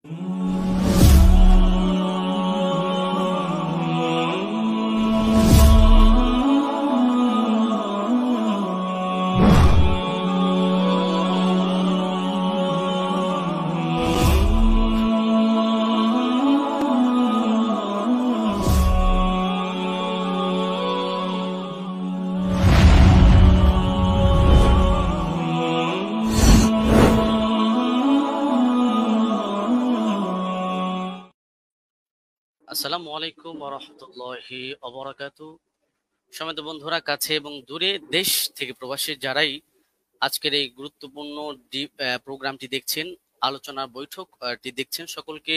আসসালামু আলাইকুম ওয়া রাহমাতুল্লাহি ওয়া বারাকাতুহু। সম্মানিত বন্ধুরা, কাছে এবং দূরে, দেশ থেকে প্রবাসী যারাই আজকের এই গুরুত্বপূর্ণ প্রোগ্রামটি দেখছেন, আলোচনার বৈঠকটি দেখছেন, সকলকে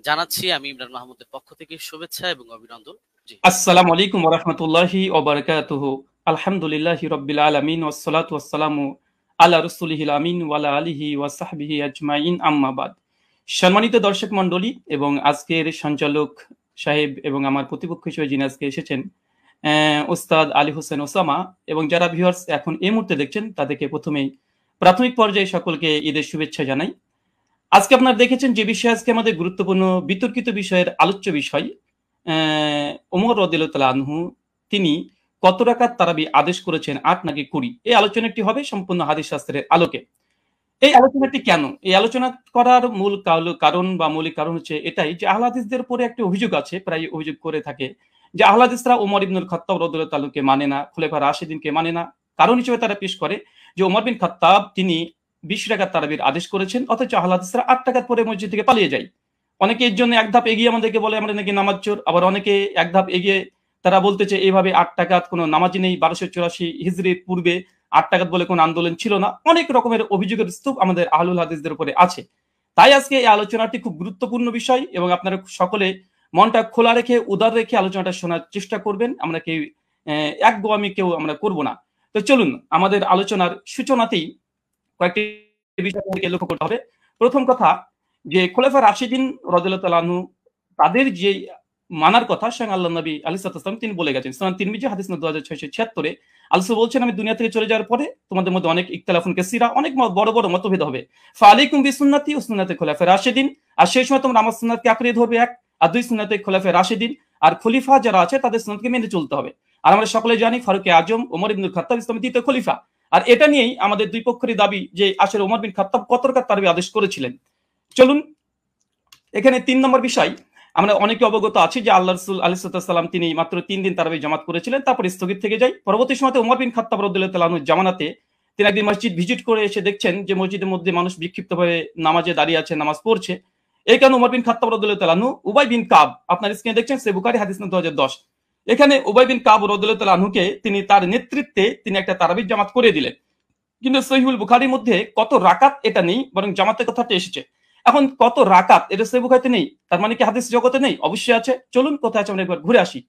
জানাচ্ছি আমি ইমরান মাহমুদের পক্ষ থেকে শুভেচ্ছা এবং অভিনন্দন। জি, আসসালামু আলাইকুম ওয়া রাহমাতুল্লাহি ওয়া বারাকাতুহু। আলহামদুলিল্লাহি রাব্বিল আলামিন ওয়াসসালাতু ওয়াসসালামু আলা রাসূলিহিল আমিন ওয়া আলা আলিহি ওয়া সাহবিহি আজমাইন, আম্মা বাদ। সম্মানিত দর্শক মণ্ডলী এবং আজকের সঞ্চালক সাহেব এবং আমার প্রতিপক্ষ হিসেবে যিনি আজকে এসেছেন, ওস্তাদ আলী হোসেন ওসামা, এবং যারা ভিউয়ার্স এখন এই মুহূর্তে দেখছেন তাদেরকে প্রথমেই প্রাথমিক পর্যায়ে সকলকে ঈদের শুভেচ্ছা জানাই। আজকে আপনারা দেখেছেন যে বিষয় আজকে আমাদের গুরুত্বপূর্ণ বিতর্কিত বিষয়ের আলোচ্য বিষয়, ওমর রাদিয়াল্লাহু তাআলা আনহু তিনি কত রাকাত তারাবি আদেশ করেছেন, ৮ নাকি ২০। এই আলোচনাটি হবে সম্পূর্ণ হাদিস শাস্ত্রের আলোকে। এই আলোচনাটি কেন? এই আলোচনা করার মূল কারণ বা মৌলিক কারণ হচ্ছে এটাই যে আহলে হাদিসদের উপরে একটা অভিযোগ আছে, প্রায় অভিযোগ করে থাকে যে আহলে হাদিসরা ওমর ইবনুল খাত্তাব রাদিয়াল্লাহু তাআলাকে মানে না, খুলাফা রাশিদিনকে মানে না। কারণ হিসেবে তারা পেশ করে যে ওমর বিন খাত্তাব তিনি ২০ রাকাত তারাবির আদেশ করেছেন, অথচ আহলে হাদিসরা ৮ রাকাত পরে মসজিদ থেকে পালিয়ে যায়। অনেকে এর জন্য এক ধাপ এগিয়ে আমাদেরকে বলে আমরা নাকি নামাজ চোর, আবার অনেকে এক ধাপ এগিয়ে তারা বলতেছে এইভাবে ৮ রাকাত কোনো নামাজই নেই, ১২৮৪ হিজরির পূর্বে ৮ রাকাত বলে কোনো আন্দোলন ছিল না। অনেক রকমের অভিযোগের স্তূপ আমাদের আহলুল হাদিসদের উপরে আছে। তাই আজকে এই আলোচনাটি খুব গুরুত্বপূর্ণ বিষয় এবং আপনারা সকলে মনটা খোলা রেখে উদার রেখে আলোচনাটা শোনার চেষ্টা করবেন। আমরা কেউ একগোয়ামি কেউ আমরা করব না। তো চলুন আমাদের আলোচনার সূচনাতেই কয়েকটি বিষয় লক্ষ্য করতে হবে। প্রথম কথা যে খোলাফা রাশিদিন রাদিয়াল্লাহু তাআলা আনহু তাদের যে মানার কথা স্বয়ং আল্লাহ নবী আলাইহিস সালাম তিনি বলে গেছেন। সুনান তিরমিজি হাদিস নম্বর 2676 আল্লাহ বলছেন আমি দুনিয়া থেকে চলে যাওয়ার পরে তোমাদের মধ্যে অনেক ইখতিলাফুন কাসীরা, অনেক বড় বড় মতভেদ হবে। ফালাইকুম বিসুন্নতি ওয়া সুন্নাতি খুলাফা রাশিদিন, আর সেই সময় তোমরা আমার সুন্নাতকে আঁকড়ে ধরবে এক, আর দুই সুন্নাতে খুলাফা রাশিদিন, আর খলিফা যারা আছে তাদের সুন্নাতকে মেনে চলতে হবে। আর আমরা সকলে জানি ফারুকে আজম ওমর ইবনুল খাত্তাব ইসলামের দ্বিতীয় খলিফা। আর এটা নিয়েই আমাদের দুই পক্ষেরই দাবি যে আসলে ওমর বিন খাত্তাব কত রাকাত তারাবি আদেশ করেছিলেন। চলুন এখানে ৩ নম্বর বিষয়, আমরা অনেকে অবগত আছি যে আল্লাহ রাসূল আলাইহিস সালাম তিনি মাত্র 3 দিন তারাবি জামাত করেছিলেন, তারপর স্থগিত থেকে যায়। পরবর্তী সময়ে ওমর বিন খাত্তাব রাদিয়াল্লাহু তাআলা আনহু জামানাতে তিনি একদিন মসজিদ ভিজিট করে এসে দেখছেন যে মসজিদের মধ্যে মানুষ বিক্ষিপ্তভাবে নামাজে দাঁড়িয়ে আছে, নামাজ পড়ছে। এই কারণে ওমর বিন খাত্তাব রাদিয়াল্লাহু তাআলা আনহু উবাই বিন কাব, আপনার স্ক্রিনে দেখছেন সহিহ বুখারী হাদিস নম্বর 2010, এখানে উবাই বিন কাব রাদিয়াল্লাহু তাআলা আনহুকে তিনি তার নেতৃত্বে তিনি একটা তারাবি জামাত করে দিলেন। কিন্তু সহিহুল বুখারীর মধ্যে কত রাকাত এটা নেই, বরং জামাতের কথাটা এসেছে। এখন কত রাকাত এটা সহিহ বুখারীতে নেই, তার মানে কি হাদিস জগতে নেই? অবশ্যই আছে। চলুন কোথায় আছে আমরা একবার ঘুরে আসি।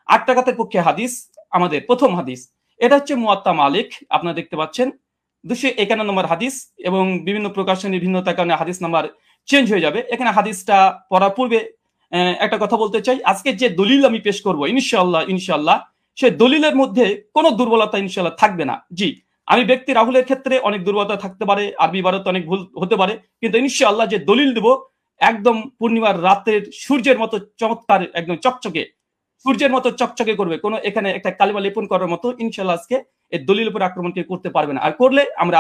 ৮ রাকাতের পক্ষে হাদিস, আমাদের প্রথম হাদিস, এটা হচ্ছে মুয়াত্তা মালিক, আপনারা দেখতে পাচ্ছেন 251 নম্বর হাদিস, এবং বিভিন্ন প্রকাশনের ভিন্নতার কারণে হাদিস নাম্বার চেঞ্জ হয়ে যাবে। এখানে হাদিসটা পড়ার পূর্বে একটা কথা বলতে চাই, আজকে যে দলিল আমি পেশ করব ইনশাআল্লাহ সেই দলিলের মধ্যে কোনো দুর্বলতা ইনশাআল্লাহ থাকবে না। জি, আমি ব্যক্তি রাহুলের ক্ষেত্রে অনেক দুর্বলতা থাকতে পারে, আরবি ইবারত অনেক ভুল হতে পারে, কিন্তু ইনশাআল্লাহ যে দলিল দেব একদম পূর্ণিমার রাতের সূর্যের মতো চমৎকার, একদম চকচকে, সূর্যের মতো চকচকে করবে। কোনো এখানে একটা কালিমা লেপন করার মতো ইনশাআল্লাহ আজকে এই দলিল উপর আক্রমণ কেউ করতে পারবে না। আর করলে আমরা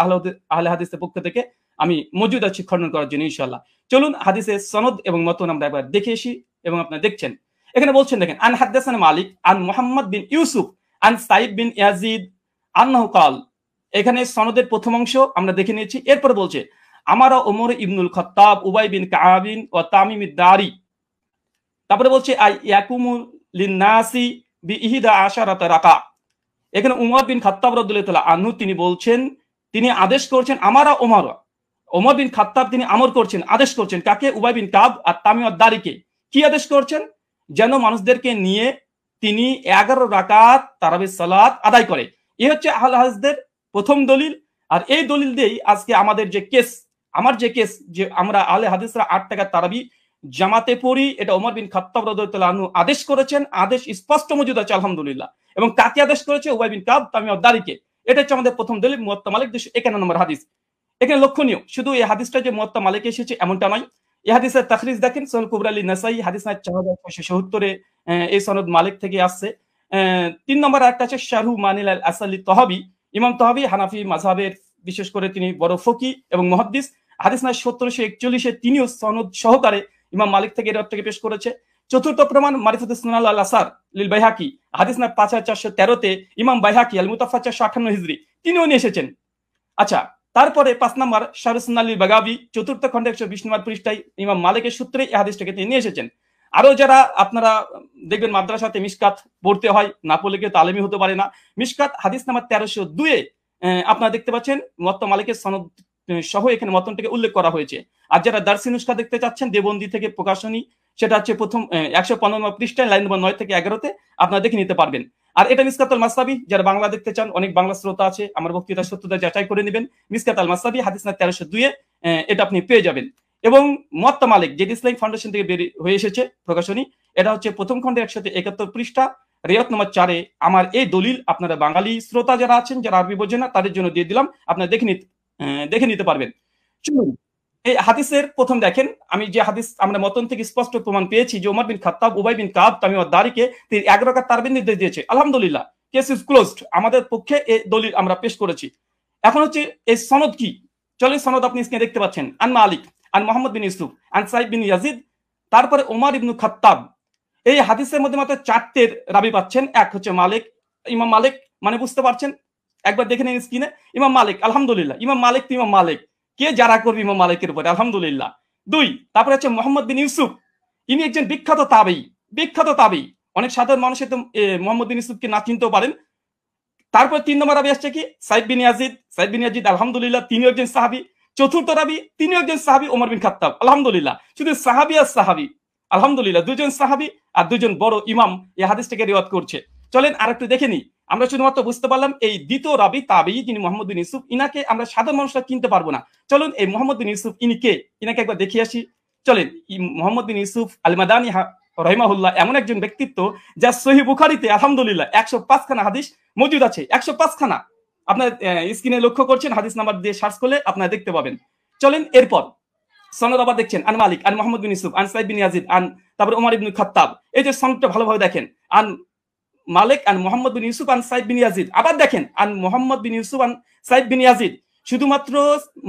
আহলে হাদিসের পক্ষ থেকে আমি মজুদ আছি খণ্ডন করার জন্য ইনশাআল্লাহ। চলুন হাদিসের সনদ এবং মতন আমরা একবার দেখে আসি। এবং আপনারা দেখছেন এখানে বলছেন, দেখেন, আন হাদাসানা মালিক আন মুহাম্মদ বিন ইউসুফ আন সাইদ বিন ইয়াজিদ আন্নাহু ক্বাল। এখানে সনদের প্রথম অংশ আমরা দেখে নিয়েছি। এরপর বলছে আমারা ওমর ইবনুল খাত্তাব উবাই বিন কাবিন ও তামিম দারি, তারপরে বলছে আই ইয়াকুমু লিন্নাসি বিইহদা আশারাতা রাকা। এখানে উমর বিন খাত্তাব রাদিয়াল্লাহু তাআলা আনহু তিনি বলছেন, তিনি আদেশ করছেন আমারা ওমর বিন খাত্তাব তিনি আমর করছেন, আদেশ করছেন কাকে? উবাই বিন কাব আর তামিম দারিকে। কি আদেশ করছেন? যেন মানুষদেরকে নিয়ে তিনি 11 রাকাত তারাবির সালাত আদায় করে। এই হচ্ছে আহলে হাদিসদের প্রথম দলিল। আর এই দলিল দিয়েই আজকে আমাদের যে কেস, আমার যে কেস যে আমরা আহলে হাদিসরা 8 রাকাত তারাবি জামাতে পড়ি, এটা ওমর বিন খাত্তাব রাদিয়াল্লাহু তাআলা আনহু আদেশ করেছেন। আদেশ স্পষ্ট মজুদ আছে আলহামদুলিল্লাহ। এবং কাকে আদেশ করেছে? উবাই বিন কাব, তামিম দারিকে। এটা হচ্ছে আমাদের প্রথম দলিল, মুয়াত্তা মালিক 251 নম্বর হাদিস। এখানে লক্ষণীয় শুধু এই হাদিসটা যে মুয়াত্তা মালিকে এসেছে এমনটা নয়, এই হাদিসের তাখরিজ দেখেন সুনান কুবরা লিন-নাসাই হাদিস নাম্বার 4670 এই সনদ মালিক থেকে আসছে। 3 নম্বর আরেকটা আছে শারহু মানিল আল আসালি তহাবি, ইমাম তহাবি হানাফি মাযহাবের বিশেষ করে তিনি বড় ফকি এবং মুহাদ্দিস, হাদিস নাম্বার 1741 এ তিনিও সনদ সহকারে ইমাম মালিক থেকে এর থেকে পেশ করেছে। চতুর্থ প্রমাণ মারিফাতুস সুনান আল আসার লিল বাইহাকি, হাদিস নাম্বার 5413 তে ইমাম বাইহাকি আল মুতাফা 458 হিজরি তিনিও নিয়ে এসেছেন। আচ্ছা, তারপরে 5 নম্বর শারহুস সুন্নান লিল বাগাবি, চতুর্থ খণ্ডে 120 নম্বর পৃষ্ঠায় ইমাম মালিকের সূত্রে এই হাদিসটাকে তিনি নিয়ে এসেছেন। আরো যারা আপনারা দেখবেন মাদ্রাসাতে মিশকাত পড়তে হয়, না পড়লে কেউ তালেমি হতে পারে না। মিশকাত হাদিস নাম্বার 1302 এ আপনারা দেখতে পাচ্ছেন মুওয়াত্তা মালিকের সনদ সহ এখানে মতনটাকে উল্লেখ করা হয়েছে। আর যারা দারসি নুসখা দেখতে চাচ্ছেন দেবন্দি থেকে প্রকাশনী, সেটা হচ্ছে প্রথম 115 নম্বর পৃষ্ঠায় লাইন নম্বর 9 থেকে 11 তে আপনারা দেখে নিতে পারবেন। আর এটা মিসকাতুল মাসাবি, যারা বাংলা দেখতে চান, অনেক বাংলা শ্রোতা আছে, আমার বক্তৃতার সত্যতা যাচাই করে নেবেন। মিসকাতুল মাসাবি হাদিস নাম্বার 1302 এ এটা আপনি পেয়ে যাবেন। এবং মুওয়াত্তা মালিক যেটি ইসলামিক ফাউন্ডেশন থেকে বের হয়ে এসেছে প্রকাশনী, এটা হচ্ছে প্রথম খণ্ডে 171 পৃষ্ঠা রিয়াত নম্বর 4 এ আমার এই দলিল আপনারা বাঙালি শ্রোতা যারা আছেন, যারা আরবি বোঝেন না, তাদের জন্য দিয়ে দিলাম, আপনারা দেখে নিতে পারবেন। চলুন এই হাদিসের প্রথম দেখেন, আমি যে হাদিস আমরা মতন থেকে স্পষ্ট প্রমাণ পেয়েছি যে ওমর বিন খাত্তাব উবাই বিন কাব তামিম আদ-দারিকে তিনি 11 রাকাত তারাবির নির্দেশ দিয়েছে। আলহামদুলিল্লাহ, কেস ইজ ক্লোজড, আমাদের পক্ষে এই দলিল আমরা পেশ করেছি। এখন হচ্ছে এই সনদ কি, চলেন সনদ আপনি স্ক্রিনে দেখতে পাচ্ছেন। আন মালিক আন মুহাম্মদ বিন ইউসুফ আন সাইদ বিন ইয়াজিদ, তারপরে ওমর ইবনে খাত্তাব। এই হাদিসের মধ্যে মাত্র 4টের রাবি পাচ্ছেন। এক হচ্ছে মালিক, ইমাম মালিক, মানে বুঝতে পারছেন, একবার দেখে নিন স্ক্রিনে। ইমাম মালিক, আলহামদুলিল্লাহ, ইমাম মালিক তো ইমাম মালিক, কে যারা করবে ইমাম মালিকের উপরে, আলহামদুলিল্লাহ। 2, তারপরে হচ্ছে মোহাম্মদ বিন ইউসুফ, ইনি একজন বিখ্যাত তাবেঈ, অনেক সাধারণ মানুষ তো মোহাম্মদ বিন ইউসুফকে না চিনতেও পারেন। তারপর 3 নম্বর রাবি আসছে কি সাইদ বিন ইয়াজিদ, আলহামদুলিল্লাহ, তিনি একজন সাহাবী। চতুর্থ রাবি, তিনি একজন সাহাবী, ওমর বিন খাত্তাব, আলহামদুলিল্লাহ। শুধু সাহাবী আর সাহাবী, আলহামদুলিল্লাহ, দুজন সাহাবী আর দুজন বড় ইমাম এই হাদিসটাকে রিওয়ায়াত করছে। চলেন আরেকটু দেখে নিই। আমরা শুধুমাত্র বুঝতে পারলাম এই দ্বিতীয় রাবি তাবেঈ যিনি মোহাম্মদ বিন ইউসুফ, ইনাকে আমরা সাধারণ মানুষরা চিনতে পারবো না। চলুন এই মোহাম্মদ বিন ইউসুফ ইনি কে, ইনাকে একবার দেখিয়ে আসি। চলেন, মোহাম্মদ বিন ইউসুফ আল মাদানী রাহিমাহুল্লাহ এমন একজন ব্যক্তিত্ব যা সহিহ বুখারীতে আলহামদুলিল্লাহ 105 খানা হাদিস মজুদ আছে। 105 খানা, আপনার স্ক্রিনে লক্ষ্য করছেন, হাদিস নাম্বার দিয়ে সার্চ করলে আপনারা দেখতে পাবেন। চলেন এরপর সনদ আবার দেখছেন, আন মালিক আন মুহাম্মদ বিন ইউসুফ আন সাইদ বিন ইয়াজিদ আন, তারপর ওমর ইবনে খাত্তাব। এই যে সনদটা ভালোভাবে দেখেন, আন মালিক আন মুহাম্মদ বিন ইউসুফ আন সাইদ বিন ইয়াজিদ। আবার দেখেন আন মুহাম্মদ বিন ইউসুফ আন সাইদ বিন ইয়াজিদ। শুধুমাত্র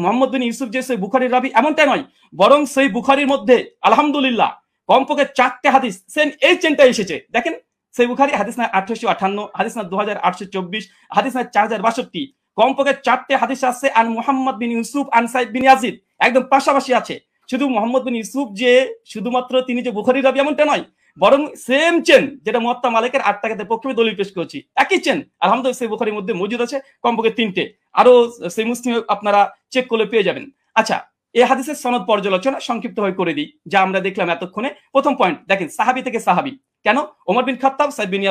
মুহাম্মদ বিন ইউসুফ যে সহিহ বুখারীর রাবি এমনটা নয়, বরং সহিহ বুখারীর মধ্যে আলহামদুলিল্লাহ কমপক্ষে 4টে হাদিস সেম এই চেনটা এসেছে। দেখেন সহিহ বুখারী হাদিস না 1858, হাদিস না 2824, হাদিস না 4062, কমপক্ষে 4টে হাদিস আছে আন মুহাম্মদ বিন ইউসুফ আন সাইদ বিন ইয়াজিদ, একদম পাশাপাশি আছে। শুধু মোহাম্মদ বিন ইউসুফ যে শুধুমাত্র তিনি যে বুখারীর রাবি এমনটা নয়, বরং সেম চেন যেটা মুওয়াত্তা মালিকের 8 টাকাতে পক্ষে দলিল পেশ করেছি, একই চেন আলহামদুলিল্লাহ সহিহ বুখারীর মধ্যে মজুদ আছে কমপক্ষে 3টে, আরো সহিহ মুসলিম আপনারা চেক করলে পেয়ে যাবেন। আচ্ছা, এই হাদিসের সনদ পর্যালোচনা সংক্ষিপ্তভাবে করে দিই, যা আমরা দেখলাম এতক্ষণে। প্রথম পয়েন্ট দেখেন, সাহাবী থেকে সাহাবী কেন, ওমর বিন খাত্তাব সাইদ বিন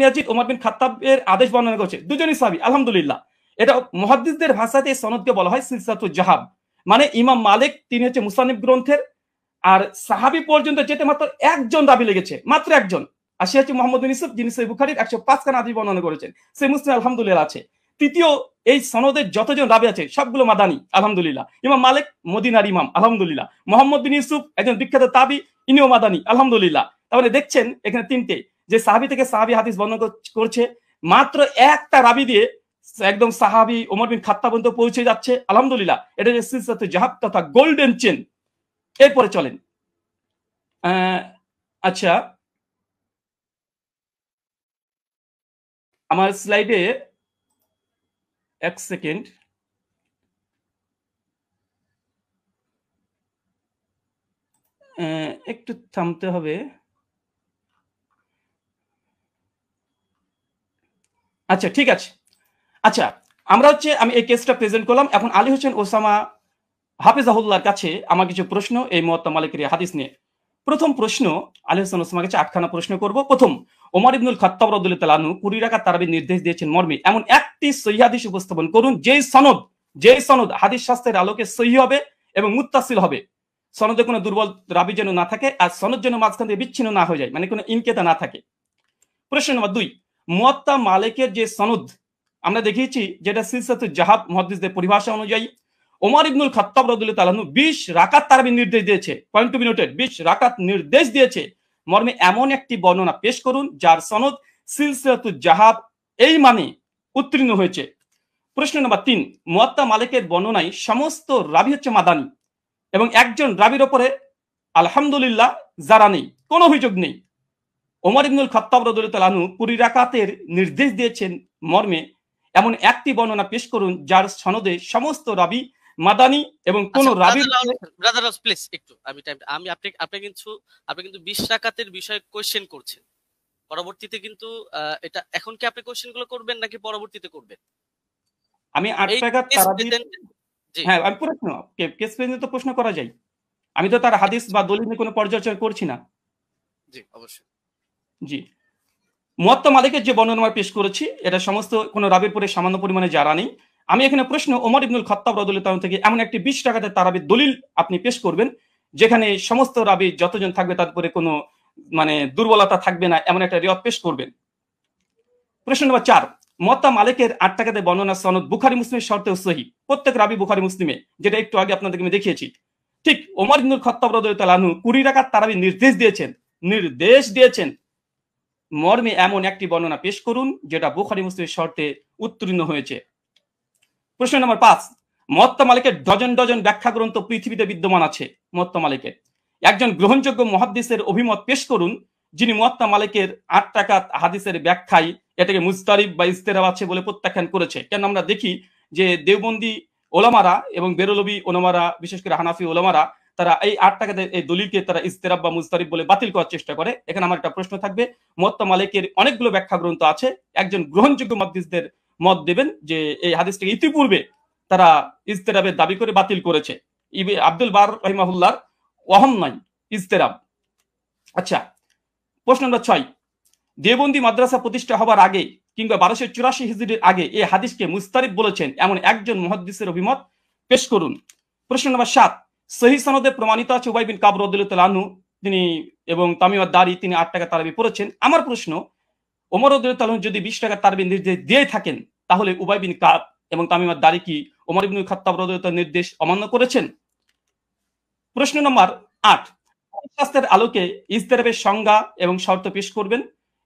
ইয়াজিদ ওমর বিন খাত্তাবের আদেশ বর্ণনা করছে, দুজনই সাহাবী, আলহামদুলিল্লাহ। এটা মুহাদ্দিসদের ভাষাতে এই সনদকে বলা হয় সিলসিলাতুল জাহাব, মানে ইমাম মালিক তিনি হচ্ছে মুসান্নিফ গ্রন্থের, আর সাহাবী পর্যন্ত যেতে মাত্র একজন রাবী লেগেছে, মাত্র একজন, আর সে হচ্ছে মুহাম্মদ বিন ইউসুফ, যিনি সহিহ বুখারীর 105 খানা হাদিস বর্ণনা করেছেন। সহিহ মুসলিম আলহামদুলিল্লাহ আছে। তৃতীয়, এই সনদের যতজন রাবী আছে সবগুলো মাদানী, আলহামদুলিল্লাহ। ইমাম মালিক মদিনার ইমাম, আলহামদুলিল্লাহ। মুহাম্মদ বিন ইউসুফ একজন বিখ্যাত তাবী, ইনিও মাদানী, আলহামদুলিল্লাহ। তাহলে দেখছেন এখানে 3টে যে সাহাবী থেকে সাহাবী হাদিস বর্ণনা করছে, মাত্র একটা রাবী দিয়ে একদম সাহাবী ওমর বিন খাত্তাব পর্যন্ত পৌঁছে যাচ্ছে, আলহামদুলিল্লাহ। এটা যে সিলসিলাতুল জাহাব তথা গোল্ডেন চেন। এরপরে চলেন, আচ্ছা আমার স্লাইডে 1 সেকেন্ড, একটু থামতে হবে। আচ্ছা ঠিক আছে। আচ্ছা, আমরা হচ্ছে আমি এই কেসটা প্রেজেন্ট করলাম। এখন আলী হোসেন ওসামা হাফিজাহুল্লাহর কাছে আমার কিছু প্রশ্ন এই মুওয়াত্তা মালিকের হাদিস নিয়ে। প্রথম প্রশ্ন, আলী হোসেন ওসামার কাছে 8খানা প্রশ্ন করব। প্রথম, ওমর ইবনুল খাত্তাব রাদিয়াল্লাহু তাআলা আনহু 20 রাকাত তারাবির নির্দেশ দিয়েছেন মর্মে এমন একটি সহিহ হাদিস উপস্থাপন করুন যেই সনদ হাদিস শাস্ত্রের আলোকে সহিহ হবে এবং মুত্তাসিল হবে, সনদে কোনো দুর্বল রাবী যেন না থাকে, আর সনদ যেন মাঝখান থেকে বিচ্ছিন্ন না হয়ে যায়, মানে কোনো ইনকেতা না থাকে। প্রশ্ন নম্বর 2, মুওয়াত্তা মালিকের যে সনদ আমরা দেখিয়েছি, যেটা সিলসিলাতুল জাহাব মুহাদ্দিসদের পরিভাষা অনুযায়ী, ওমর ইবনুল খাত্তাব রাদিয়াল্লাহু তাআলা 20 রাকাত তারাবির নির্দেশ দিয়েছে, পয়েন্ট টু বি নোটেড, 20 রাকাত নির্দেশ দিয়েছে মর্মে এমন একটি বর্ণনা পেশ করুন যার সনদ সিলসিলাতুজ জাহাব এই মানে উত্তীর্ণ হয়েছে। প্রশ্ন নম্বর 3, মুয়াত্তা মালিকের বর্ণনায় সমস্ত রাবি হচ্ছে মাদানী এবং একজন রাবির ওপরে আলহামদুলিল্লাহ যারা নেই, কোনো অভিযোগ নেই। ওমর ইবনুল খাত্তাব রাদিয়াল্লাহু তাআলা 20 রাকাতের নির্দেশ দিয়েছেন মর্মে এমন একটি বর্ণনা পেশ করুন যার সনদে সমস্ত রাবি মাদানী এবং কোন রাবির ব্রাদার প্লিজ একটু আমি আপনি কিন্তু 20 রাকাতের বিষয়ে কোশ্চেন করছেন, পরবর্তীতে কিন্তু এটা এখন কি আপনি কোশ্চেন গুলো করবেন নাকি পরবর্তীতে করবেন? আমি 8 রাকাত তারাবি, হ্যাঁ আমি প্রশ্ন কেস পেজে তো প্রশ্ন করা যায়, আমি তো তার হাদিস বা দলিল নিয়ে কোনো পর্যালোচনা করছি না। জি অবশ্যই। জি, মুয়াত্তা মালিকের যে বর্ণনা পেশ করেছি এটা সমস্ত কোন রাবির পরে সামান্য পরিমাণে যারা নেই। আমি এখানে প্রশ্ন ওমর ইবনুল খাত্তাব রাদিয়াল্লাহু তাআলা থেকে এমন একটি 20 রাকাতের তারাবির দলিল আপনি পেশ করবেন যেখানে সমস্ত রাবি যতজন থাকবে তার উপরে কোনো মানে দুর্বলতা থাকবে না, এমন একটা রিওয়ায়াত পেশ করবেন। প্রশ্ন নম্বর 4, মুয়াত্তা মালিকের 8 রাকাতের বর্ণনা সনদ বুখারী মুসলিমের শর্তেও সহিহ, প্রত্যেক রাবি বুখারী মুসলিমে, যেটা একটু আগে আপনাদেরকে আমি দেখিয়েছি। ঠিক ওমর ইবনুল খাত্তাব রাদিয়াল্লাহু তাআলা 20 রাকাত তারাবির নির্দেশ দিয়েছেন মর্মে এমন একটি বর্ণনা পেশ করুন যেটা বুখারী মুসলিমের শর্তে উত্তীর্ণ হয়েছে। প্রশ্ন নম্বর 5, মুয়াত্তা মালিকের ডজন ডজন ব্যাখ্যা গ্রন্থ পৃথিবীতে বিদ্যমান আছে। মুয়াত্তা মালিকের একজন গ্রহণযোগ্য মুহাদ্দিসের অভিমত পেশ করুন যিনি মুয়াত্তা মালিকের 8 রাকাত হাদিসের ব্যাখ্যায় এটাকে মুজতারিব বা ইস্তেরাব আছে বলে প্রত্যাখ্যান করেছে। কেন আমরা দেখি যে দেওবন্দি ওলামারা এবং বেরলভী ওলামারা, বিশেষ করে হানাফি ওলামারা, তারা এই 8 রাকাতের এই দলিলকে তারা ইস্তেরাব বা মুজতারিব বলে বাতিল করার চেষ্টা করে। এখানে আমার একটা প্রশ্ন থাকবে, মুয়াত্তা মালিকের অনেকগুলো ব্যাখ্যা গ্রন্থ আছে, একজন গ্রহণযোগ্য মুহাদ্দিসদের মত দেবেন যে এই হাদিসটাকে ইতিপূর্বে তারা ইস্তেরাবের দাবি করে বাতিল করেছে। আব্দুল বার রাহিমাহুল্লাহর ওয়াহম নয় ইস্তেরাব। আচ্ছা, প্রশ্ন নম্বর 6, দেওবন্দি মাদ্রাসা প্রতিষ্ঠা হবার আগে কিংবা 1284 হিজরির আগে এই হাদিসকে মুস্তারিব বলেছেন এমন একজন মুহাদ্দিসের অভিমত পেশ করুন। প্রশ্ন নম্বর 7, সহিহ সনদে প্রমাণিত আছে উবাই বিন কাব রাদিয়াল্লাহু তাআলা আনহু তিনি এবং তামিম আদ-দারি তিনি 8 রাকাত তারাবি পড়েছেন। আমার প্রশ্ন, ওমর রাদিয়াল্লাহু তাআলা যদি 20 রাকাত তারাবি নির্দেশ দিয়ে থাকেন তাহলে উবাই বিন কাব এবং তামিম আদ-দারি কি ওমর ইবনুল খাত্তাব রাদিয়াল্লাহু তাআলার নির্দেশ অমান্য করেছেন? প্রশ্ন নম্বর 8, শাস্ত্রের আলোকে ইস্তেরাবের সংজ্ঞা এবং শর্ত পেশ করবেন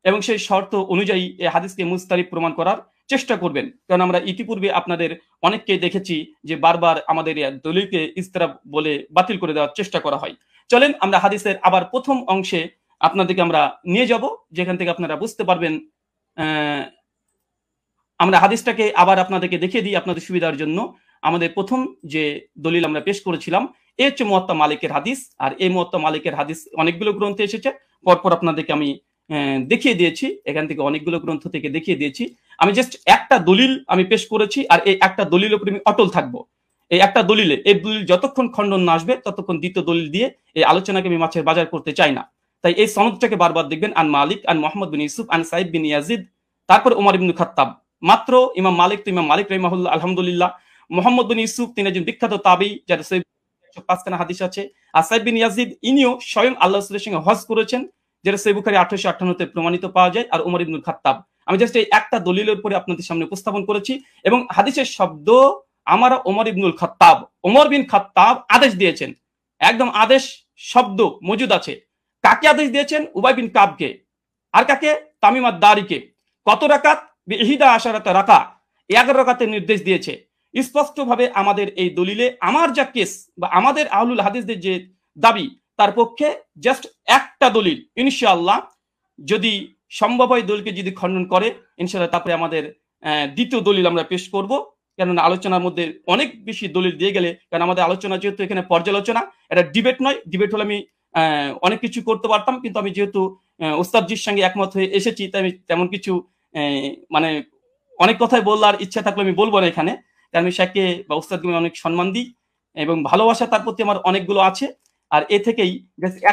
এবং সেই শর্ত অনুযায়ী এই হাদিসকে মুস্তারিব প্রমাণ করার চেষ্টা করবেন। কারণ আমরা ইতিপূর্বে আপনাদের অনেককে দেখেছি যে বারবার আমাদের দলিলকে ইস্তেরাব বলে বাতিল করে দেওয়ার চেষ্টা করা হয়। চলেন আমরা হাদিসের আবার প্রথম অংশে আপনাদেরকে আমরা নিয়ে যাব, যেখান থেকে আপনারা বুঝতে পারবেন। আমরা হাদিসটাকে আবার আপনাদেরকে দেখিয়ে দিই আপনাদের সুবিধার জন্য। আমাদের প্রথম যে দলিল আমরা পেশ করেছিলাম এ হচ্ছে মুয়াত্তা মালিকের হাদিস, আর এই মুয়াত্তা মালিকের হাদিস অনেকগুলো গ্রন্থে এসেছে, পরপর আপনাদেরকে আমি দেখিয়ে দিয়েছি, এখান থেকে অনেকগুলো গ্রন্থ থেকে দেখিয়ে দিয়েছি। আমি জাস্ট একটা দলিল আমি পেশ করেছি, আর এই একটা দলিলের উপর আমি অটল থাকবো। এই একটা দলিলে এই দলিল যতক্ষণ খণ্ডন না আসবে ততক্ষণ দ্বিতীয় দলিল দিয়ে এই আলোচনাকে আমি মাছের বাজার করতে চাই না। তাই এই সনদটাকে বারবার দেখবেন, আন মালিক আন মুহাম্মদ বিন ইউসুফ আন সাইদ বিন ইয়াজিদ, তারপর ওমর ইবনুল খাত্তাব। মাত্র ইমাম মালিক তো ইমাম মালিক রাহিমাহুল্লাহ আলহামদুলিল্লাহ, মুহাম্মদ বিন ইউসুফ তিনি একজন বিখ্যাত তাবেঈ যার 105 খানা হাদিস আছে। আর সাইদ বিন ইয়াজিদ ইনিও স্বয়ং আল্লাহ রাসূলের সঙ্গে হজ করেছেন, যেটা সহিহ বুখারী 1858 তে প্রমাণিত পাওয়া যায়। আর ওমর ইবনুল খাত্তাব, আমি জাস্ট এই একটা দলিলের উপরে আপনাদের সামনে উপস্থাপন করেছি এবং হাদিসের শব্দ আমার ওমর ইবনুল খাত্তাব, ওমর বিন খাত্তাব আদেশ দিয়েছেন, একদম আদেশ শব্দ মজুদ আছে। কাকে আদেশ দিয়েছেন? উবাই বিন কাবকে। আর কাকে? তামিম আদ-দারিকে। কত রাকাত? বিহিদা আশারাত রাকা, 11 রাকাতের নির্দেশ দিয়েছে। স্পষ্টভাবে আমাদের এই দলিলে আমার যা কেস বা আমাদের আহলুল হাদিসদের যে দাবি তার পক্ষে জাস্ট একটা দলিল, ইনশাআল্লাহ যদি সম্ভব হয় দলিলকে যদি খণ্ডন করে ইনশাআল্লাহ তারপরে আমাদের দ্বিতীয় দলিল আমরা পেশ করব। কেননা আলোচনার মধ্যে অনেক বেশি দলিল দিয়ে গেলে, কারণ আমাদের আলোচনা যেহেতু এখানে পর্যালোচনা, এটা ডিবেট নয়। ডিবেট হলে আমি অনেক কিছু করতে পারতাম, কিন্তু আমি যেহেতু ওস্তাদজির সঙ্গে একমত হয়ে এসেছি তাই আমি তেমন কিছু মানে অনেক কথাই বলার ইচ্ছা থাকলে আমি বলবো না এখানে, কারণ আমি শেখকে বা ওস্তাদকে অনেক সম্মান দিই এবং ভালোবাসা তার প্রতি আমার অনেকগুলো আছে। আর এ থেকেই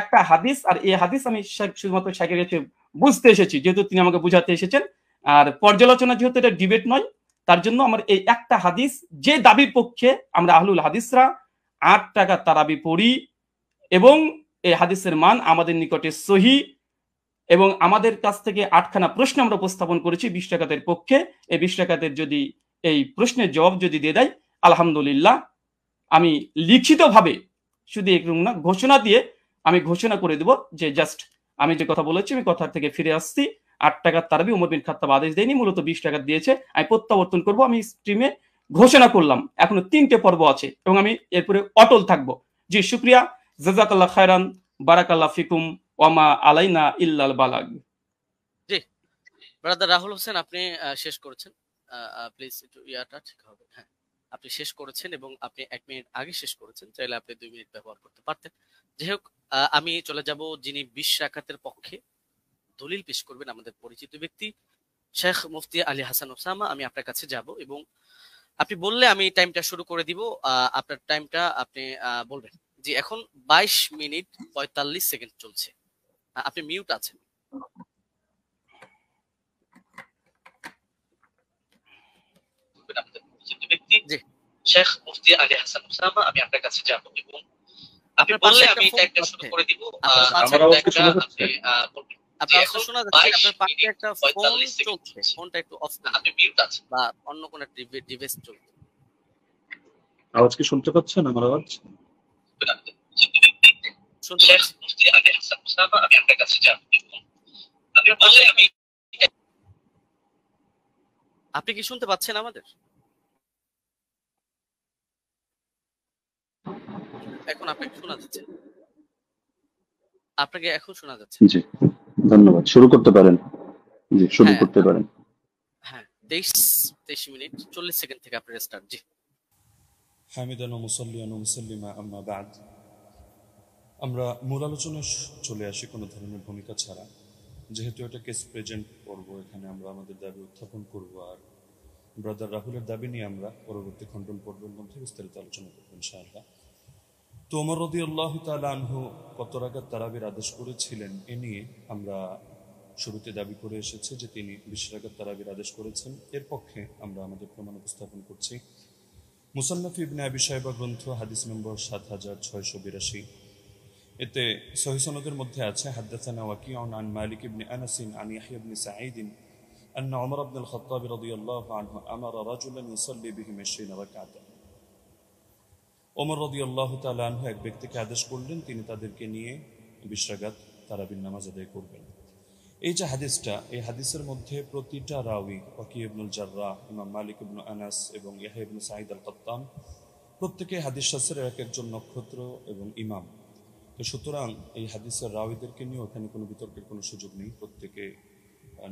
একটা হাদিস, আর এই হাদিস আমি শুধুমাত্র শেখের কাছে বুঝতে এসেছি যেহেতু তিনি আমাকে বুঝাতে এসেছেন। আর পর্যালোচনা যেহেতু এটা ডিবেট নয়, তার জন্য আমার এই একটা হাদিস যে দাবির পক্ষে আমরা আহলুল হাদিসরা 8 টাকা তারাবি পড়ি এবং এই হাদিসের মান আমাদের নিকটে সহিহ, এবং আমাদের কাছ থেকে 8খানা প্রশ্ন আমরা উপস্থাপন করেছি 20 রাকাতের পক্ষে। এই 20 রাকাতের যদি এই প্রশ্নের জবাব যদি দিয়ে দেয় আলহামদুলিল্লাহ আমি লিখিতভাবে শুধু এরকম না, ঘোষণা দিয়ে আমি ঘোষণা করে দেব যে জাস্ট আমি যে কথা বলেছি আমি কথার থেকে ফিরে আসছি। 8 টাকার তারাবি উমর বিন খাত্তাব আদেশ দেয়নি, মূলত 20 টাকা দিয়েছে, আমি প্রত্যাবর্তন করব। আমি স্ট্রিমে ঘোষণা করলাম, এখনো 3টে পর্ব আছে এবং আমি এরপরে অটল থাকবো। জি শুক্রিয়া, জাজাকাল্লাহ খায়রান, বারাকাল্লাহ ফিকুম, ওয়ামা আলাইনা ইল্লাল বালাগ। জি ব্রাদার রাহুল হোসেন, আপনি শেষ করেছেন। প্লিজ একটু ইয়াটা ঠিক হবে। হ্যাঁ, আপনি শেষ করেছেন এবং আপনি 1 মিনিট আগে শেষ করেছেন, চাইলে আপনি 2 মিনিট ব্যবহার করতে পারতেন। যাই হোক, আমি চলে যাব যিনি 20 রাকাতের পক্ষে দলিল পেশ করবেন, আমাদের পরিচিত ব্যক্তি শেখ মুফতি আলী হাসান ওসামা। আমি আপনার কাছে যাব এবং আপনি বললে আমি টাইমটা শুরু করে দিব। আপনার টাইমটা আপনি বলবেন। জি, এখন 22 মিনিট 45 সেকেন্ড চলছে। আপনি মিউট আছেন। জি, শেখ মুফতি আলী হাসান ওসামা, আমি আপনার কাছে যাব এবং আপনি বললে আমি টাইমটা শুরু করে দিব। আমার আওয়াজ কি শোনা যাচ্ছে? আপনার আওয়াজ শোনা যাচ্ছে, আপনার পাশে একটা ফোন চলছে, ফোনটা একটু অফ করুন, আপনি মিউট আছেন বা অন্য কোন ডিভাইস চলছে। আওয়াজ কি শুনতে পাচ্ছেন আমার আওয়াজ? শুনতে পাচ্ছি। মুফতি আলী হাসান ওসামা, আমি আপনার কাছে যাব এবং আপনি বললে আমি, আপনি কি শুনতে পাচ্ছেন আমাদের? এখন আপনাকে শোনা যাচ্ছে, আপনাকে এখন শোনা যাচ্ছে। জি, ধন্যবাদ। শুরু করতে পারেন। জি, শুরু করতে পারেন। হ্যাঁ, 23 মিনিট 40 সেকেন্ড থেকে আপনার স্টার্ট। জি। হামিদান ওয়া মুসাল্লিয়ান ওয়া মুসাল্লিমা আম্মা বা'দ। আমরা মূল আলোচনায় চলে আসি কোনো ধরনের ভূমিকা ছাড়া, যেহেতু এটা কেস প্রেজেন্ট করব, এখানে আমরা আমাদের দাবি উত্থাপন করব আর ব্রাদার রাহুলের দাবি নিয়ে আমরা পরবর্তী খণ্ডন পর্বের মধ্যে বিস্তারিত আলোচনা করব ইনশাআল্লাহ। তো ওমর রাদিয়াল্লাহু তাআলা আনহু কত রাকাত তারাবির আদেশ করেছিলেন এ নিয়ে আমরা শুরুতে দাবি করে এসেছি যে তিনি 20 রাকাত তারাবির আদেশ করেছেন। এর পক্ষে আমরা আমাদের প্রমাণ উপস্থাপন করছি। মুসান্নাফ ইবনে আবি শাইবা গ্রন্থ হাদিস নম্বর 7682। এতে সহিহ সনদের মধ্যে আছে হাদাসানা ওয়াকিউন আন মালিক ইবনে আনাস আন ইয়াহইয়া ইবনে সাঈদ أن عمر بن الخطاب رضي الله عنه أمر رجلا يصلي بهم 20 ركعة। ওমর রাদিয়াল্লাহু তাআলা আনহু এক ব্যক্তিকে আদেশ করলেন তিনি তাদেরকে নিয়ে 20 রাকাত তারাবির নামাজ আদায় করবেন। এই যে হাদিসটা, এই হাদিসের মধ্যে প্রতিটা রাওয়ী ওয়াকি ইবনুল জাররাহ, ইমাম মালিক ইবনে আনাস এবং ইয়াহইয়া ইবনে সাঈদ আল কাত্তান প্রত্যেকে হাদিস শাস্ত্রের এক একজন নক্ষত্র এবং ইমাম। তো সুতরাং এই হাদিসের রাওয়ীদেরকে নিয়ে ওখানে কোনো বিতর্কের কোনো সুযোগ নেই, প্রত্যেকে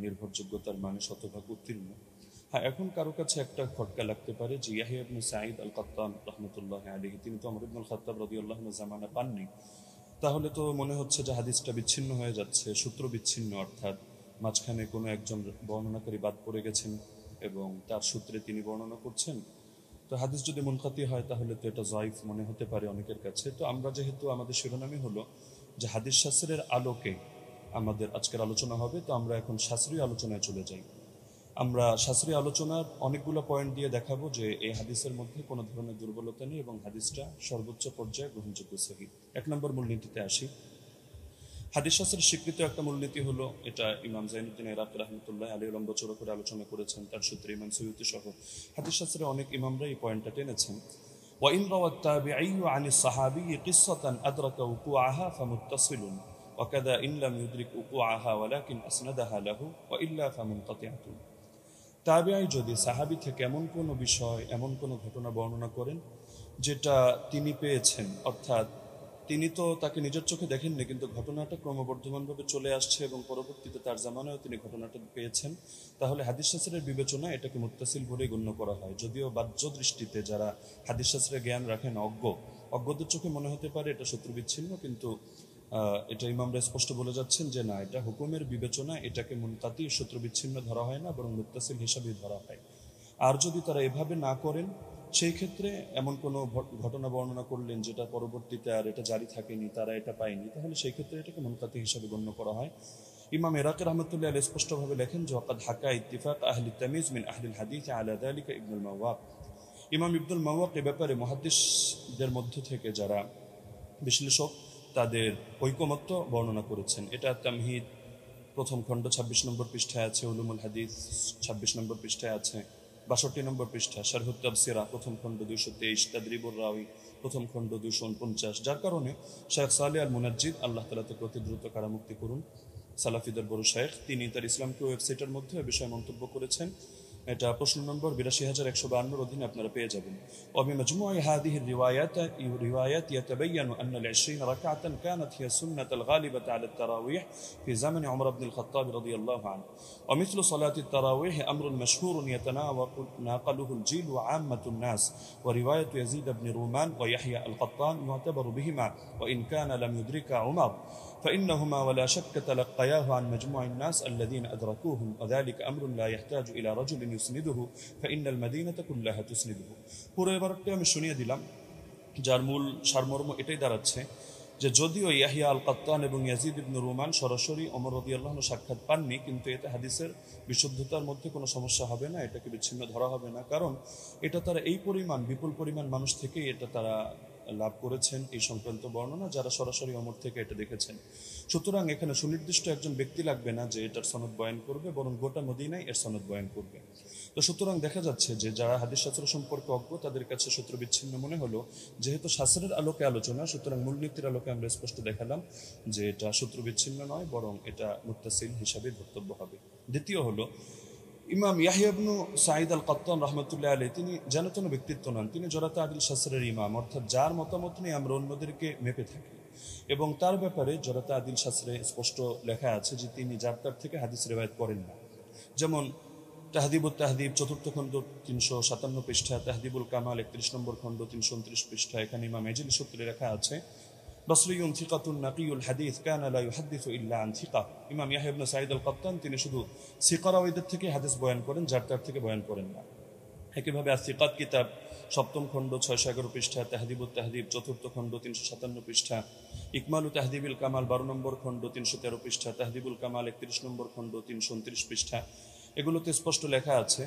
নির্ভরযোগ্যতার মানে শতভাগ উত্তীর্ণ। হ্যাঁ, এখন কারো কাছে একটা খটকা লাগতে পারে যে ইয়াহইয়া ইবনে সাঈদ আল কাত্তান রাহমাতুল্লাহি আলাইহি তিনি তো ওমর ইবনুল খাত্তাব রাদিয়াল্লাহু আনহু জামানা পাননি, তাহলে তো মনে হচ্ছে যে হাদিসটা বিচ্ছিন্ন হয়ে যাচ্ছে, সূত্র বিচ্ছিন্ন, অর্থাৎ মাঝখানে কোনো একজন বর্ণনাকারী বাদ পড়ে গেছেন এবং তার সূত্রে তিনি বর্ণনা করছেন। তো হাদিস যদি মুনকাতি হয় তাহলে তো এটা যায়িফ মনে হতে পারে অনেকের কাছে। তো আমরা যেহেতু আমাদের শিরোনামই হলো যে হাদিস শাস্ত্রের আলোকে আমাদের আজকের আলোচনা হবে, তো আমরা এখন শাস্ত্রীয় আলোচনায় চলে যাই। আমরা শাস্ত্রীয় আলোচনার অনেকগুলো পয়েন্ট দিয়ে দেখাবো যে এই হাদিসের মধ্যে কোনো ধরনের দুর্বলতা নেই এবং হাদিসটা সর্বোচ্চ পর্যায়ে গ্রহণযোগ্য সহিহ। 1 নম্বর মূলনীতিতে আসি। হাদিস শাস্ত্রের স্বীকৃত একটা মূলনীতি হলো, এটা ইমাম জাইনুদ্দিন ইরাকি রাহমাতুল্লাহি আলাইহি লম্বা চড়া করে আলোচনা করেছেন, তার সূত্রে ইমাম সুয়ুতি সহ হাদিস শাস্ত্রের অনেক ইমামরা এই পয়েন্টটা টেনেছেন। وإن روى التابعي عن الصحابي قصة أدرك وقوعها فمتصل وكذا إن لم يدرك وقوعها ولكن أسندها له وإلا فمنقطعة। তাবিঈ যদি সাহাবী থেকে এমন কোনো বিষয়, এমন কোনো ঘটনা বর্ণনা করেন যেটা তিনি পেয়েছেন, অর্থাৎ তিনি তো তাকে নিজের চোখে দেখেননি, কিন্তু ঘটনাটা ক্রমবর্ধমানভাবে চলে আসছে এবং পরবর্তীতে তার জামানায়ও তিনি ঘটনাটা পেয়েছেন, তাহলে হাদিস শাস্ত্রের বিবেচনা এটাকে মুত্তাসিল বলেই গণ্য করা হয়। যদিও বাহ্য দৃষ্টিতে যারা হাদিস শাস্ত্রের জ্ঞান রাখেন, অজ্ঞদের চোখে মনে হতে পারে এটা শত্রু বিচ্ছিন্ন, কিন্তু এটা ইমামরা স্পষ্ট বলে যাচ্ছেন যে না, এটা হুকুমের বিবেচনা, এটাকে মুনকাতি শত্রু বিচ্ছিন্ন ধরা হয় না, বরং মুত্তাসিল হিসাবেই ধরা হয়। আর যদি তারা এভাবে না করেন, সেই ক্ষেত্রে এমন কোনো ঘটনা বর্ণনা করলেন যেটা পরবর্তীতে আর এটা জারি থাকেনি, তারা এটা পায়নি, তাহলে সেই ক্ষেত্রে এটাকে মুনকাতি হিসাবে গণ্য করা হয়। ইমাম ইরাকি রাহমাতুল্লাহি আলাইহি স্পষ্টভাবে লেখেন যে ওয়াকাদ হাকা ইত্তিফাক আহলি তামিজ মিন আহলিল হাদিস আলা যালিকা ইবনুল মাওয়াক। ইমাম ইবনুল মাওয়াক এ ব্যাপারে মুহাদ্দিসদের মধ্য থেকে যারা বিশ্লেষক তাদের ঐকমত্য বর্ণনা করেছেন। এটা তামহিদ 1ম খণ্ড 26 নম্বর পৃষ্ঠায় আছে, উলুমুল হাদিস 26 নম্বর পৃষ্ঠায় আছে, 62 নম্বর পৃষ্ঠা, শারহুত তাফসিরা প্রথম খণ্ড 223, তাদরিবুর রাওয়ি প্রথম খণ্ড 249। যার কারণে শেখ সালেহ আল মুনাজ্জিদ, আল্লাহ তাআলা তাকে অতি দ্রুত কারামুক্তি করুন, সালাফিদের বড় শেখ, তিনি তার ইসলামকে ওয়েবসাইটের মধ্যে এ বিষয়ে মন্তব্য করেছেন। এটা প্রশ্ন নম্বর 82152 অধীনে আপনারা পেয়ে যাবেন। وبمجموع هذه الروايات يتبين أن ال20 ركعة كانت هي السنة الغالبة على التراويح في زمن عمر بن الخطاب رضي الله عنه، ومثل صلاة التراويح أمر مشهور يتناقله الجيل وعامة الناس، ورواية يزيد بن رومان ويحيى القطان يعتبر بهما وإن كان لم يدرك عمر، فإنهما ولا شك تلقياه عن مجموع الناس الذين أدركوهم، وذلك أمر لا يحتاج إلى رجل يسنده فإن المدينة كلها تسنده। পুরো এবারটা আমি শুনিয়ে দিলাম, যার মূল সারমর্ম এটাই দাঁড়াচ্ছে যে যদিও ইয়াহিয়া আল কাত্তান এবং ইয়াজিদ ইবনে রুমান সরাসরি ওমর রাদিয়াল্লাহু আনহু সাক্ষাৎ পাননি, কিন্তু এতে হাদিসের বিশুদ্ধতার মধ্যে কোনো সমস্যা হবে না, এটাকে বিচ্ছিন্ন ধরা হবে না, কারণ এটা তারা এই পরিমাণ বিপুল পরিমাণ মানুষ থেকেই এটা তারা লাভ করেছেন এই সংক্রান্ত বর্ণনা, যারা সরাসরি ওমর থেকে এটা দেখেছেন। সুতরাং এখানে সুনির্দিষ্ট একজন ব্যক্তি লাগবে না যে এটার সনদ বয়ান করবে, বরং গোটা মদিনায় এর সনদ বয়ান করবে। তো সুতরাং দেখা যাচ্ছে যে যারা হাদিস শাস্ত্র সম্পর্কে অজ্ঞ তাদের কাছে সূত্র বিচ্ছিন্ন মনে হলো, যেহেতু শাস্ত্রের আলোকে আলোচনা, সুতরাং মূলনীতির আলোকে আমরা স্পষ্ট দেখালাম যে এটা সূত্র বিচ্ছিন্ন নয়, বরং এটা মুত্তাসিল হিসাবে ধর্তব্য হবে। দ্বিতীয় হলো, ইমাম ইয়াহইয়া ইবনু সাঈদ আল কাত্তান রাহমাতুল্লাহ আলাইহি তিনি যেন তেন ব্যক্তিত্ব নন, তিনি জরাতে আদিল শাস্ত্রের ইমাম, অর্থাৎ যার মতামত নিয়ে আমরা অন্যদেরকে মেপে থাকি, এবং তার ব্যাপারে জরাতে আদিল শাস্ত্রে স্পষ্ট লেখা আছে যে তিনি যার তার থেকে হাদিস রিওয়ায়াত করেন না। যেমন তাহদিবুত তাহদিব 4th খণ্ড 357 পৃষ্ঠা, তাহদিবুল কামাল 31 নম্বর খণ্ড 329 পৃষ্ঠা, এখানে ইমাম এজলি সূত্রে লেখা আছে বসরিয়ুন থিকাতুন নাকিয়ুল হাদিস কানা লা ইউহাদ্দিসু ইল্লা আন থিকা। ইমাম ইয়াহইয়া ইবনে সাঈদ আল কাত্তান তিনি শুধু সিকারাওয়ীদের থেকে হাদিস বয়ান করেন, যার তার থেকে বয়ান করেন না। একইভাবে আসিকাত কিতাব 7ম খণ্ড 611 পৃষ্ঠা, তাহদিবুত তাহদিব 4th খণ্ড 357 পৃষ্ঠা, ইকমালু তাহদিবুল কামাল 12 নম্বর খণ্ড 313 পৃষ্ঠা, তাহদিবুল কামাল 31 নম্বর খণ্ড 329 পৃষ্ঠা, এগুলোতে স্পষ্ট লেখা আছে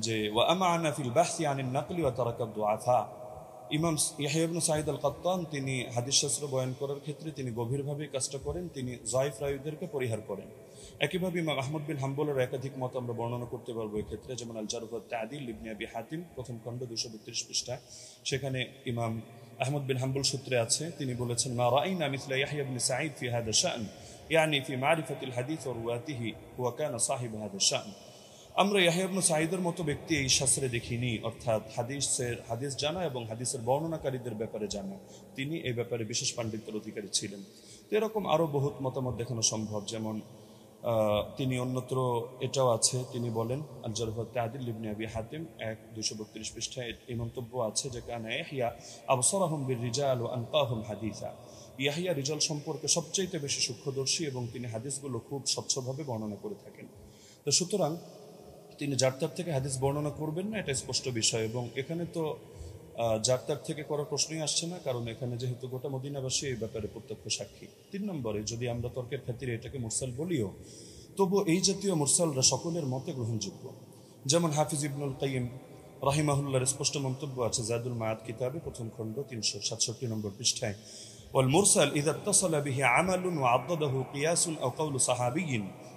যে ওয়া আমানা ফিল বাহসি আনিন নাকলি ওয়া তারাকা দুআফা। ইমাম ইয়াহইয়া ইবনে সাঈদ আল কাত্তান তিনি হাদিস শাস্ত্র বয়ান করার ক্ষেত্রে তিনি গভীরভাবে কাজটা করেন, তিনি যায়িফ রাওয়ীদেরকে পরিহার করেন। একইভাবে ইমাম আহমদ বিন হাম্বলের একাধিক মত আমরা বর্ণনা করতে পারবো এক্ষেত্রে, যেমন আল জারহ ওয়াত তা'দীল ইবনে আবি হাতিম 1ম খণ্ড 232 পৃষ্ঠা, সেখানে ইমাম আহমদ বিন হাম্বল সূত্রে আছে, তিনি বলেছেন মা রাআইনা মিসলা ইয়াহইয়া ইবনে সাঈদ ফি হাদা শা'n, ইয়ানি ফি মারিফাতিল হাদিস ওয়া রুওয়াতিহি হুয়া কানা সাহিব হাদা শা'n। আমরা ইয়াহইয়া ইবনে সাঈদের মতো ব্যক্তি এই শাস্ত্রে দেখিনি, অর্থাৎ হাদিস জানা এবং হাদিসের বর্ণনাকারীদের ব্যাপারে জানা, তিনি এই ব্যাপারে বিশেষ পাণ্ডিত্যের অধিকারী ছিলেন। তো এরকম আরও বহুত মতামত দেখানো সম্ভব, যেমন তিনি অন্যত্র এটাও আছে, তিনি বলেন আল জারহ ওয়াত তা'দীল ইবনে আবি হাতিম 1-232 পৃষ্ঠায় এই মন্তব্য আছে যে কানা ইয়াহইয়া আবসারাহুম বির-রিজাল ওয়া আনকাহুম হাদিসা। ইয়াহইয়া রিজাল সম্পর্কে সবচেয়ে বেশি সূক্ষ্মদর্শী এবং তিনি হাদিসগুলো খুব স্বচ্ছভাবে বর্ণনা করে থাকেন। তো সুতরাং তিনি যার তার থেকে হাদিস বর্ণনা করবেন না, এটা স্পষ্ট বিষয়, এবং এখানে তো যার তার থেকে করার প্রশ্নই আসছে না, কারণ এখানে যেহেতু গোটা মদিনাবাসী এই ব্যাপারে প্রত্যক্ষ সাক্ষী। 3 নম্বরে, যদি আমরা তর্কের খাতিরে এটাকে মুরসাল বলিও, তবু এই জাতীয় মুরসালরা সকলের মতে গ্রহণযোগ্য। যেমন হাফিজ ইবনুল কাইয়িম রাহিমাহুল্লাহর স্পষ্ট মন্তব্য আছে জাদুল মাআদ কিতাবে 1ম খণ্ড 367 নম্বর পৃষ্ঠায়, والمرسل إذا اتصل به عمل وعضده قياس أو قول صحابي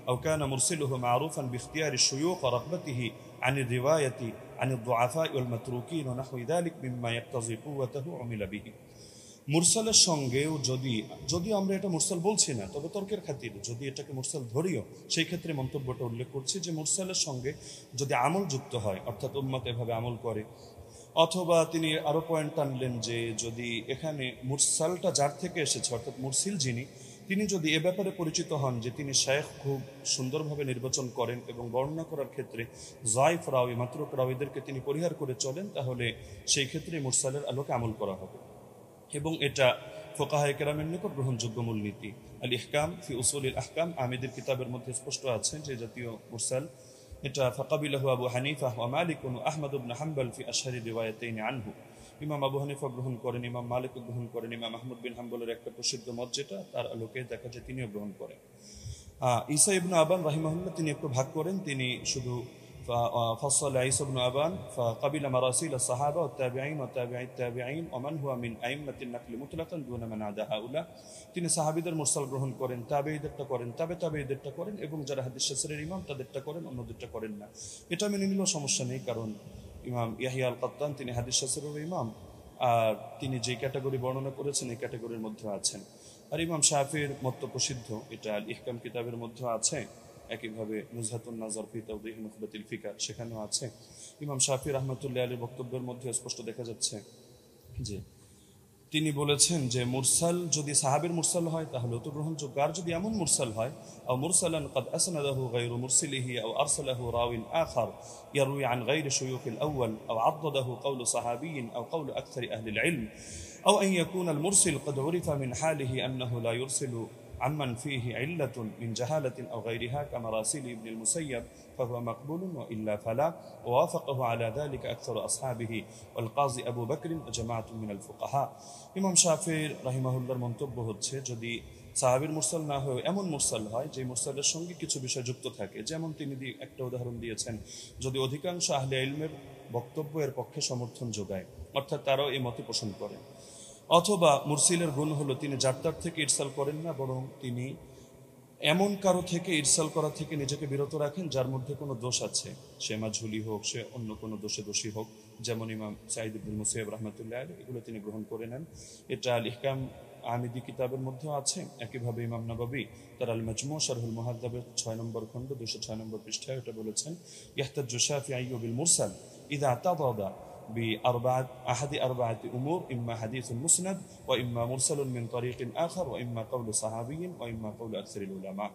أو كان مرسله معروفا باختيار الشيوخ ورغبته عن الرواية عن الضعفاء والمتروكين ونحو ذلك مما يقتضي قوته عمل به। মুরসালের সঙ্গেও যদিও আমরা এটা মুরসাল বলছি না, তবে তর্কের খাতিরে যদি এটাকে মুরসাল ধরিও, সেই ক্ষেত্রে মন্তব্যটা উল্লেখ করছি যে মুরসালের সঙ্গে যদি আমল যুক্ত হয়, অর্থাৎ উম্মত এভাবে আমল করে, অথবা তিনি আরো পয়েন্ট টানলেন যে যদি এখানে মুরসালটা যার থেকে এসেছে, অর্থাৎ মুরসিল যিনি, তিনি যদি এ ব্যাপারে পরিচিত হন যে তিনি শায়খ খুব সুন্দরভাবে নির্বাচন করেন এবং বর্ণনা করার ক্ষেত্রে যায়িফ রাওয়ী মাতরুক রাওয়ীদেরকে তিনি পরিহার করে চলেন, তাহলে সেই ক্ষেত্রে মুরসালের আলোকে আমল করা হবে, এবং এটা ফুকাহায়ে কেরামের নিকট গ্রহণযোগ্য মূলনীতি। আল ইহকাম ফি উসুলিল আহকাম আমিদের কিতাবের মধ্যে স্পষ্ট আছে যে জাতীয় মুরসাল এটা ফাকাবিলাহু আবু হানিফা ওয়া মালিক ওয়া আহমদ ইবনে হাম্বল ফি আশহারি রিওয়ায়াতাইন আনহু। ইমাম আবু হানিফা গ্রহণ করেন, ইমাম মালিক গ্রহণ করেন, ইমাম আহমদ বিন হাম্বলের একটা প্রসিদ্ধ মত যেটা তার আলোকে দেখা যায় তিনিও গ্রহণ করেন। ঈসা ইবনে আবান রাহিমাহুল্লাহ তিনি একটু ভাগ করেন, তিনি শুধু ففصل عيسى بن أبان فقبل مراسيل الصحابة والتابعين والتابعي التابعين ومن هو من أئمة النقل مطلقا دون من عدا هؤلاء তিনি সাহাবীদের মুরসাল গ্রহণ করেন, তাবেঈদেরটা করেন, তাবেঈদেরটা করেন এবং যারা হাদিস শাস্ত্রের ইমাম তাদেরটা করেন, অন্যদেরটা করেন না। এটা মেনে নিলেও সমস্যা নেই, কারণ ইমাম ইয়াহিয়া আল কাত্তান তিনি হাদিস শাস্ত্রের ইমাম, আর তিনি যে ক্যাটাগরি বর্ণনা করেছেন এই ক্যাটাগরির মধ্যে আছেন। আর ইমাম শাফির মত প্রসিদ্ধ, এটা আল ইহকাম কিতাবের মধ্যে আছে, একইভাবে নুজহাতুন নাজর ফি তাওদীহ নুখবাতিল ফিকার সেখানেও আছে। ইমাম শাফি রাহমাতুল্লাহ আলাইহির বক্তব্যের মধ্যে স্পষ্ট দেখা যাচ্ছে যে তিনি বলেছেন যে মুরসাল যদি সাহাবীর মুরসাল হয় তাহলে তো গ্রহণযোগ্য, আর যদি এমন মুরসাল হয় আও মুরসালান قد اسنده غير مرسله او ارسله راو اخر يروي عن غير شيوخ الاول او عضده قول صحابي او قول اكثر اهل العلم او ان يكون المرسل قد عرف من حاله انه لا يرسل عمن فيه علة من جهالة أو غيرها كمراسيل ابن المسيب فهو مقبول وإلا فلا، ووافقه على ذلك أكثر أصحابه والقاضي أبو بكر وجماعة من الفقهاء। ইমাম শাফি রাহিমাহুল্লাহর মন্তব্য হচ্ছে, যদি সাহাবীর মুরসাল না হয় এমন মুরসাল হয় যে মুরসালের সঙ্গে কিছু বিষয় যুক্ত থাকে, যেমন তিনি একটা উদাহরণ দিয়েছেন, যদি অধিকাংশ আহলে ইলমের বক্তব্য এর পক্ষে সমর্থন যোগায়, অর্থাৎ তারাও এই মতে পোষণ করেন, অথবা মুরসিলের গুণ হলো তিনি যার থেকে ইরসাল করেন না, বরং তিনি এমন কারো থেকে ইরসাল করা থেকে নিজেকে বিরত রাখেন যার মধ্যে কোনো দোষ আছে, সে মাঝহুলি হোক, সে অন্য কোনো দোষে দোষী হোক, যেমন ইমাম সাঈদ ইবনে মুসাইয়্যিব রাহমাতুল্লাহ আলাইহি, এগুলো তিনি গ্রহণ করে নেন। এটা আল ইহকাম আমিদি কিতাবের মধ্যেও আছে। একইভাবে ইমাম নববী তার আল মাজমু শারহুল মুহাদ্দাবের 6 নম্বর খণ্ড 206 নম্বর পৃষ্ঠায় এটা বলেছেন, ইয়াহতাজ্জু শাফিঈ বিল মুরসাল ইযা তাদাদা بأحد أربعة أمور إما حديث مسند وإما مرسل من طريق آخر وإما قول صحابي وإما قول أكثر العلماء।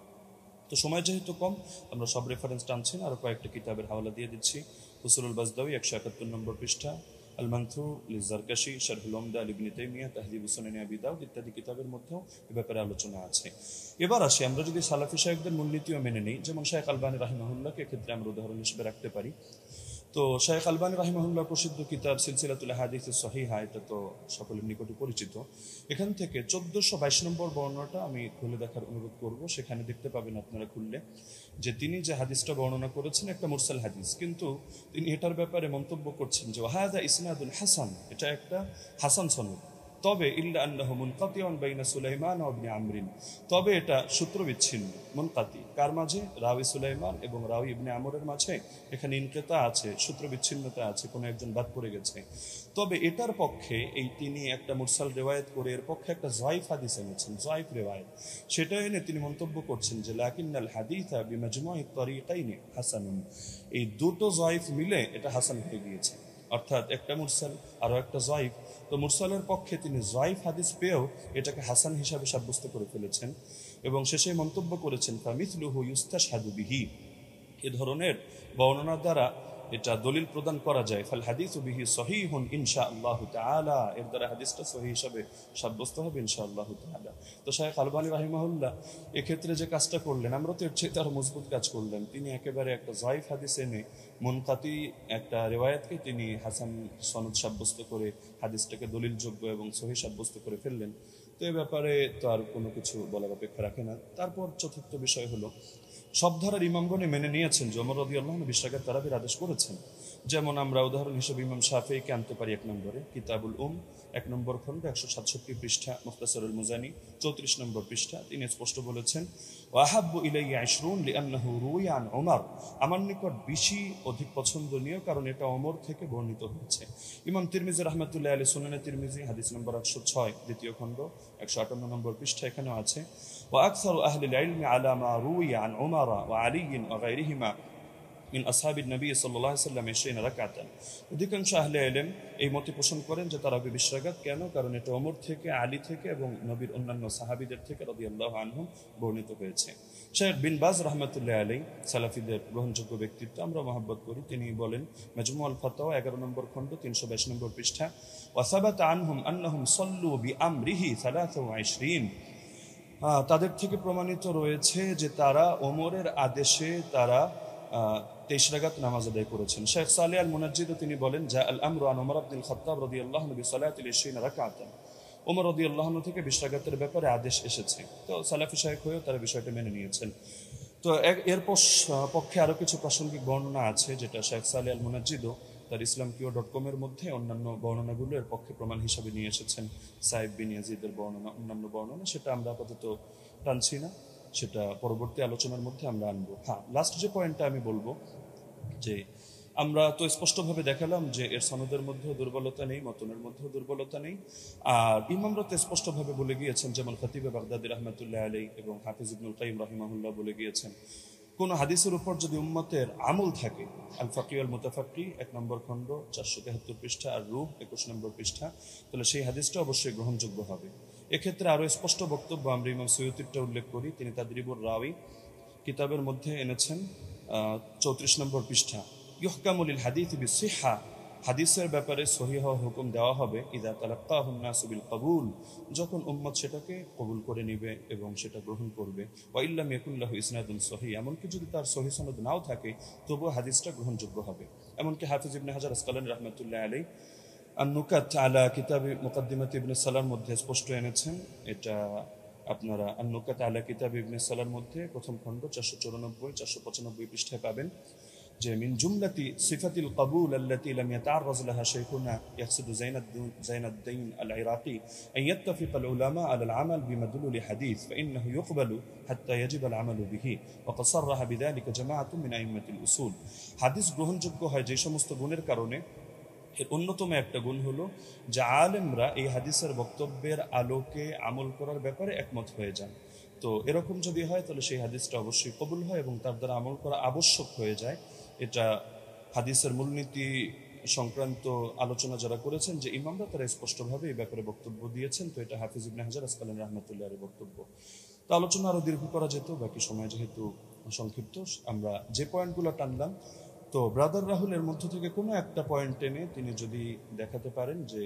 তো সময় যেহেতু কম, আমরা সব রেফারেন্স টানছি না, আরও কয়েকটা কিতাবের হাওলা দিয়ে দিচ্ছি। উসুলুল বাজদাওয়ী 171 নম্বর পৃষ্ঠা, আল মানথুর লিজারকাশি, শারহুল উমদা ইবনে তাইমিয়া, তাহযীবুস সুনান আবি দাউদ ইত্যাদি কিতাবের মধ্যেও এ ব্যাপারে আলোচনা আছে। এবার আসি, আমরা যদি সালাফি শায়খদের মূলনীতিও মেনে নিই, যেমন শায়খ আলবানী রাহিমাহুল্লাহকে ক্ষেত্রে আমরা উদাহরণ হিসেবে রাখতে পারি। তো শায়খ আলবানী রাহিমাহুল্লাহ প্রসিদ্ধ কিতাব সিলসিলাতুল আহাদিস সহিহা, এটা তো সকলের নিকটে পরিচিত। এখান থেকে 1422 নম্বর বর্ণনাটা আমি খুলে দেখার অনুরোধ করব। সেখানে দেখতে পাবেন আপনারা খুললে যে তিনি যে হাদিসটা বর্ণনা করেছেন একটা মুরসাল হাদিস, কিন্তু তিনি এটার ব্যাপারে মন্তব্য করছেন যে ওয়াহাদা ইসনাদুল হাসান, এটা একটা হাসান সনদ, তবে ইল্লা আন্নাহু মুনকাতিউন বাইনা সুলাইমান ওয়া ইবনে আমরিন, তবে এটা সূত্র বিচ্ছিন্ন, মুনকাতি কার মাঝে, রাওয়ি সুলাইমান এবং রাওয়ি ইবনে আমরের মাঝে এখানে ইনকিতা আছে, সূত্র বিচ্ছিন্নতা আছে, কোনো একজন বাদ পড়ে গেছে। তবে এটার পক্ষে এই তিনি একটা মুরসাল রিওয়ায়াত করে এর পক্ষে একটা যায়িফ হাদিস এনেছেন, যায়িফ রিওয়ায়াত, সেটা এনে তিনি মন্তব্য করছেন যে লাকিন্নাল হাদিসা বিমাজমুই তারিকাইনি হাসানুন, এই দুটো যায়িফ মিলে এটা হাসান হয়ে গিয়েছে, অর্থাৎ একটা মুরসাল আরও একটা যায়িফ। তো মুরসালের পক্ষে তিনি যায়িফ হাদিস পেয়েও এটাকে হাসান হিসাবে সাব্যস্ত করে ফেলেছেন এবং শেষে মন্তব্য করেছেন ফামিথলুহু ইউস্তাশহাদু বিহি, এ ধরনের বর্ণনার দ্বারা এটা দলিল প্রদান করা যায়, ফাল হাদিসু বিহি সহিহুন ইনশাআল্লাহু তাআলা, এর দ্বারা হাদিসটা সহিহ হিসাবে সাব্যস্ত হবে ইনশাআল্লাহু তাআলা। তো শায়খ আলবানী রাহিমাহুল্লাহ এক্ষেত্রে যে কাজটা করলেন, আমরা তো এর চেয়ে তার মজবুত কাজ করলেন, তিনি একেবারে একটা যায়িফ হাদিস এনে মুনকাতি একটা রিওয়ায়াতকে তিনি হাসান সনদ সাব্যস্ত করে হাদিসটাকে দলিলযোগ্য এবং সহিহ সাব্যস্ত করে ফেললেন। তো এ ব্যাপারে তো আর কোনো কিছু বলার অপেক্ষা রাখে না। তারপর চতুর্থ বিষয় হলো, সব ধারার ইমামগণে মেনে নিয়েছেন যে ওমর রাদিয়াল্লাহু আনহু 20 রাকাত তারাবির আদেশ করেছেন। যেমন আমরা উদাহরণ হিসেবে ইমাম শাফিঈকে আনতে পারি 1 নম্বরে কিতাবুল 1 নম্বর খণ্ড 167 পৃষ্ঠা, মুখতাসারুল মুজানি 34 নম্বর পৃষ্ঠা, তিনি স্পষ্ট বলেছেন ওয়াহাব্বু ইলাইয়া 20 লিআন্নাহু রুইয়া আন ওমর, আমার নিকট 20 অধিক পছন্দনীয় কারণ এটা ওমর থেকে বর্ণিত হয়েছে। ইমাম তিরমিজি রাহমাতুল্লাহি আলাইহি সুনানে তিরমিজি হাদিস নম্বর 806 দ্বিতীয় খণ্ড 158 নম্বর পৃষ্ঠা, এখানেও আছে ওয়া আকসারু আহলিল ইলমি আলা মা রুইয়া আন ওমর ওয়া আলী ওয়া গায়রিহিমা মিন আসহাবিন নবী সাল্লাল্লাহু আলাইহি ওয়াসাল্লাম 20 রাকাতান, অধিকাংশ আহলে ইলম এই মতে পোষণ করেন যে তারাবি 20 রাকাত। কেন? কারণ এটা ওমর থেকে, আলী থেকে এবং নবীর অন্যান্য সাহাবীদের থেকে রাদিয়াল্লাহু আনহুম বর্ণিত হয়েছে। শায়খ বিন বাজ রাহমাতুল্লাহি আলাইহি সালাফিদের গ্রহণযোগ্য ব্যক্তিত্ব, আমরা মহব্বত করি, তিনি বলেন মাজমুউল ফাতাওয়া 11 নম্বর খণ্ড 322 নম্বর পৃষ্ঠা, ওয়া সাবাতা আনহুম আন্নাহুম সাল্লু বিআমরিহি 23, তাদের থেকে প্রমাণিত রয়েছে যে তারা ওমরের আদেশে তারা 23 রাকাত নামাজ আদায় করেছেন। শেখ সালেহ আল মুনাজ্জিদ তিনি বলেন যা আল আমরু আন ওমর ইবনে খাত্তাব রাদিয়াল্লাহু আনহু বিসালাতিল 20 রাকাতান, ওমর রাদিয়াল্লাহু আনহু থেকে 20 রাকাতের ব্যাপারে আদেশ এসেছে। তো সালাফি শায়খ হয়েও তারা বিষয়টা মেনে নিয়েছেন। তো এর পক্ষে আরো কিছু প্রাসঙ্গিক বর্ণনা আছে, যেটা শেখ সালেহ আল মুনাজ্জিদও তার islamkio.com এর মধ্যে অন্যান্য বর্ণনাগুলো এর পক্ষে প্রমাণ হিসাবে নিয়ে এসেছেন। সাইব বিন ইয়াজিদের বর্ণনা, অন্যান্য বর্ণনা, সেটা আমরা আপাতত টানছি না, সেটা পরবর্তী আলোচনার মধ্যে আমরা আনবো। হ্যাঁ, লাস্ট যে পয়েন্টটা আমি বলবো, যে আমরা তো স্পষ্টভাবে দেখালাম যে এর সনদের মধ্যেও দুর্বলতা নেই, মতনের মধ্যেও দুর্বলতা নেই। আর ইমামরা তো স্পষ্টভাবে বলে গিয়েছেন, যেমন খতিবে বাগদাদি রহমতুল্লাহ আলাইহি এবং হাফিজ ইবনুল কাইয়িম রাহিমাহুল্লাহ বলে গিয়েছেন, কোন হাদিসের উপর যদি উম্মতের আমল থাকে, আল ফাকি আল মুতাফাক্কি 1 নম্বর খণ্ড 473 পৃষ্ঠা, আর রূহ 21 নম্বর পৃষ্ঠা, তাহলে সেই হাদিসটা অবশ্যই গ্রহণযোগ্য হবে। এক্ষেত্রে আরো স্পষ্ট বক্তব্য আমরা ইমাম সৈয়ুতিরটা উল্লেখ করি। তিনি তাদরিবুর রাওয়ী কিতাবের মধ্যে এনেছেন 34 নম্বর পৃষ্ঠা, ইহকামুল হাদিস বিসিহা, হাদিসের ব্যাপারে সহিহ হুকুম দেওয়া হবে ইদা তালাক্কাহুন নাসু বিল কবুল, যখন উম্মত সেটাকে কবুল করে নিবে এবং সেটা গ্রহণ করবে। ওয়া ইল্লাম ইয়াকুন লাহু ইসনাদুন সহিহ, এমনকি যদি তার সহিহ সনদ নাও থাকে তবুও হাদিসটা গ্রহণযোগ্য হবে। এমনকি হাফিজ ইবনে হাজার আসকালানী রাহমাতুল্লাহ আলাইহি আন-নুকাত আলা কিতাবি মুকদ্দিমাত ইবনে সালার মধ্যে স্পষ্ট এনেছেন। এটা আপনারা আন-নুকাত আলা কিতাব ইবনে সালার মধ্যে প্রথম খণ্ড 494 495 পৃষ্ঠায় পাবেন যে মিন জুমলাতি সিফাতিল কবুল আল্লাতী লাম ইয়াতাআররাজ লাহা শাইখুনা ইয়াকসিদু জাইনাদ্দিন আল-ইরাকি আন ইয়াত্তাফিকা আল-উলামা আলা আল-আমাল বিমাদলুল হাদিস ফাইন্নাহু ইউকবালু হাত্তা ইয়াজিব আল-আমালু বিহি ওয়া ক্বাদ সাররাহা বিযালিকা জামাআতুন মিন আইম্মাতিল উসুল। হাদিস গ্রহণযোগ্য হয় যে সমস্ত গুণের কারণে। এর অন্যতম একটা গুণ হলো যে আলেমরা এই হাদিসের বক্তব্যের আলোকে আমল করার ব্যাপারে একমত হয়ে যান। তো এরকম যদি হয় তাহলে সেই হাদিসটা অবশ্যই কবুল হয় এবং তার দ্বারা আমল করা আবশ্যক হয়ে যায়। এটা হাদিসের মূলনীতি সংক্রান্ত আলোচনা যারা করেছেন যে ইমামরা, তারা স্পষ্টভাবে এই ব্যাপারে বক্তব্য দিয়েছেন। তো এটা হাফিজ ইবনে হাজার আসকালানী রাহমাতুল্লাহ আলাইহির বক্তব্য। তো আলোচনা আরো দীর্ঘ করা যেত, বাকি সময় যেহেতু সংক্ষিপ্ত, আমরা যে পয়েন্টগুলো টানলাম, তো ব্রাদার রাহুলের মধ্য থেকে কোনো একটা পয়েন্ট টেনে তিনি যদি দেখাতে পারেন যে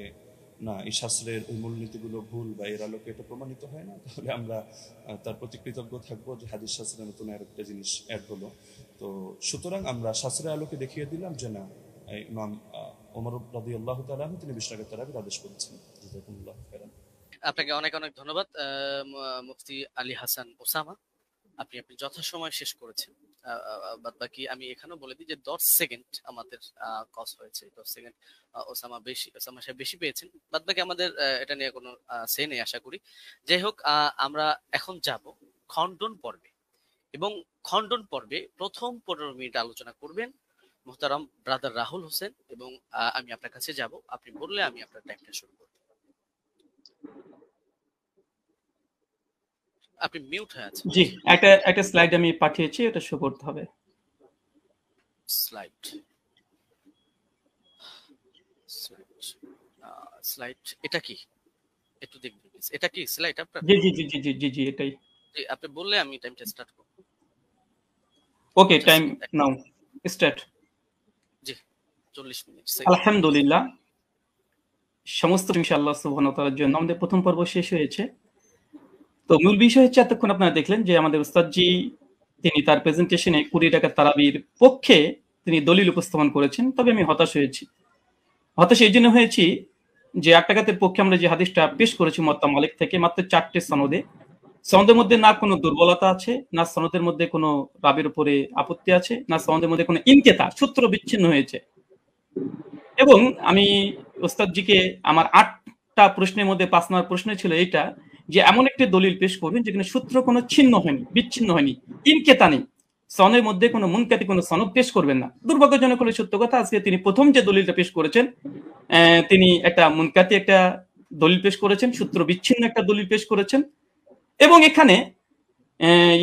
না, এই শাস্ত্রের ওই মূলনীতিগুলো ভুল বা এর আলোকে এটা প্রমাণিত হয় না, তাহলে আমরা তার প্রতি কৃতজ্ঞ থাকবো যে হাদিস শাস্ত্রের নতুন আরেকটা জিনিস অ্যাড হলো। তো সুতরাং আমরা শাস্ত্রের আলোকে দেখিয়ে দিলাম যে না, ইমাম ওমর রাদিয়াল্লাহু তাআলা আনহু তিনি 20 রাকাত তারাবির আদেশ করেছেন। জাযাকুমুল্লাহু খাইরান। আপনাকে অনেক অনেক ধন্যবাদ মুফতি আলী হাসান ওসামা, আপনি যথাসময় শেষ করেছেন। বাদ বাকি আমি এখানেও বলে দিই যে 10 সেকেন্ড আমাদের কস হয়েছে, 10 সেকেন্ড ওসামা সাহেব বেশি পেয়েছেন। বাদ বাকি আমাদের এটা নিয়ে কোনো সে নেই আশা করি। যাই হোক, আমরা এখন যাব খণ্ডন পর্বে, এবং খণ্ডন পর্বে প্রথম 15 মিনিট আলোচনা করবেন মুহতারাম ব্রাদার রাহুল হোসেন, এবং আমি আপনার কাছে যাব, আপনি বললে আমি আপনার টাইমটা শুরু করব। আপনি মিউট হয়ে আছেন। জি, একটা স্লাইড আমি পাঠিয়েছি, এটা শো করতে হবে। স্লাইড এটা কি একটু দেখবেন প্লিজ, এটা কি স্লাইড আপনার? জি জি জি জি জি জি এটাই। জি, আপনি বললে আমি টাইমটা স্টার্ট করব। ওকে, টাইম নাও স্টার্ট। জি, 40 মিনিট। আলহামদুলিল্লাহ, সমস্ত ইনশাআল্লাহ সুবহানাহু ওয়া তাআলার জন্য আমাদের প্রথম পর্ব শেষ হয়েছে। তো মূল বিষয় হচ্ছে, এতক্ষণ আপনারা দেখলেন যে আমাদের উস্তাদজি তিনি তার প্রেজেন্টেশনে 20 রাকাত তারাবির পক্ষে তিনি দলিল উপস্থাপন করেছেন। তবে আমি হতাশ এই জন্য হয়েছি যে 8 রাকাতের পক্ষে আমরা যে হাদিসটা পেশ করেছি মুওয়াত্তা মালিক থেকে, মাত্র 4টে সনদের মধ্যে না কোনো দুর্বলতা আছে, না সনদের মধ্যে কোনো রাবির উপরে আপত্তি আছে, না সনদের মধ্যে কোনো ইনকিতা, সূত্র বিচ্ছিন্ন হয়েছে। এবং আমি ওস্তাদজিকে আমার 8টা প্রশ্নের মধ্যে 5 নম্বর প্রশ্ন ছিল এইটা, যে এমন একটি দলিল পেশ করবেন যেখানে সূত্র কোনো বিচ্ছিন্ন হয়নি, ইনকিতা নেই, সনের মধ্যে কোনো মুনকাতি কোনো সনদ পেশ করবেন না। দুর্ভাগ্যজনক হলে সত্য কথা, আজকে তিনি প্রথম যে দলিলটা পেশ করেছেন, তিনি একটা মুনকাতি একটা দলিল পেশ করেছেন, সূত্র বিচ্ছিন্ন একটা দলিল পেশ করেছেন। এবং এখানে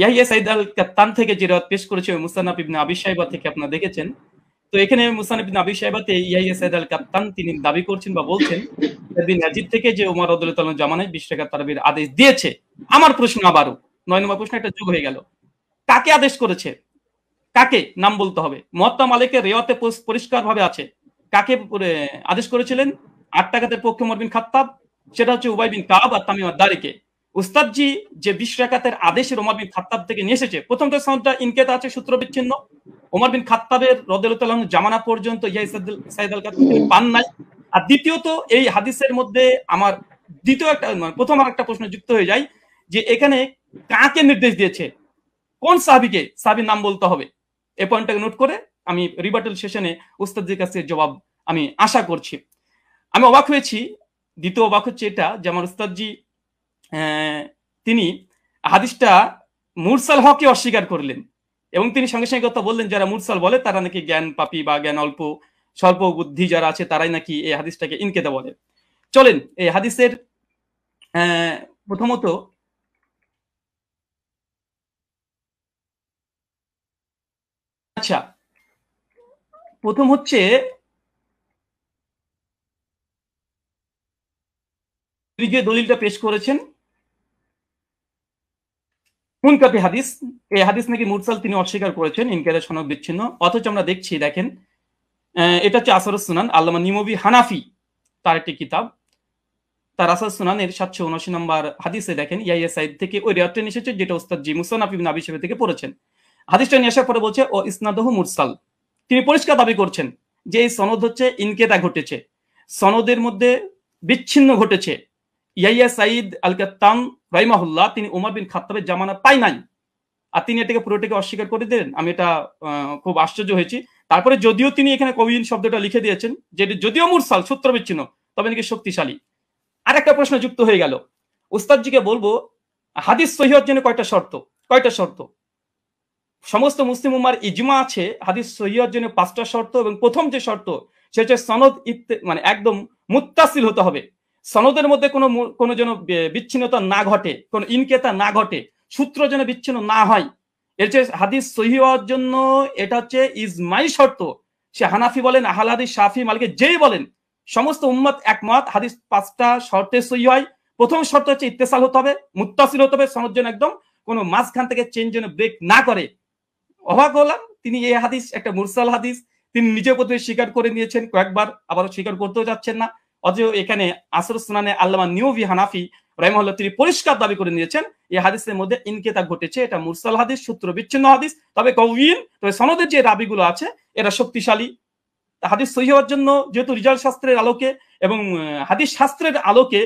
ইয়াহিয়া সাইদ আল কাত্তান থেকে যে রাত পেশ করেছে মুসান্নাফ ইবনে আবি শাইবা থেকে আপনারা দেখেছেন। তো এখানে মুসান্নাফ ইবনে আবি শাইবাতে ইয়াহিয়া সাইদ আল কাত্তান তিনি দাবি করছেন বা বলছেন ইবনে ইয়াজিদ থেকে যে ওমর রাদিয়াল্লাহু তাআলা জামানায় 20 রাকাত তারাবির আদেশ দিয়েছে। আমার প্রশ্ন আবারও 9 নম্বর প্রশ্ন একটা যোগ হয়ে গেল, কাকে আদেশ করেছে, কাকে নাম বলতে হবে। মুওয়াত্তা মালিকের রিওয়ায়াতে পরিষ্কারভাবে আছে কাকে আদেশ করেছিলেন। 8 রাকাতের পক্ষে ওমর বিন খাত্তাব, সেটা হচ্ছে উবাই বিন কাব আর তামিম আদ-দারিকে। উস্তাদজি যে 20 রাকাতের আদেশের ওমর বিন খাত্তাব থেকে নিয়ে এসেছে, প্রথমটা সনদটা ইনকিতা আছে, সূত্র বিচ্ছিন্ন। ওমর বিন খাত্তাবের রাদিয়াল্লাহু তাআলা জামানা পর্যন্ত ইয়াহিয়া সাইদ আল কাত্তান পান নাই। আর দ্বিতীয়ত, এই হাদিসের মধ্যে আমার প্রথম আর একটা প্রশ্ন যুক্ত হয়ে যায় যে এখানে কাকে নির্দেশ দিয়েছে, কোন সাহাবীর নাম বলতে হবে। এই পয়েন্টটাকে নোট করে আমি রিবাটাল সেশনে উস্তাদের কাছে জবাব আমি আশা করছি। আমি অবাক হয়েছি, দ্বিতীয় অবাক হচ্ছে এটা যে আমার উস্তাদজি তিনি হাদিসটা মুরসাল হককে অস্বীকার করলেন এবং তিনি সঙ্গে সঙ্গে কথা বললেন যারা মুরসাল বলে তারা নাকি জ্ঞান পাপী বা জ্ঞান স্বল্প বুদ্ধি যারা আছে তারাই নাকি এই হাদিসটাকে ইনকেতা বলে। চলেন এই হাদিসের প্রথমত আচ্ছা প্রথম হচ্ছে যে দলিলটা পেশ করেছেন মুনকাতি হাদিস, এই হাদিস নাকি মুরসাল তিনি অস্বীকার করেছেন, ইনকারের সনদ বিচ্ছিন্ন। অথচ আমরা দেখছি দেখেন এটা হচ্ছে আসরুস সুনান, আল্লামা নিমবি হানাফি তার একটি কিতাব, তার আসরুস সুনানের 779 নম্বর হাদিসে দেখেন ইয়াহিয়া সাইদ থেকে ওই রিওয়ায়াতটা নিয়ে এসেছে যেটা উস্তাদ জি মুসান্নাফ ইবনে আবি শাইবা থেকে পড়েছেন। হাদিসটা নিয়ে আসার পরে বলছে ও ইসনাদহু মুরসাল, তিনি পরিষ্কার দাবি করছেন যে এই সনদ হচ্ছে ইনকেতা ঘটেছে, সনদের মধ্যে বিচ্ছিন্ন ঘটেছে। ইয়াহিয়া সাইদ আল কাত্তাম রাহিমাহুল্লাহ তিনি উমর বিন খাত্তাবের জামানা পাই নাই, আর তিনি এটাকে পুরোটাকে অস্বীকার করে দিলেন। আমি এটা খুব আশ্চর্য হয়েছি। তারপরে যদিও তিনি এখানে কবিন শব্দটা লিখে দিয়েছেন যে যদিও মুরসাল সূত্র বিচ্ছিন্ন তবে নাকি শক্তিশালী। আর একটা প্রশ্ন যুক্ত হয়ে গেল, উস্তাদজিকে বলবো হাদিস সহিহ হওয়ার জন্য কয়টা শর্ত? সমস্ত মুসলিম উম্মার ইজমা আছে হাদিস সহিহ হওয়ার জন্য 5টা শর্ত, এবং প্রথম যে শর্ত সে হচ্ছে সনদ মানে একদম মুত্তাসিল হতে হবে, সনদের মধ্যে কোনো যেন বিচ্ছিন্নতা না ঘটে, কোনো ইনকেতা না ঘটে, সূত্র যেন বিচ্ছিন্ন না হয়। এর চেয়ে হাদিস সহিহ হওয়ার জন্য এটা হচ্ছে ইজমাই শর্ত। সে হানাফি বলেন, আহলে হাদিস, শাফি, মালিকি যেই বলেন, সমস্ত উম্মত একমত হাদিস 5টা শর্তে সহিহ হয়। প্রথম শর্ত হচ্ছে ইত্তেসাল হতে হবে, মুত্তাসিল হতে হবে, সনদ যেন একদম কোনো মাঝখান থেকে চেঞ্জ যেন ব্রেক না করে। অবাক হলাম, তিনি এই হাদিস একটা মুরসাল হাদিস তিনি নিজে প্রথমে স্বীকার করে নিয়েছেন কয়েকবার, আবারও স্বীকার করতেও যাচ্ছেন না। অথচ এখানে আসরুস সুনানে আল্লামা নিউবি হানাফি রাহিমাহুল্লাহ তিনি পরিষ্কার দাবি করে নিয়েছেন এই হাদিসের মধ্যে ইনকেতা ঘটেছে, এটা মুরসাল হাদিস, সূত্র বিচ্ছিন্ন হাদিস, তবে কওয়িন, তবে সনদের যে রাবিগুলো আছে এরা শক্তিশালী। হাদিস সহিহ হওয়ার জন্য যেহেতু রিজাল শাস্ত্রের আলোকে এবং হাদিস শাস্ত্রের আলোকে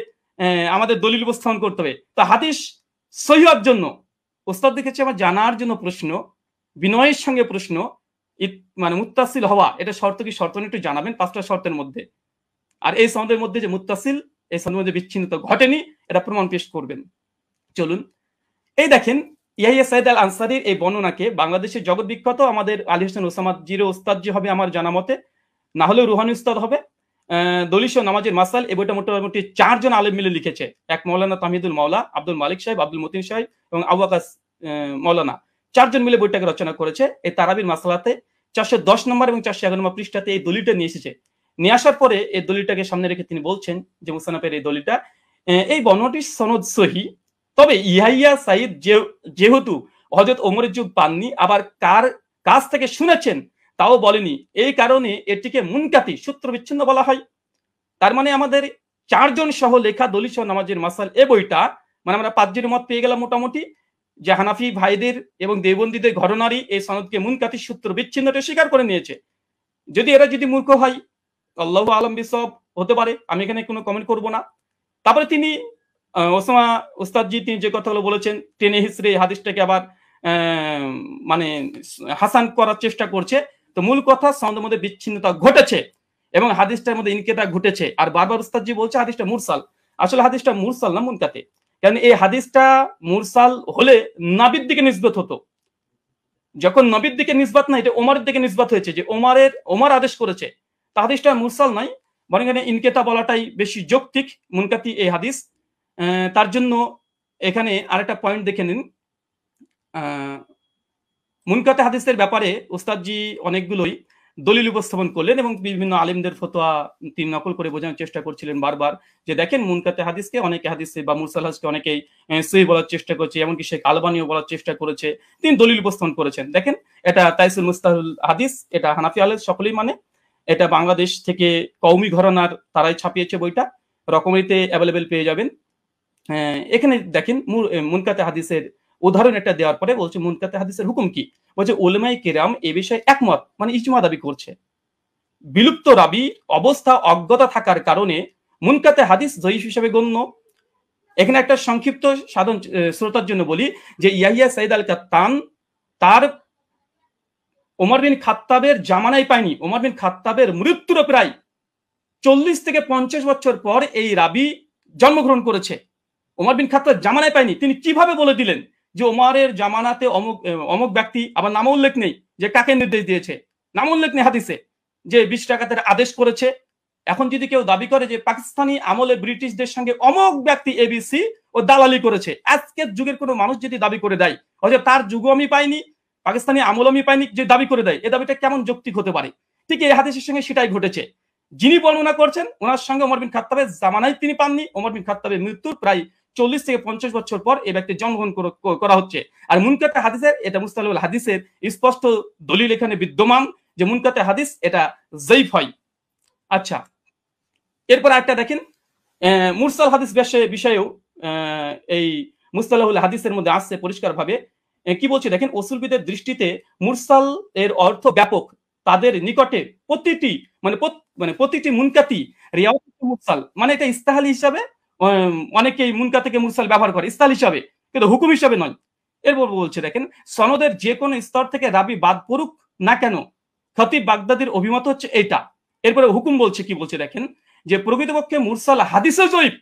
আমাদের দলিল উপস্থাপন করতে হবে, তো হাদিস সহিহ হওয়ার জন্য ওস্তাদ দেখেছি আমার জানার জন্য প্রশ্ন, বিনয়ের সঙ্গে প্রশ্ন, মানে মুত্তাসিল হওয়া এটা শর্ত কি? শর্ত একটু জানাবেন 5টা শর্তের মধ্যে। আর এই সনদের মধ্যে যে মুত্তাসিল, এই সনদের মধ্যে বিচ্ছিন্নতা ঘটেনি, এটা প্রমাণ পেশ করবেন। চলুন এই দেখেন ইয়াহিয়া সাইদ আল আনসারীর এই বর্ণনাকে বাংলাদেশের জগৎ বিখ্যাত আমাদের আলী হোসেন ওসামা জিরো ওস্তাদ যে হবে আমার জানা মতে, না হলেও রুহানি উস্তাদ হবে, দলিল ও নামাজের মাসাল এই বইটা মোটামুটি 4 জন আলেম মিলে লিখেছে। এক মৌলানা তাহমিদুল মাওলা, আব্দুল মালিক সাহেব, আব্দুল মতিন সাহেব এবং আবু আকাস মৌলানা, 4 জন মিলে বইটাকে রচনা করেছে। এই তারাবির মাসালাতে 410 নম্বর এবং 411 নম্বর পৃষ্ঠাতে এই দলিলটা নিয়ে এসেছে। নিয়ে আসার পরে এই দলিলটাকে সামনে রেখে তিনি বলছেন যে মুসান্নাফের এই দলিলটা, এই বর্ণনাটির সনদ সহি, তবে ইয়াহিয়া সাইদ যেহেতু হযরত ওমরের যুগ পাননি, আবার কার কাছ থেকে শুনেছেন তাও বলেনি, এই কারণে এটিকে মুনকাতি, সূত্র বিচ্ছিন্ন বলা হয়। তার মানে আমাদের 4 জন সহ লেখা দলিল সহ নামাজের মাসাল এ বইটা, মানে আমরা 5 জনের মত পেয়ে গেলাম মোটামুটি, যে হানাফি ভাইদের এবং দেওবন্দীদের ঘটনারই এই সনদকে মুনকাতি, সূত্র বিচ্ছিন্নটা স্বীকার করে নিয়েছে। যদি এরা যদি মূর্খ হয়, আল্লাহু আলাম বিসব, হতে পারে, আমি এখানে কোনো কমেন্ট করব না। তারপরে তিনি ওসামা উস্তাদজি তিনি যে কথাগুলো বলেছেন টেনে হিসড়ে হাদিসটাকে আবার মানে হাসান করার চেষ্টা করছে। তো মূল কথা সনদের মধ্যে বিচ্ছিন্নতা ঘটেছে এবং হাদিসটার মধ্যে ইনকেতা ঘটেছে। আর বারবার উস্তাদজি বলছে হাদিসটা মুরসাল, আসলে হাদিসটা মুরসাল না মুনকাতি, কারণ এই হাদিসটা মুরসাল হলে নবীর দিকে নিসবত হতো, যখন নবীর দিকে নিসবত না, এটা ওমরের দিকে নিসবত হয়েছে যে ওমর আদেশ করেছে, তা হাদিসটা মুরসাল নাই, বরং এখানে ইনকেতা বলাটাই বেশি যৌক্তিক, মুনকাতি এই হাদিস। তার জন্য এখানে আরেকটা পয়েন্ট দেখে নিন, মুনকাতি হাদিসের ব্যাপারে উস্তাদজি অনেকগুলোই দলিল উপস্থাপন করলেন এবং বিভিন্ন আলেমদের ফতোয়া তিনি নকল করে বোঝানোর চেষ্টা করছিলেন বারবার, যে দেখেন মুনকাতি হাদিসকে অনেকে হাদিসে বা মুরসাল হাদিসকে অনেকেই সহিহ বলার চেষ্টা করছে, এমনকি শেখ আলবানিও বলার চেষ্টা করেছে, তিনি দলিল উপস্থাপন করেছেন। দেখেন এটা তাইসুল মুস্তাহুল হাদিস, এটা হানাফি আলেম সকলেই মানে, এটা বাংলাদেশ থেকে কওমি ঘরানার তারাই ছাপিয়েছে বইটা, রকমারিতে অ্যাভেলেবেল পেয়ে যাবেন। এখানে দেখেন মুনকাতি হাদিসের উদাহরণ একটা দেওয়ার পরে বলছে মুনকাতি হাদিসের হুকুম কি, বলছে উলামায়ে কেরাম এ বিষয়ে একমত, মানে ইজমা দাবি করছে। বিলুপ্ত রাবি অবস্থা অজ্ঞতা থাকার কারণে মুনকাতি হাদিস যঈফ হিসেবে গণ্য। এখানে একটা সংক্ষিপ্ত সাধারণ শ্রোতার জন্য বলি যে ইয়াহিয়া সাইদ আল কাত্তান তার ওমর বিন খাত্তাবের জামানায় পায়নি। ওমর বিন খাত্তাবের মৃত্যুর প্রায় 40 থেকে 50 বছর পর এই রাবি জন্মগ্রহণ করেছে। ওমর বিন খাত্তাব জামানায় পায়নি। তিনি কিভাবে বলে দিলেন যে ওমরের জামানাতে অমুক অমুক ব্যক্তি, আবার নাম উল্লেখ নেই যে কাকে নির্দেশ দিয়েছে, নাম উল্লেখ নেই হাদিসে যে 20 ডাকাতের আদেশ করেছে। এখন যদি কেউ দাবি করে যে পাকিস্তানি আমলে ব্রিটিশদের সঙ্গে অমুক ব্যক্তি এবিসি ও দালালি করেছে, আজকের যুগের কোনো মানুষ যদি দাবি করে দেয় অথবা তার যুগও আমি পাইনি, পাকিস্তানি আমল আমি পাইনি, যে দাবি করে দেয়, এ দাবিটা কেমন যৌক্তিক হতে পারে? ঠিক এই হাদিসের সঙ্গে সেটাই ঘটেছে। যিনি বর্ণনা করছেন ওনার সঙ্গে ওমর বিন খাত্তাবের জামানায় তিনি পাননি। ওমর বিন খাত্তাবের মৃত্যুর প্রায় 40 থেকে 50 বছর পর এই ব্যক্তি জন্মগ্রহণ করা হচ্ছে। আর মুনকাতে হাদিসের, এটা মুস্তালাহুল হাদিসের স্পষ্ট দলিল এখানে বিদ্যমান যে মুনকাতে হাদিস এটা যায়ীফ হয়। আচ্ছা, এরপর একটা দেখেন মুরসাল হাদিস বিষয়েও এই মুস্তালাহুল হাদিসের মধ্যে আসছে পরিষ্কার ভাবে। কি বলছে দেখেন, উসুলবিদের দৃষ্টিতে মুরসাল এর অর্থ ব্যাপক। তাদের নিকটে প্রতিটি মুনকাতি রিওয়ায়াত মুরসাল, মানে এটা ইস্তাহালি হিসাবে অনেকেই মুনকা থেকে মুরসাল ব্যবহার করে ইস্তাহাল হিসাবে, কিন্তু হুকুম হিসাবে নয়। এরপর বলছে দেখেন, সনদের যে কোনো স্তর থেকে রাবি বাদ পড়ুক না কেন, খতিব বাগদাদির অভিমত হচ্ছে এইটা। এরপরে হুকুম বলছে, কি বলছে দেখেন, যে প্রকৃতপক্ষে মুরসাল হাদিসে জয়ীফ।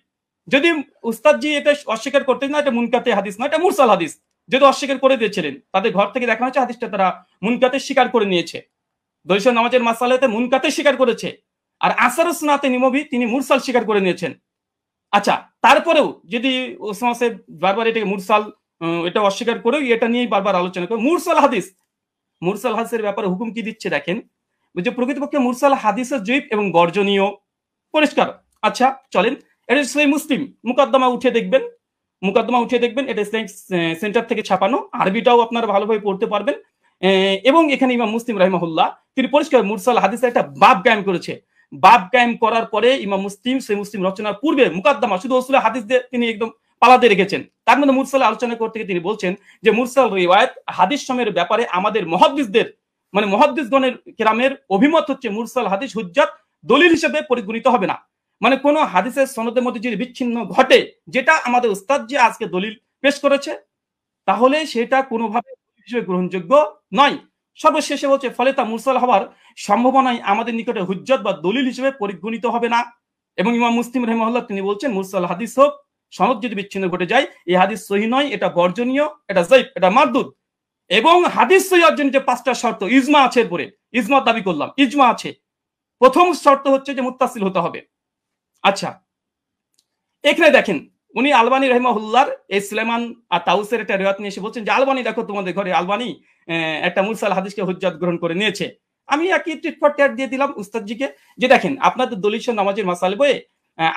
যদি উস্তাদজি এটা অস্বীকার করতেন না এটা মুনকাতে হাদিস না, এটা মুরসাল হাদিস, যদি অস্বীকার করে দিয়েছিলেন, তাদের ঘর থেকে দেখানো হচ্ছে হাদিসটা তারা মুনকাতে স্বীকার করে নিয়েছে। দৈশন নামাজের মাসালাতে মুনকাতে স্বীকার করেছে, আর আসার সুনাতে নিমবি তিনি মুরসাল স্বীকার করে নিয়েছেন। আচ্ছা, তারপরেও যদি ওসমান সাহেব বারবার এটাকে মুরসাল এটা অস্বীকার করেও এটা নিয়েই বারবার আলোচনা করে মুরসাল হাদিসের ব্যাপারে হুকুম কি দিচ্ছে দেখেন, যে প্রকৃতপক্ষে মুরসাল হাদিসের জয়ীফ এবং বর্জনীয়, পরিষ্কার। আচ্ছা চলেন, এটা সহিহ মুসলিম মুকদ্দমা উঠে দেখবেন, এটা ইসলামিক সেন্টার থেকে ছাপানো, আরবিটাও আপনারা ভালোভাবে পড়তে পারবেন। এবং এখানে ইমাম মুসলিম রাহিমাহুল্লাহ তিনি পরিষ্কার মুরসাল হাদিসের একটা বাব কায়েম করেছে। বাব কায়েম করার পরে ইমাম মুসলিম সহিহ মুসলিম রচনার পূর্বে মুকদ্দমা শুধু উসুলে হাদিস দিয়ে তিনি একদম পালাতে রেখেছেন। তার মধ্যে মুরসাল আলোচনা করতে গিয়ে তিনি বলছেন যে মুরসাল রিওয়ায়াত হাদিস সময়ের ব্যাপারে আমাদের মুহাদ্দিসদের মানে মুহাদ্দিসগণের কেরামের অভিমত হচ্ছে মুরসাল হাদিস হুজ্জাত দলিল হিসেবে পরিগণিত হবে না। মানে কোন হাদিসের সনদের মধ্যে যদি বিচ্ছিন্ন ঘটে, যেটা আমাদের উস্তাদ যে আজকে দলিল পেশ করেছে, তাহলে সেটা কোনোভাবে হিসেবে গ্রহণযোগ্য নয়। সর্বশেষে বলছে ফলে তা মুরসাল হওয়ার সম্ভাবনায় আমাদের নিকটে হুজ্জত বা দলিল হিসেবে পরিগণিত হবে না। এবং ইমাম মুসলিম রাহিমাহুল্লাহ তিনি বলছেন মুরসাল হাদিস হোক, সনদ যদি বিচ্ছিন্ন ঘটে যায়, এই হাদিস সহিহ নয়, এটা বর্জনীয়, এটা যায়ীফ, এটা মারদুদ। এবং হাদিস সহিহ অর্জনের যে 5টা শর্ত, ইজমা আছে, এরপরে ইজমা দাবি করলাম, ইজমা আছে। প্রথম শর্ত হচ্ছে যে মুত্তাসিল হতে হবে। আচ্ছা, এখানে দেখেন উনি আলবানী রাহিমাহুল্লাহর এই সুলাইমান আর তাউসের একটা রিওয়ায়াত নিয়ে এসে বলছেন যে আলবানী দেখো তোমাদের ঘরে আলবানী একটা মুরসাল হাদিসকে হুজ্জাত গ্রহণ করে নিয়েছে। আমি একই টিট ফর ট্যাট দিয়ে দিলাম উস্তাদজিকে যে দেখেন আপনাদের দলিল নামাজের মাসালে বইয়ে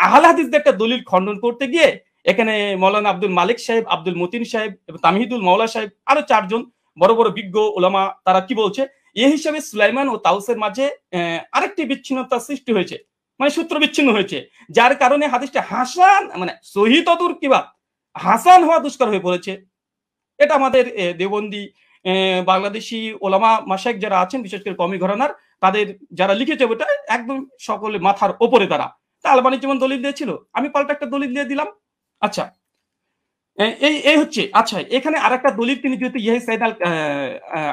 আহলে হাদিসদের একটা দলিল খণ্ডন করতে গিয়ে এখানে মৌলানা আব্দুল মালিক সাহেব, আব্দুল মতিন সাহেব এবং তামহিদুল মাওলা সাহেব, আরো 4 জন বড় বড় বিজ্ঞ ওলামা, তারা কি বলছে, এই হিসাবে সুলাইমান ও তাউসের মাঝে আরেকটি বিচ্ছিন্নতা সৃষ্টি হয়েছে, মানে সূত্র বিচ্ছিন্ন হয়েছে, যার কারণে হাদিসটা হাসান মানে সহিহ তদুর কিবা হাসান হওয়া দুষ্কর হয়ে পড়েছে। এটা আমাদের দেওবন্দি বাংলাদেশি ওলামা মাশায়েখ যারা আছেন, বিশেষ করে কওমি ঘরানার, তাদের যারা লিখেছে ওটা একদম সকলে মাথার ওপরে তারা। তা আলবানী যেমন দলিল দিয়েছিল, আমি পাল্টা একটা দলিল দিয়ে দিলাম। আচ্ছা, এই হচ্ছে। আচ্ছা, এখানে আরেকটা দলিল তিনি যেহেতু ইয়াহিয়া সাইদ আল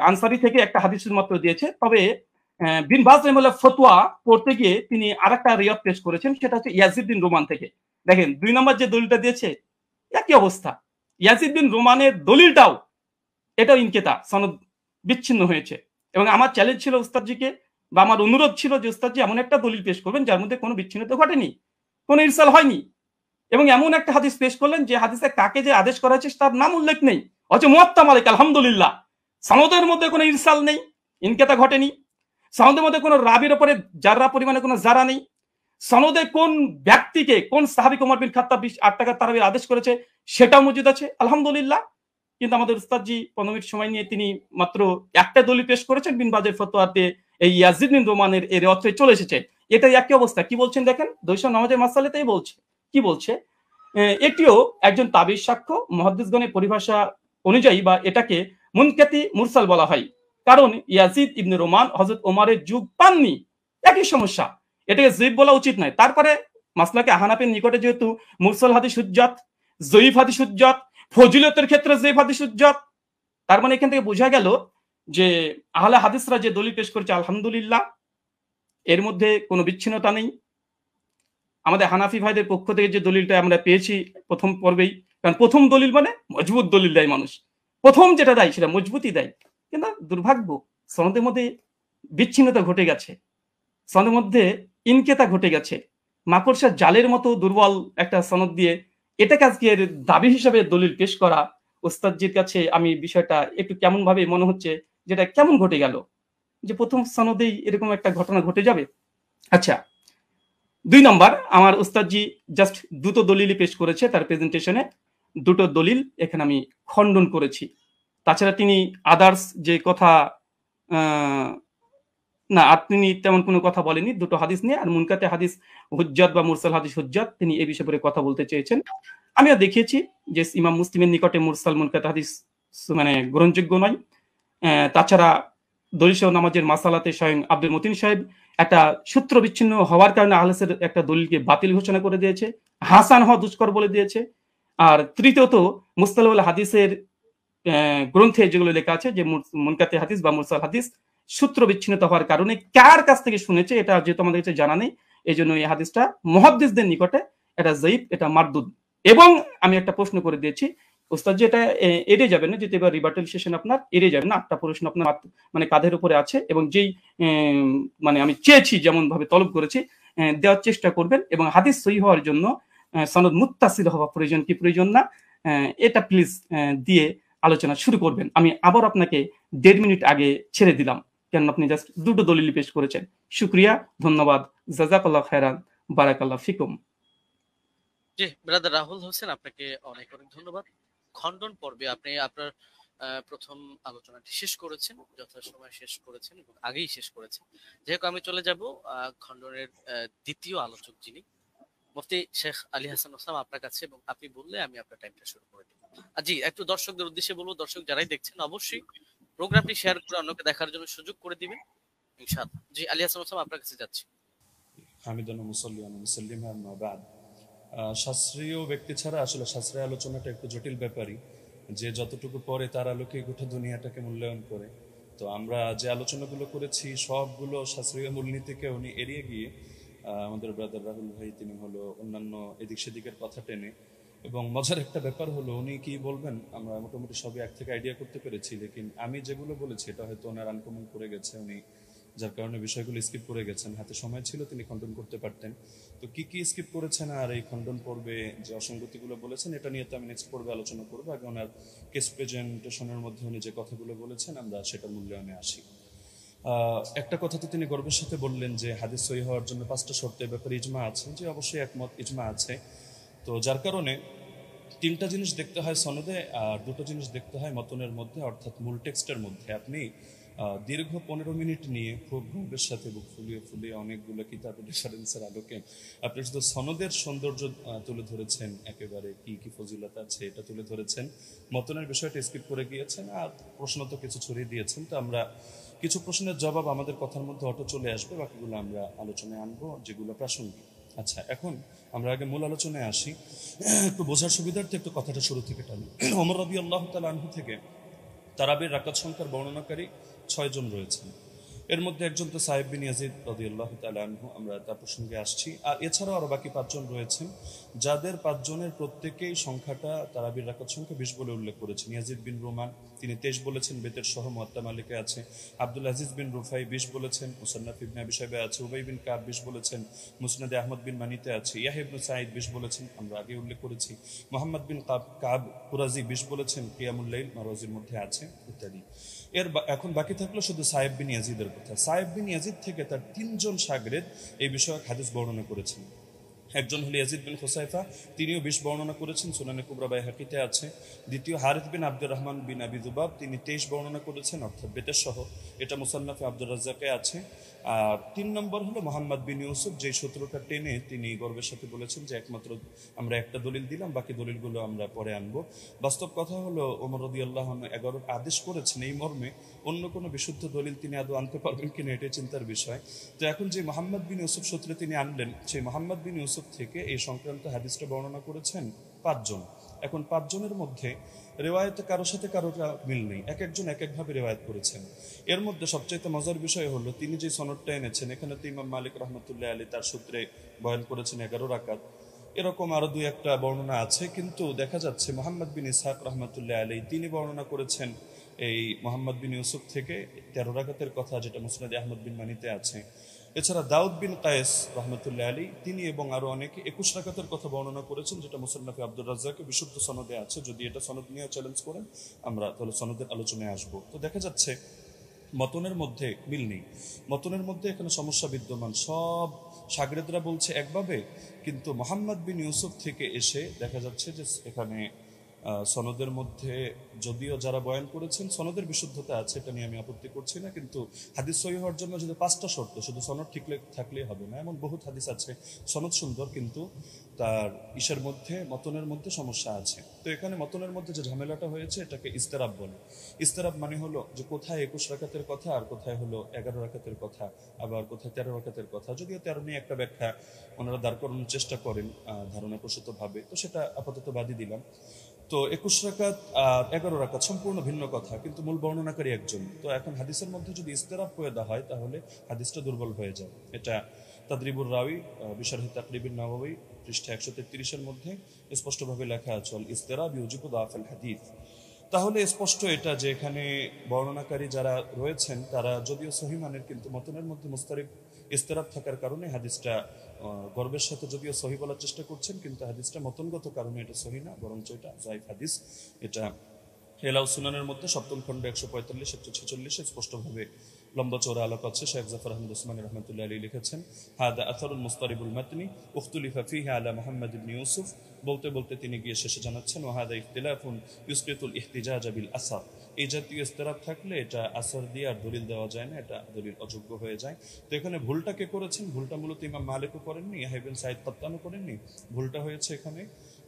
আনসারী থেকে একটা হাদিস মাত্র দিয়েছে, তবে বিন বাজ রাহিমাহুল্লাহ ফতোয়া পড়তে গিয়ে তিনি আরেকটা রিওয়ায়াত পেশ করেছেন, সেটা হচ্ছে ইয়াজিদ বিন রোমান থেকে। দেখেন 2 নম্বর যে দলিলটা দিয়েছে একই অবস্থা, ইয়াজিদ বিন রোমানের দলিলটাও এটাও ইনকেতা, সনদ বিচ্ছিন্ন হয়েছে। এবং আমার চ্যালেঞ্জ ছিল উস্তাদজিকে, বা আমার অনুরোধ ছিল যে উস্তাদজি এমন একটা দলিল পেশ করবেন যার মধ্যে কোনো বিচ্ছিন্নতা ঘটেনি, কোনো ইরসাল হয়নি, এবং এমন একটা হাদিস পেশ করলেন যে হাদিসে কাকে যে আদেশ করা হয়েছে তার নাম উল্লেখ নেই, অথচ মুয়াত্তা মালিক আলহামদুলিল্লাহ সনদের মধ্যে কোনো ইরসাল নেই, ইনকেতা ঘটেনি, সনদের মধ্যে কোনো রাবির উপরে জাররা পরিমাণে কোনো জারা নেই, সনদে কোন ব্যক্তিকে কোন সাহাবী ওমর বিন খাত্তাব 8 টাকা তারাবির আদেশ করেছে সেটাও মজুদ আছে, আলহামদুলিল্লাহ। কিন্তু আমাদের উস্তাদজি 15 মিনিট সময় নিয়ে তিনি মাত্র একটা দলিল পেশ করেছেন, বিন বাজের ফতোয়াতে এই ইয়াজিদ বিন রোমানের এর অর্থে চলে এসেছে। এটাই একই অবস্থা। কি বলছেন দেখেন, দৈশন নামাজের মাসালাতেই বলছে, কি বলছে, এটিও একজন তাবির সাক্ষ্য মুহাদ্দিসগণের পরিভাষা অনুযায়ী বা এটাকে মুনকাতি মুরসাল বলা হয়, কারণ ইয়াজিদ ইবনে রোমান হযরত ওমরের যুগ পাননি। একই সমস্যা, এটাকে যঈফ বলা উচিত নয়। তারপরে মাসলাকে আহনাফের নিকটে যেহেতু মুরসাল হাদিস হুজ্জাত, যঈফ হাদিস হুজ্জাত, ফজিলতের ক্ষেত্রে যঈফ হাদিস হুজ্জাত, তার মানে এখান থেকে বোঝা গেল যে আহলে হাদিসরা যে দলিল পেশ করেছে আলহামদুলিল্লাহ, এর মধ্যে কোনো বিচ্ছিন্নতা নেই। আমাদের হানাফি ভাইদের পক্ষ থেকে যে দলিলটা আমরা পেয়েছি প্রথম পর্বেই, কারণ প্রথম দলিল মানে মজবুত দলিল দেয় মানুষ, প্রথম যেটা দেয় সেটা মজবুতই দেয়। কিন্তু দুর্ভাগ্য, সনদের মধ্যে বিচ্ছিন্নতা ঘটে গেছে, সনদের মধ্যে ইনকেতা ঘটে গেছে, মাকড়সার জালের মতো দুর্বল একটা সনদ দিয়ে এটাকে আজকে দাবি হিসাবে দলিল পেশ করা, ওস্তাদজির কাছে আমি বিষয়টা একটু কেমন ভাবে মনে হচ্ছে, যেটা কেমন ঘটে গেল, যে প্রথম সনদেই এরকম একটা ঘটনা ঘটে যাবে। আচ্ছা, 2 নম্বর, আমার উস্তাদজি জাস্ট দুটো দলিলই পেশ করেছে তার প্রেজেন্টেশনে, দুটো দলিল এখানে আমি খণ্ডন করেছি। তাছাড়া তিনি আদার্স যে কথা না, তিনি তেমন কোনো কথা বলেনি, দুটো হাদিস নিয়ে। আর মুনকাতে হাদিস হুজ্জাত বা মুরসাল হাদিস হুজ্জাত, তিনি এই বিষয়ে করে কথা বলতে চেয়েছেন। আমিও দেখিয়েছি যে ইমাম মুসলিমের নিকটে মুরসাল মুনকাতে হাদিস মানে গ্রহণযোগ্য নয়। তাছাড়া দলিল নামাজের মাসালাতে স্বয়ং আব্দুল মতিন সাহেব একটা সূত্র বিচ্ছিন্ন হওয়ার কারণে আহলেসের একটা দলিলকে বাতিল ঘোষণা করে দিয়েছে, হাসান হওয়া দুষ্কর বলে দিয়েছে। আর তৃতীয়ত মুস্তালাহুল হাদিসের গ্রন্থে যেগুলো লেখা আছে যে মুনকাতে হাদিস বা মুরসাল হাদিস সূত্র বিচ্ছিন্নতা হওয়ার কারণে কার কাছ থেকে শুনেছে এটা যেহেতু আমাদের কাছে জানা নেই, এই জন্য এই হাদিসটা মুহাদ্দিসদের নিকটে এটা যায়িফ, এটা মারদুদ। এবং আমি একটা প্রশ্ন করে দিয়েছি ওস্তাদ, যে এটা এড়িয়ে যাবেন না, যেহেতু এবার রিবার্টাল সেশন আপনার এড়িয়ে যাবেন না, একটা প্রশ্ন আপনার মানে কাঁধের উপরে আছে, এবং যেই মানে আমি চেয়েছি যেমন ভাবে তলব করেছি দেওয়ার চেষ্টা করবেন, এবং হাদিস সহিহ হওয়ার জন্য সনদ মুত্তাসিল হওয়া প্রয়োজন কি প্রয়োজন না, এটা প্লিজ দিয়ে আলোচনা শুরু করবেন। আমি আবার আপনাকে 1.5 মিনিট আগে ছেড়ে দিলাম, কেন আপনি জাস্ট দুটো দলিল পেশ করেছেন। শুকরিয়া, ধন্যবাদ, জাযাকাল্লাহ খায়রান, বারাকাল্লাহ ফিকুম। জি ব্রাদার রাহুল হোসেন, আপনাকে অনেক অনেক ধন্যবাদ। খণ্ডন পর্বে আপনি আপনার প্রথম আলোচনাটি শেষ করেছেন, যথাসময়ে শেষ করেছেন এবং আগেই শেষ করেছেন। যেহেতু আমি চলে যাব খণ্ডনের দ্বিতীয় আলোচক যিনি মুফতি শেখ আলী হাসান ওসমান আপনার কাছে, এবং আপনি বললে আমি আপনার টাইমটা শুরু করে দেব। জি, একটু দর্শকদের উদ্দেশ্যে বলবো, দর্শক যারাই দেখছেন অবশ্যই প্রোগ্রামটি শেয়ার করে অন্যকে দেখার জন্য সুযোগ করে দিবেন ইনশাআল্লাহ। জি, আলী হাসান ওসমান আপনার কাছে যাচ্ছি। হামিদান মুসাল্লিয়ান মুসাল্লিম আম্মা বাদ। শাস্ত্রীয় ব্যক্তি ছাড়া আসলে শাস্ত্রীয় আলোচনাটা একটু জটিল ব্যাপারই, যে যতটুকু পরে তার আলোকে গোটা দুনিয়াটাকে মূল্যায়ন করে। তো আমরা যে আলোচনাগুলো করেছি সবগুলো শাস্ত্রীয় মূলনীতিকে উনি এড়িয়ে গিয়ে আমাদের ব্রাদার রাহুল ভাই তিনি হলো অন্যান্য এদিক সেদিকের কথা টেনে, এবং মজার একটা ব্যাপার হলো উনি কি বলবেন আমরা মোটামুটি সবই এক থেকে আইডিয়া করতে পেরেছি, লেকিন আমি যেগুলো বলেছি এটা হয়তো ওনার আনকমন করে গেছে, উনি যার কারণে বিষয়গুলো স্কিপ করে গেছেন। হাতে সময় ছিল তিনি খণ্ডন করতে পারতেন, তো কি কি স্কিপ করেছেন আর এই খণ্ডন পর্বে যে অসঙ্গতিগুলো বলেছেন এটা নিয়ে তো আমি নেক্সট পর্বে আলোচনা করবো। আগে ওনার কেস প্রেজেন্টেশনের মধ্যে উনি যে কথাগুলো বলেছেন আমরা সেটা মূল্যায়নে আসি। একটা কথা তো তিনি গর্বের সাথে বললেন যে হাদিস সহিহ হওয়ার জন্য 5টা শর্তের ব্যাপারে ইজমা আছে, যে অবশ্যই একমত, ইজমা আছে। তো যার কারণে 3টা জিনিস দেখতে হয় সনদে আর 2টো জিনিস দেখতে হয় মতনের মধ্যে, অর্থাৎ মূল টেক্সটের মধ্যে। আপনি দীর্ঘ 15 মিনিট নিয়ে খুব গর্বের সাথে বুক ফুলিয়ে ফুলিয়ে অনেকগুলো কিতাবের রেফারেন্সের আলোকে আপনি শুধু সনদের সৌন্দর্য তুলে ধরেছেন, একেবারে কি কি ফজিলত আছে এটা তুলে ধরেছেন, মতনের বিষয়টা স্কিপ করে গিয়েছেন, আর প্রশ্ন তো কিছু ছড়িয়ে দিয়েছেন। তো আমরা কিছু প্রশ্নের জবাব আমাদের কথার মধ্যে অটো চলে আসবে, বাকিগুলো আমরা আলোচনায় আনবো যেগুলো প্রাসঙ্গিক। আচ্ছা, এখন আমরা আগে মূল আলোচনায় আসি। একটু বোঝার সুবিধার্থে একটু কথাটা শুরু থেকে টানি। ওমর রাদিয়াল্লাহু তাআলা আনহু থেকে তারাবির রাকাত সংখ্যার বর্ণনাকারী 6 জন রয়েছেন। এর মধ্যে একজন তো সাহেব বিন ইয়াজিদ রাদিয়াল্লাহু তাআলা আনহু, আমরা তার প্রসঙ্গে আসছি। আর এছাড়াও আরো বাকি 5 জন রয়েছেন, যাদের 5 জনের প্রত্যেকেই সংখ্যাটা তারাবির রাকাত সংখ্যা 20 বলে উল্লেখ করেছেন। ইয়াজিদ বিন রুমান তিনি 23 বলেছেন, বেতের সহ মুয়াত্তা মালিকে আছে। আব্দুল আজিজ বিন রুফাই 20 বলেছেন, মুসান্নাফ ইবনে আবি শাইবা আছে। উবাই বিন কাব 20 বলেছেন, মুসনাদে আহমদ বিন মানিতে আছে। ইয়াহইয়া ইবনে সাঈদ 20 বলেছেন, আমরা আগে উল্লেখ করেছি। মুহাম্মদ বিন কাব কুরাজি 20 বলেছেন, কিয়ামুল লাইল মারওয়াজির মধ্যে আছে, ইত্যাদি। এখন বাকি থাকলো শুধু সাহেব বিন ইয়াজিদের কথা। সাহেব বিন ইয়াজিদ থেকে তার 3 জন শাগরেদ এই বিষয়ক হাদিস বর্ণনা করেছেন। একজন হলো ইয়াজিদ বিন হুসাইফা, তিনিও 20 বর্ণনা করেছেন, সুনানে কুবরা বাইহাকিতে আছে। দ্বিতীয় হারিস বিন আব্দুর রহমান বিন আবি যুবাব, তিনি 23 বর্ণনা করেছেন, অর্থাৎ বেতের সহ, এটা মুসান্নাফে আব্দুর রাজ্জাকে আছে। আর 3 নম্বর হলো মোহাম্মদ বিন ইউসুফ, যে সূত্রটা টেনে তিনি গর্বের সাথে বলেছেন যে একমাত্র আমরা একটা দলিল দিলাম, বাকি দলিলগুলো আমরা পরে আনবো। বাস্তব কথা হলো ওমর রাদিয়াল্লাহু আনহু 11 আদেশ করেছেন এই মর্মে, অন্য কোনো বিশুদ্ধ দলিল তিনি আদৌ আনতে পারবেন কিনা এটাই চিন্তার বিষয়। তো এখন যে মোহাম্মদ বিন ইউসুফ সূত্রে তিনি আনলেন, সেই মোহাম্মদ বিন ইউসুফ থেকে এই সংক্রান্ত হাদিসটা বর্ণনা করেছেন 5 জন। এখন 5 জনের মধ্যে রেওয়ায়েতে কারোর সাথে কারোর মিল নেই, এক একজন এক একভাবে রেওয়ায়েত করেছেন। এর মধ্যে সবচাইতে মজার বিষয় হলো তিনি যে সনদটা এনেছেন, এখানে তো ইমাম মালিক রহমতুল্লাহ আলী তার সূত্রে বয়ান করেছেন 11 রাকাত, এরকম আরো 2-1টা বর্ণনা আছে, কিন্তু দেখা যাচ্ছে মোহাম্মদ বিন ইসহাক রহমতুল্লাহ আলী তিনি বর্ণনা করেছেন এই মোহাম্মদ বিন ইউসুফ থেকে 13 রাকাতের কথা, যেটা মুসনাদে আহমদ বিন মানিতে আছে। এছাড়া দাউদ বিন কায়েস রহমতুল্লাহ আলী তিনি এবং আরো অনেকে 21 রাকাতের কথা বর্ণনা করেছেন, যেটা মুসান্নাফে আব্দুর রাজ্জাকে বিশুদ্ধ সনদে আছে। যদি এটা সনদ নিয়ে চ্যালেঞ্জ করেন আমরা তাহলে সনদের আলোচনায় আসবো। তো দেখা যাচ্ছে মতনের মধ্যে মিল নেই, মতনের মধ্যে এখানে সমস্যা বিদ্যমান। সব সাগরেদরা বলছে একভাবে, কিন্তু মোহাম্মদ বিন ইউসুফ থেকে এসে দেখা যাচ্ছে যে এখানে সনদের মধ্যে যদিও যারা বয়ান করেছেন সনদের বিশুদ্ধতা আছে, এটা নিয়ে আমি আপত্তি করছি না, কিন্তু হাদিস সহিহ হওয়ার জন্য যদি 5টা শর্ত, শুধু সনদ ঠিক থাকলেই হবে না। এমন বহুত হাদিস আছে সনদ সুন্দর কিন্তু তার ইসের মধ্যে মতনের মধ্যে সমস্যা আছে। তো এখানে মতনের মধ্যে যে ঝামেলাটা হয়েছে এটাকে ইস্তেরাব বলে। ইস্তেরাব মানে হলো যে কোথায় 21 রাকাতের কথা আর কোথায় হলো 11 রাকাতের কথা, আবার কোথায় 13 রাকাতের কথা। যদিও 13 নিয়ে একটা ব্যাখ্যা ওনারা দাঁড় করানোর চেষ্টা করেন ধারণাপ্রসূত ভাবে, তো সেটা আপাতত বাদই দিলাম। তো 21 রাকাত আর 11 রাকাত সম্পূর্ণ ভিন্ন কথা, কিন্তু মূল বর্ণনাকারী একজন। তো এখন হাদিসের মধ্যে যদি ইস্তেরাব পয়দা হয় তাহলে হাদিসটা দুর্বল হয়ে যায়। এটা তাদরিবুর রাওয়ী বিশরহ তাকরিবুন নাওয়াবী পৃষ্ঠা 133-এর মধ্যে স্পষ্টভাবে লেখা আছে, আল ইস্তেরাব ইউজিবু দাফাল হাদিস। তাহলে স্পষ্ট এটা যে এখানে বর্ণনাকারী যারা রয়েছেন তারা যদিও সহি মানের, কিন্তু মতনের মধ্যে ইস্তেরাব থাকার কারণে হাদিসটা গর্বের সাথে যদিও সহি বলার চেষ্টা করছেন, কিন্তু হাদিসটা মতনগত কারণে এটা সহি না, বরঞ্চ এটা যায়িফ হাদিস। এটা হেলাউ সুনানের মধ্যে 7ম খণ্ড 145 146 স্পষ্টভাবে লম্বা চৌড়া আলোক আছে। শেখ জাফর আহমদ ওসমানী রহমতুল্লাহ আলী লিখেছেন, হাদা আথরুল মুস্তারিবুল মাতনি উখতুলিফা ফিহি আলা মুহাম্মদ ইবনে ইউসুফ। বলতে বলতে তিনি গিয়ে শেষে জানাচ্ছেন, ওয়াহাদা ইখতিলাফুন ইউসকিতুল ইহতিজাজ বিল আসার। এই জাতীয় ইস্তেরাব থাকলে এটা আসর দিয়ে আর দলিল দেওয়া যায় না, এটা দলিল অযোগ্য হয়ে যায়। তো এখানে ভুলটা কে করেছেন? ভুলটা মূলত ইমাম মালিকও করেননি, ইয়াহইয়া বিন সাঈদ কাত্তানও করেননি। ভুলটা হয়েছে এখানে,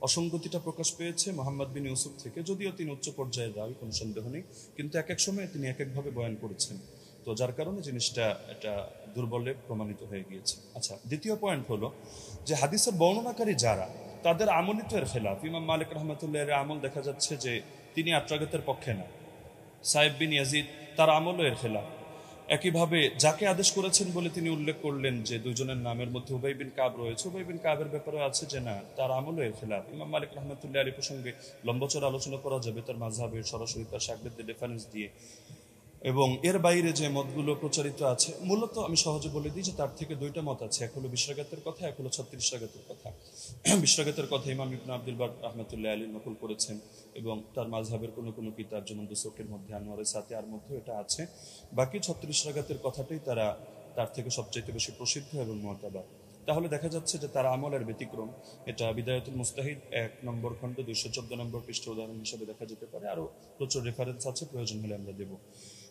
অসঙ্গতিটা প্রকাশ পেয়েছে মোহাম্মদ বিন ইউসুফ থেকে। যদিও তিনি উচ্চ পর্যায়ের রাবী, কোনো সন্দেহ নেই, কিন্তু এক এক সময় তিনি এক একভাবে বয়ান করেছেন, তো যার কারণে জিনিসটা এটা দুর্বলে প্রমাণিত হয়ে গিয়েছে। আচ্ছা, দ্বিতীয় পয়েন্ট হলো যে হাদিসের বর্ণনাকারী যারা, তাদের আমলই তো এর খেলাফ। ইমাম মালিক রহমতুল্লাহ এর আমল দেখা যাচ্ছে যে তিনি 8 রাকাতের পক্ষে না। সাহেব বিন ইয়াজিদ তার আমলও এর খেলাফ। একইভাবে যাকে আদেশ করেছেন বলে তিনি উল্লেখ করলেন যে 2 জনের নামের মধ্যে উবাই বিন কাব রয়েছে, উবাই বিন কাবের ব্যাপারে আছে যে না, তার আমলও এর খেলাফ। ইমাম মালিক রহমতুল্লাহ আলী প্রসঙ্গে লম্বচর আলোচনা করা যাবে তার মাযহাবের সরাসরি তার শাগরেদদের রেফারেন্স দিয়ে, এবং এর বাইরে যে মতগুলো প্রচারিত আছে মূলত আমি সহজে বলে দিই যে তার থেকে 2টা মত আছে, এক হলো 20 রাকাতের কথা, এক হলো 36 রাকাতের কথা। 20 রাকাতের কথা ইমাম ইবনে আব্দুল বার রহমতুল্লাহ আলী নকল করেছেন, এবং তার মাযহাবের কোনো কোনো কিতাব যেমন দুসুকের মধ্যে, আনোয়ারের সাথে আর মধ্যে এটা আছে। বাকি 36 রাকাতের কথাটাই তার থেকে সবচাইতে বেশি প্রসিদ্ধ এবং মুতাবার। তাহলে দেখা যাচ্ছে যে তার আমলের ব্যতিক্রম। এটা বিদায়াতুল মুস্তাহিদ 1 নম্বর খণ্ড 214 নম্বর পৃষ্ঠা উদাহরণ হিসেবে দেখা যেতে পারে, আরো প্রচুর রেফারেন্স আছে, প্রয়োজন হলে আমরা দেব।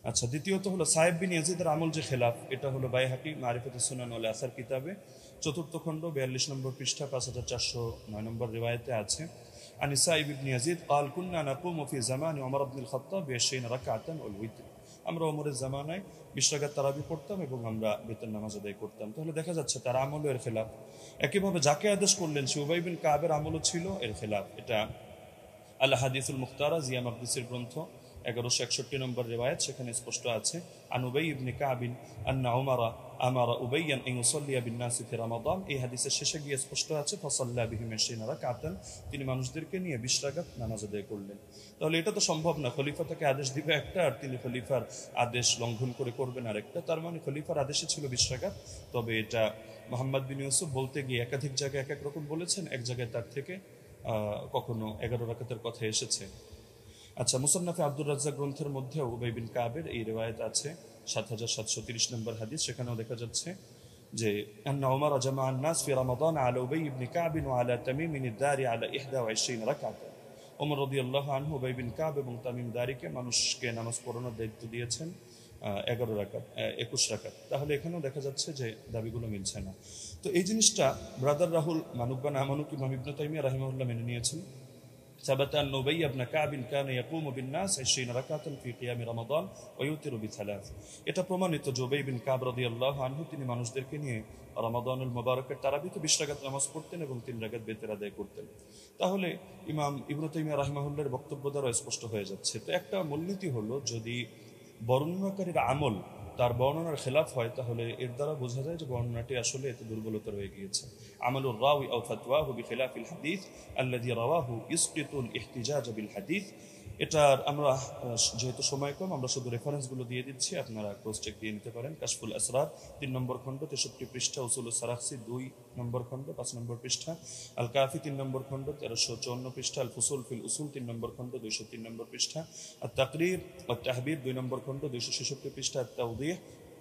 আচ্ছা, দ্বিতীয়ত হলো সাহেব বিন ইয়াজিদের আমল যে খেলাফ, এটা হলো বাইহাকি মারিফাতুস সুনান ওয়াল আসার কিতাবে 4th খণ্ড 42 নম্বর পৃষ্ঠা 5409 নম্বর রিওয়ায়েতে আছে, আন সাইব ইবনে ইয়াজিদ قال كنا نقوم في زمان عمر بن الخطاب ب20 ركعه والوتر। আমরা ওমরের জামানায় 20 রাকাত তারাবি পড়তাম এবং আমরা বেতন নামাজ আদায় করতাম। তাহলে দেখা যাচ্ছে তার আমলও এর খেলাফ। একইভাবে যাকে আদেশ করলেন সে উবাই বিন কাবের আমলও ছিল এর খেলাফ। এটা আল হাদিসুল মুখতারা জিয়া মাকদিসের গ্রন্থ 1161 নম্বর রিওয়ায়াত, সেখানে স্পষ্ট আছে, আন উবাই ইবনে কাবিন আন্না উমারা আমারা উবাইয়ান আন ইউসাল্লিয়া বিন নাস ফি রমাদান। এই হাদিসের শেষে গিয়ে স্পষ্ট আছে ফাসাল্লা বিহিম 20 রাকাতান, তিনি মানুষদেরকে নিয়ে 20 রাকাত নামাজ আদায় করলেন। তাহলে এটা তো সম্ভব না, খলিফা তাকে আদেশ দিবে একটা আর তিনি খলিফার আদেশ লঙ্ঘন করে করবেন আরেকটা। তার মানে খলিফার আদেশে ছিল 20 রাকাত। তবে এটা মোহাম্মদ বিন ইউসুফ বলতে গিয়ে একাধিক জায়গায় এক এক রকম বলেছেন, এক জায়গায় তার থেকে কখনো 11 রাকাতের কথা এসেছে। আচ্ছা, মুসান্নাফে আব্দুর রাজ্জাক গ্রন্থের মধ্যেও উবাই বিন কাবের এই রিওয়ায়াত আছে 7730 নম্বর হাদিস। সেখানেও দেখা যাচ্ছে যে আন্না উমর জামা আন-নাস ফি রমাদান আলা উবাই ইবনে কাব ওয়া আলা তামিম আদ-দারি আলা 21 রাকাত। ওমর রাদিয়াল্লাহু আনহু উবাই বিন কাব এবং তামিম দারিকে মানুষকে নামাজ পড়ানোর দায়িত্ব দিয়েছেন 11 রাকাত 21 রাকাত। তাহলে এখানেও দেখা যাচ্ছে যে দাবিগুলো মিলছে না। তো এই জিনিসটা ব্রাদার রাহুল মানুক বা না মানুক ইমাম ইবনে তাইমিয়া রাহিমাহুল্লাহ মেনে নিয়েছেন, ثبت أن أبي بن كعب كان يقوم بالناس 20 ركعة في قيام رمضان ويوتر بثلاث। এটা প্রমাণিত যে উবাই বিন কাব রাদিয়াল্লাহু আনহু তিনি মানুষদেরকে নিয়ে রমাদানুল মুবারকের তারাবিতে 20 রাকাত নামাজ পড়তেন এবং 3 রাকাত বেতের আদায় করতেন। তাহলে ইমাম ইবনে তাইমিয়া রাহিমাহুল্লাহর বক্তব্য দ্বারা স্পষ্ট হয়ে যাচ্ছে। তো একটা মূলনীতি হলো, যদি বর্ণনাকারীর আমল তার বর্ণনার খেলাফ হয় তাহলে এর দ্বারা বোঝা যায় যে বর্ণনাটি আসলে এতে দুর্বলতা রয়ে গিয়েছে। আমালুর রাওয়ি আও ফাতওয়াহু বিখিলাফিল হাদিস আল্লাযী রাওয়াহু ইসকিতুল ইহতিজাজ বিল হাদিস। এটার আমরা যেহেতু সময় কম, আমরা শুধু রেফারেন্সগুলো দিয়ে দিচ্ছি, আপনারা ক্রস চেক দিয়ে নিতে পারেন। কাশফুল আসরার 3 নম্বর খণ্ড 63 পৃষ্ঠা, উসুলুস সারাখসি 2 নম্বর খণ্ড 5 নম্বর পৃষ্ঠা, আল কাফি 3 নম্বর খণ্ড 1354 পৃষ্ঠা, আল ফুসুল ফিল উসুল 3 নম্বর খণ্ড 203 নম্বর পৃষ্ঠা, আত তাকরির ওয়াত তাহবির 2 নম্বর খণ্ড 266 পৃষ্ঠা, আত তাওদীহ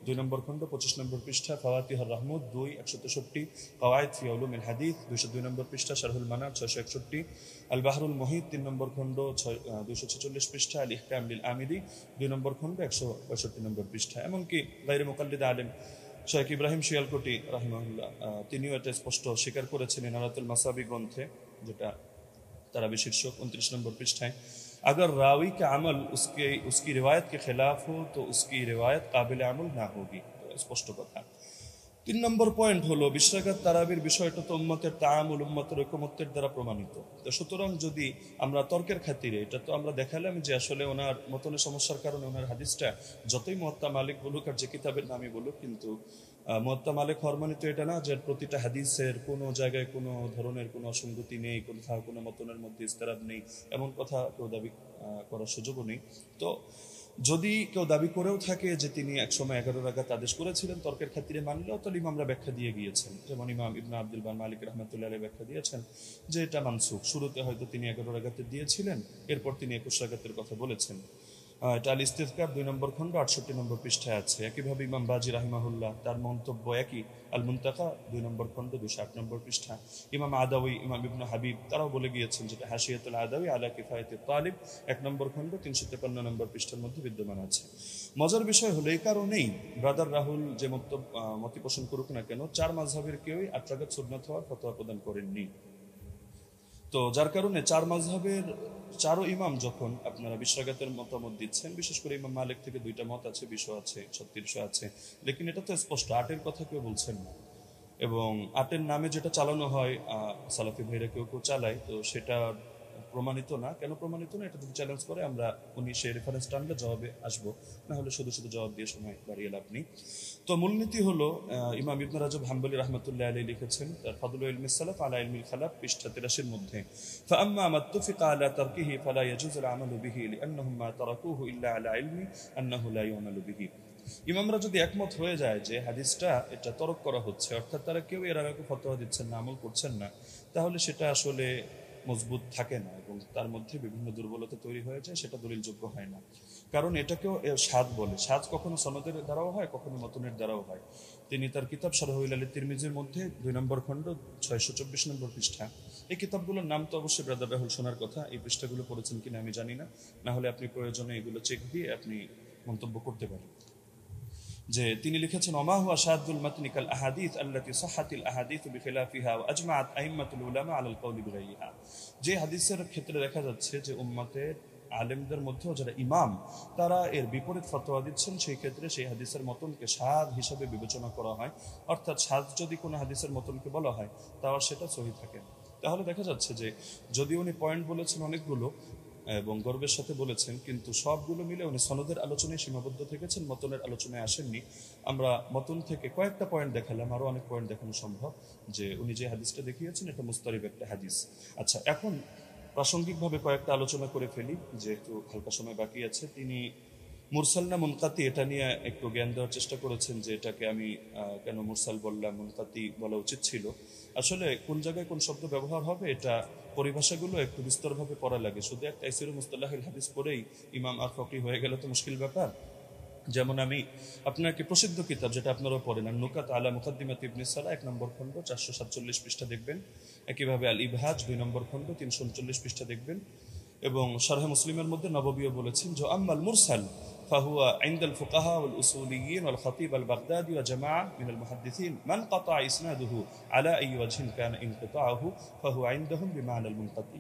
2 নম্বর খণ্ড 25 নম্বর পৃষ্ঠা, ফাওয়াতিহুর রাহমুদ 2 163, কাওয়ায়েদ ফি উলুমিল হাদিস 202 নম্বর পৃষ্ঠা, শারহুল মানার 661, আল বাহরুল মুহিত 3 নম্বর খণ্ড 246 পৃষ্ঠা, আল ইহকাম লিল আমিদি 2 নম্বর খণ্ড 165 নম্বর পৃষ্ঠা। এমনকি গায়রে মুকাল্লিদ আলেম শেখ ইব্রাহিম শিয়ালকোটি রাহিমাহুল্লাহ তিনিও এটা স্পষ্ট স্বীকার করেছেন ইনারাতুল মাসাবি গ্রন্থে, যেটা তারাবি শীর্ষক 29 नंबर पृष्ठ है। अगर रावी का अमल उसकी रिवायत के खिलाफ हो तो उसकी रिवायत काबिल अमल ना होगी। तो स्पष्ट कथा। 3 নম্বর পয়েন্ট হলো, 20 রাকাত তারাবির বিষয়টা তো উম্মতের তাআমুল, উম্মতের ঐকমত্যের দ্বারা প্রমাণিত। তো সুতরাং যদি আমরা তর্কের খাতিরে, এটা তো আমরা দেখালাম যে আসলে ওনার মতনের সমস্যার কারণে ওনার হাদিসটা যতই মুয়াত্তা মালিক বলুক আর যে কিতাবের নামই বলুক, কিন্তু মুয়াত্তা মালিক হওয়ার মানে তো এটা না যে প্রতিটা হাদিসের কোনো জায়গায় কোনো ধরনের কোনো অসঙ্গতি নেই, কোথাও কোনো মতনের মধ্যে ইস্তেরাব নেই, এমন কথা কেউ দাবি করার সুযোগও নেই। তো যদি কেউ দাবি করেও থাকে যে তিনি একসময় 11 রাকাত আদেশ করেছিলেন, তর্কের খাতিরে মানলেও তো ইমামরা ব্যাখ্যা দিয়ে গিয়েছেন। যেমন ইমাম ইবনে আব্দুল বার মালিক রাহমাতুল্লাহ আলাইহি ব্যাখ্যা দিয়েছেন যে এটা মানসুখ। শুরুতে হয়তো তিনি 11 রাকাতে দিয়েছিলেন, এরপর তিনি 21 রাকাতের কথা বলেছেন। এটা আল ইস্তিযকার 2 নম্বর খণ্ড 68 নম্বর পৃষ্ঠায় আছে। একইভাবে ইমাম বাজি রাহিমাহুল্লাহ তার মন্তব্য একই, আল মুনতাকা 2 নম্বর খণ্ড 208 নম্বর পৃষ্ঠা। ইমাম আদাউই, ইমাম ইবনে হাবিব তারাও বলে গিয়েছেন, যেটা হাশিয়াতুল আদাউই আলা কিফায়াতুত তালিব 1 নম্বর খণ্ড 353 নম্বর পৃষ্ঠার মধ্যে বিদ্যমান আছে। মজার বিষয় হলো, এই কারণেই ব্রাদার রাহুল যে মতি পোষণ করুক না কেন, 4 মাযহাবের কেউই 8 রাকাত সুন্নাত হওয়ার ফতোয়া প্রদান করেননি। তো যার কারণে 4 মাযহাবের 4 ইমাম যখন আপনারা 20 রাকাতের মতামত দিচ্ছেন, বিশেষ করে ইমাম মালিক থেকে 2টা মত আছে, 20 আছে, 36 আছে, লেকিন এটা তো স্পষ্ট 8-এর কথা কেউ বলছেন না। এবং 8-এর নামে যেটা চালানো হয়, সালাফি ভাইরা কেউ চালায়, তো সেটা প্রমাণিত না। কেন প্রমাণিত না, এটা যদি চ্যালেঞ্জ করে আমরা উনি সেই রেফারেন্স টানলে জবাবে আসবো, না হলে শুধু শুধু জবাব দিয়ে সময় বাড়িয়ে লাভ নেই। তো মূলনীতি হলো, ইমাম ইবনে রাজব হাম্বলি রাহমাতুল্লাহ আলাইহি লিখেছেন তার ফাদলুল ইলমিস সালাফ আলা ইলমিল খালাফ পৃষ্ঠা 83 এর মধ্যে, ফাআম্মা মাত্তুফিকা আলা তারকিহি ফালা ইয়াজুজুল আমালু বিহি লিআন্নাহুম মা তারাকুহু ইল্লা আলা ইলমি আন্নাহু লা ইউমালু বিহি। ইমামরা যদি একমত হয়ে যায় যে হাদিসটা এটা তরক করা হচ্ছে, অর্থাৎ তারা কেউ এর আগে ফতোয়া দিচ্ছেন না, আমল করছেন না, তাহলে সেটা আসলে মজবুত থাকে না এবং তার মধ্যে বিভিন্ন দুর্বলতা তৈরি হয়ে যায়, সেটা দলিলযোগ্য হয় না। কারণ এটাকেও সাদ বলে। সাদ কখনো সনদের দ্বারাও হয়, কখনো মতনের দ্বারাও হয়। তিনি তার কিতাব শারহুল আলী তিরমিজির মধ্যে 2 নম্বর খণ্ড 624 নম্বর পৃষ্ঠা, এই কিতাবগুলোর নাম তো অবশ্যই ব্রাদার রাহুল শোনার কথা, এই পৃষ্ঠাগুলো পড়েছেন কিনা আমি জানি না, না হলে আপনি প্রয়োজনে এগুলো চেক দিয়ে আপনি মন্তব্য করতে পারেন। যে তিনি লিখেছেন, ওমা হুয়া শাদুল মাতনি কাল আহাদিস আল্লাতী সাহাতিল আহাদিস বিখিলাফিহা ওয়া আজমাআত আইম্মাতুল উলামা আলাল কওলি বিগাইরিহা। যে হাদিসের ক্ষেত্রে দেখা যাচ্ছে যে উম্মতের আলেমদের মধ্যেও যারা ইমাম, তারা এর বিপরীত ফতোয়া দিচ্ছেন, সেই ক্ষেত্রে সেই হাদিসের মতনকে শাদ হিসাবে বিবেচনা করা হয়। অর্থাৎ শাদ যদি কোনো হাদিসের মতনকে বলা হয়, তাহলে সেটা সহিহ থাকে। তাহলে দেখা যাচ্ছে যে যদি উনি পয়েন্ট বলেছেন অনেকগুলো এবং গর্বের সাথে বলেছেন, কিন্তু সবগুলো মিলে উনি সনদের আলোচনায় সীমাবদ্ধ থেকেছেন, মতনের আলোচনায় আসেননি। আমরা মতন থেকে কয়েকটা পয়েন্ট দেখালাম, আরো অনেক পয়েন্ট দেখানো সম্ভব, যে উনি যে হাদিসটা দেখিয়েছেন এটা মুস্তারিব একটা হাদিস। আচ্ছা, এখন প্রাসঙ্গিকভাবে কয়েকটা আলোচনা করে ফেলি, যেহেতু হালকা সময় বাকি আছে। তিনি মুরসাল না মুনকাতি এটা নিয়ে একটু জ্ঞান দেওয়ার চেষ্টা করেছেন, যে এটাকে আমি কেন মুরসাল বললাম, মুনকাতি বলা উচিত ছিল। আসলে কোন জায়গায় কোন শব্দ ব্যবহার হবে, এটা পরিভাষাগুলো একটু বিস্তরভাবে পড়া লাগে। শুধু একটা তাইসিরুল মুস্তালাহিল হাদিস পড়েই ইমাম আর ফকি হয়ে গেলে তো মুশকিল ব্যাপার। যেমন আমি আপনাকে প্রসিদ্ধ কিতাব, যেটা আপনারাও পড়েন, নুকাত আলা মুকাদ্দিমাত ইবনে সালাহ 1 নম্বর খণ্ড 447 পৃষ্ঠা দেখবেন। একইভাবে আল ইবহাজ 2 নম্বর খণ্ড 339 পৃষ্ঠা দেখবেন। এবং শারহে মুসলিমের মধ্যে নববীও বলেছেন যে আম্মাল মুরসাল ফাহুয়া ইনদাল ফুকাহা ওয়াল উসুলিয়িন ওয়াল খতিব আল বাগদাদি ওয়া জামাআ মিনাল মুহাদ্দিসিন মান কাতা ইসনাদুহু আলা আই ওয়াজহিন কানা ইনকিতাউহু ফাহুয়া ইনদাহুম বিমানাল মুনকাতি।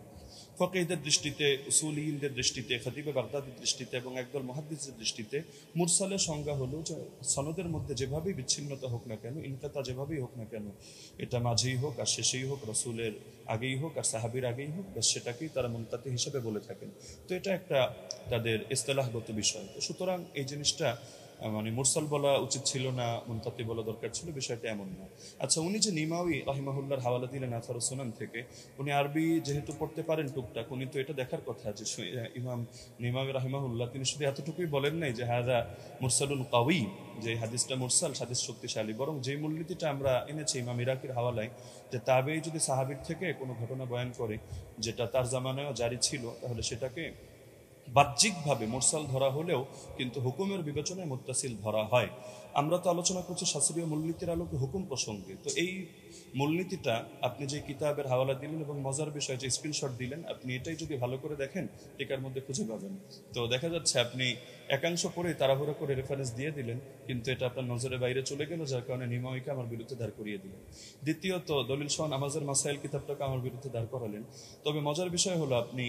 ফকিহদের দৃষ্টিতে, উসুলিয়িনদের দৃষ্টিতে, খতিবে বাগদাদির দৃষ্টিতে এবং একদল মুহাদ্দিসের দৃষ্টিতে মুরসালের সংজ্ঞা হলো যে সনদের মধ্যে যেভাবেই বিচ্ছিন্নতা হোক না কেন, ইনকাতা যেভাবেই হোক না কেন, এটা মাঝেই হোক আর শেষেই হোক, রাসূলের আগেই হোক আর সাহাবীর আগেই হোক, ব্যাস সেটাকেই তারা মুনকাতি হিসেবে বলে থাকেন। তো এটা একটা তাদের ইসতিলাহগত বিষয়। তো সুতরাং এই জিনিসটা মানে মুরসাল বলা উচিত ছিল না, মুনকাতি বলা দরকার ছিল, বিষয়টা এমন না। আচ্ছা, উনি যে নিমাউই রাহিমাহুল্লাহর হাওয়ালা দিলেন আথারুস সুনান থেকে, উনি আরবি যেহেতু পড়তে পারেন টুকটাক, উনি তো এটা দেখার কথা যে ইমাম নিমাউই রাহিমাহুল্লাহ তিনি শুধু এতটুকুই বলেন নাই যে হাযা মুরসালুন কাওয়ি, যে হাদিসটা মুরসাল, হাদিস শক্তিশালী, বরং যে মূলনীতিটা আমরা এনেছি ইমাম ইরাকির হাওয়ালায়, যে তাবেঈ যদি সাহাবীর থেকে কোনো ঘটনা বয়ান করে যেটা তার জামানায়ও জারি ছিল, তাহলে সেটাকে বাহ্যিকভাবে মুরসাল ধরা হলেও কিন্তু হুকুমের বিবেচনায় মুত্তাসিল ধরা হয়। আমরা তো আলোচনা করছি শাস্ত্রীয় মূলনীতির আলোকে হুকুম প্রসঙ্গে। তো এই মূলনীতিটা আপনি যে কিতাবের হাওয়ালা দিলেন এবং মজার বিষয় যে স্ক্রিনশট দিলেন, আপনি এটাই যদি ভালো করে দেখেন টিকার মধ্যে খুঁজে পাবেন। তো দেখা যাচ্ছে আপনি একাংশ পড়ে তাড়াহুড়ো করে রেফারেন্স দিয়ে দিলেন, কিন্তু এটা আপনার নজরের বাইরে চলে গেল, যার কারণে নিমাউইকে আমার বিরুদ্ধে দাঁড় করিয়ে দিলেন। দ্বিতীয়ত দলিল সহ নামাজের মাসাইল কিতাবটাকে আমার বিরুদ্ধে দাঁড় করালেন। তবে মজার বিষয় হলো আপনি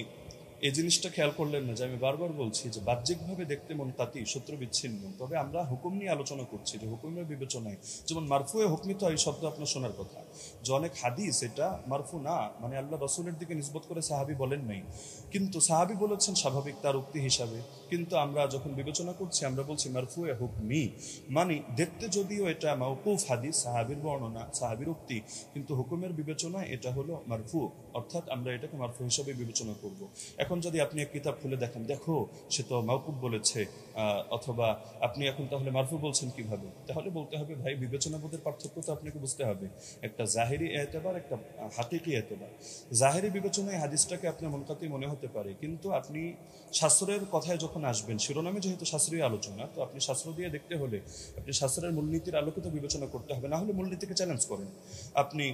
এই জিনিসটা খেয়াল করলেন না যে আমি বারবার বলছি যে বাহ্যিকভাবে দেখতে মুনকাতি, শত্রু বিচ্ছিন্ন, তবে আমরা হুকুম নিয়ে আলোচনা করছি যে হুকুমের বিবেচনায় যেমন মারফুয়ে হুকমি, তো এই শব্দ আপনার শোনার কথা যে অনেক হাদিস এটা মারফু না, মানে আল্লাহ রসুলের দিকে নিসবত করে সাহাবী বলেন নাই, কিন্তু সাহাবী বলেছেন স্বাভাবিক তার উক্তি হিসাবে। কিন্তু আমরা যখন বিবেচনা করছি আমরা বলছি মারফুয়ে হুকমি, মানে দেখতে যদিও এটা মাওকুফ হাদিস, সাহাবীর বর্ণনা, সাহাবীর উক্তি, কিন্তু হুকুমের বিবেচনায় এটা হলো মারফু, অর্থাৎ আমরা এটাকে মারফু হিসাবে বিবেচনা করব। এখন যদি আপনি এক কিতাব খুলে দেখেন, দেখো সে তো মাওকুফ বলেছে, অথবা আপনি এখন তাহলে মারফু বলছেন কিভাবে, তাহলে বলতে হবে ভাই বিবেচনাবোধের পার্থক্য তো আপনাকে বুঝতে হবে। একটা জাহেরি এতেবার, একটা হাকিকি এতেবার। জাহেরি বিবেচনায় হাদিসটাকে আপনার মুনকাতি মনে হতে পারে, কিন্তু আপনি শাস্ত্রের কথায় যখন আসবেন, শিরোনামে যেহেতু শাস্ত্রীয় আলোচনা, তো আপনি শাস্ত্র দিয়ে দেখতে হলে আপনি শাস্ত্রের মূলনীতির আলোকিত বিবেচনা করতে হবে, না হলে মূলনীতিকে চ্যালেঞ্জ করেন। আপনি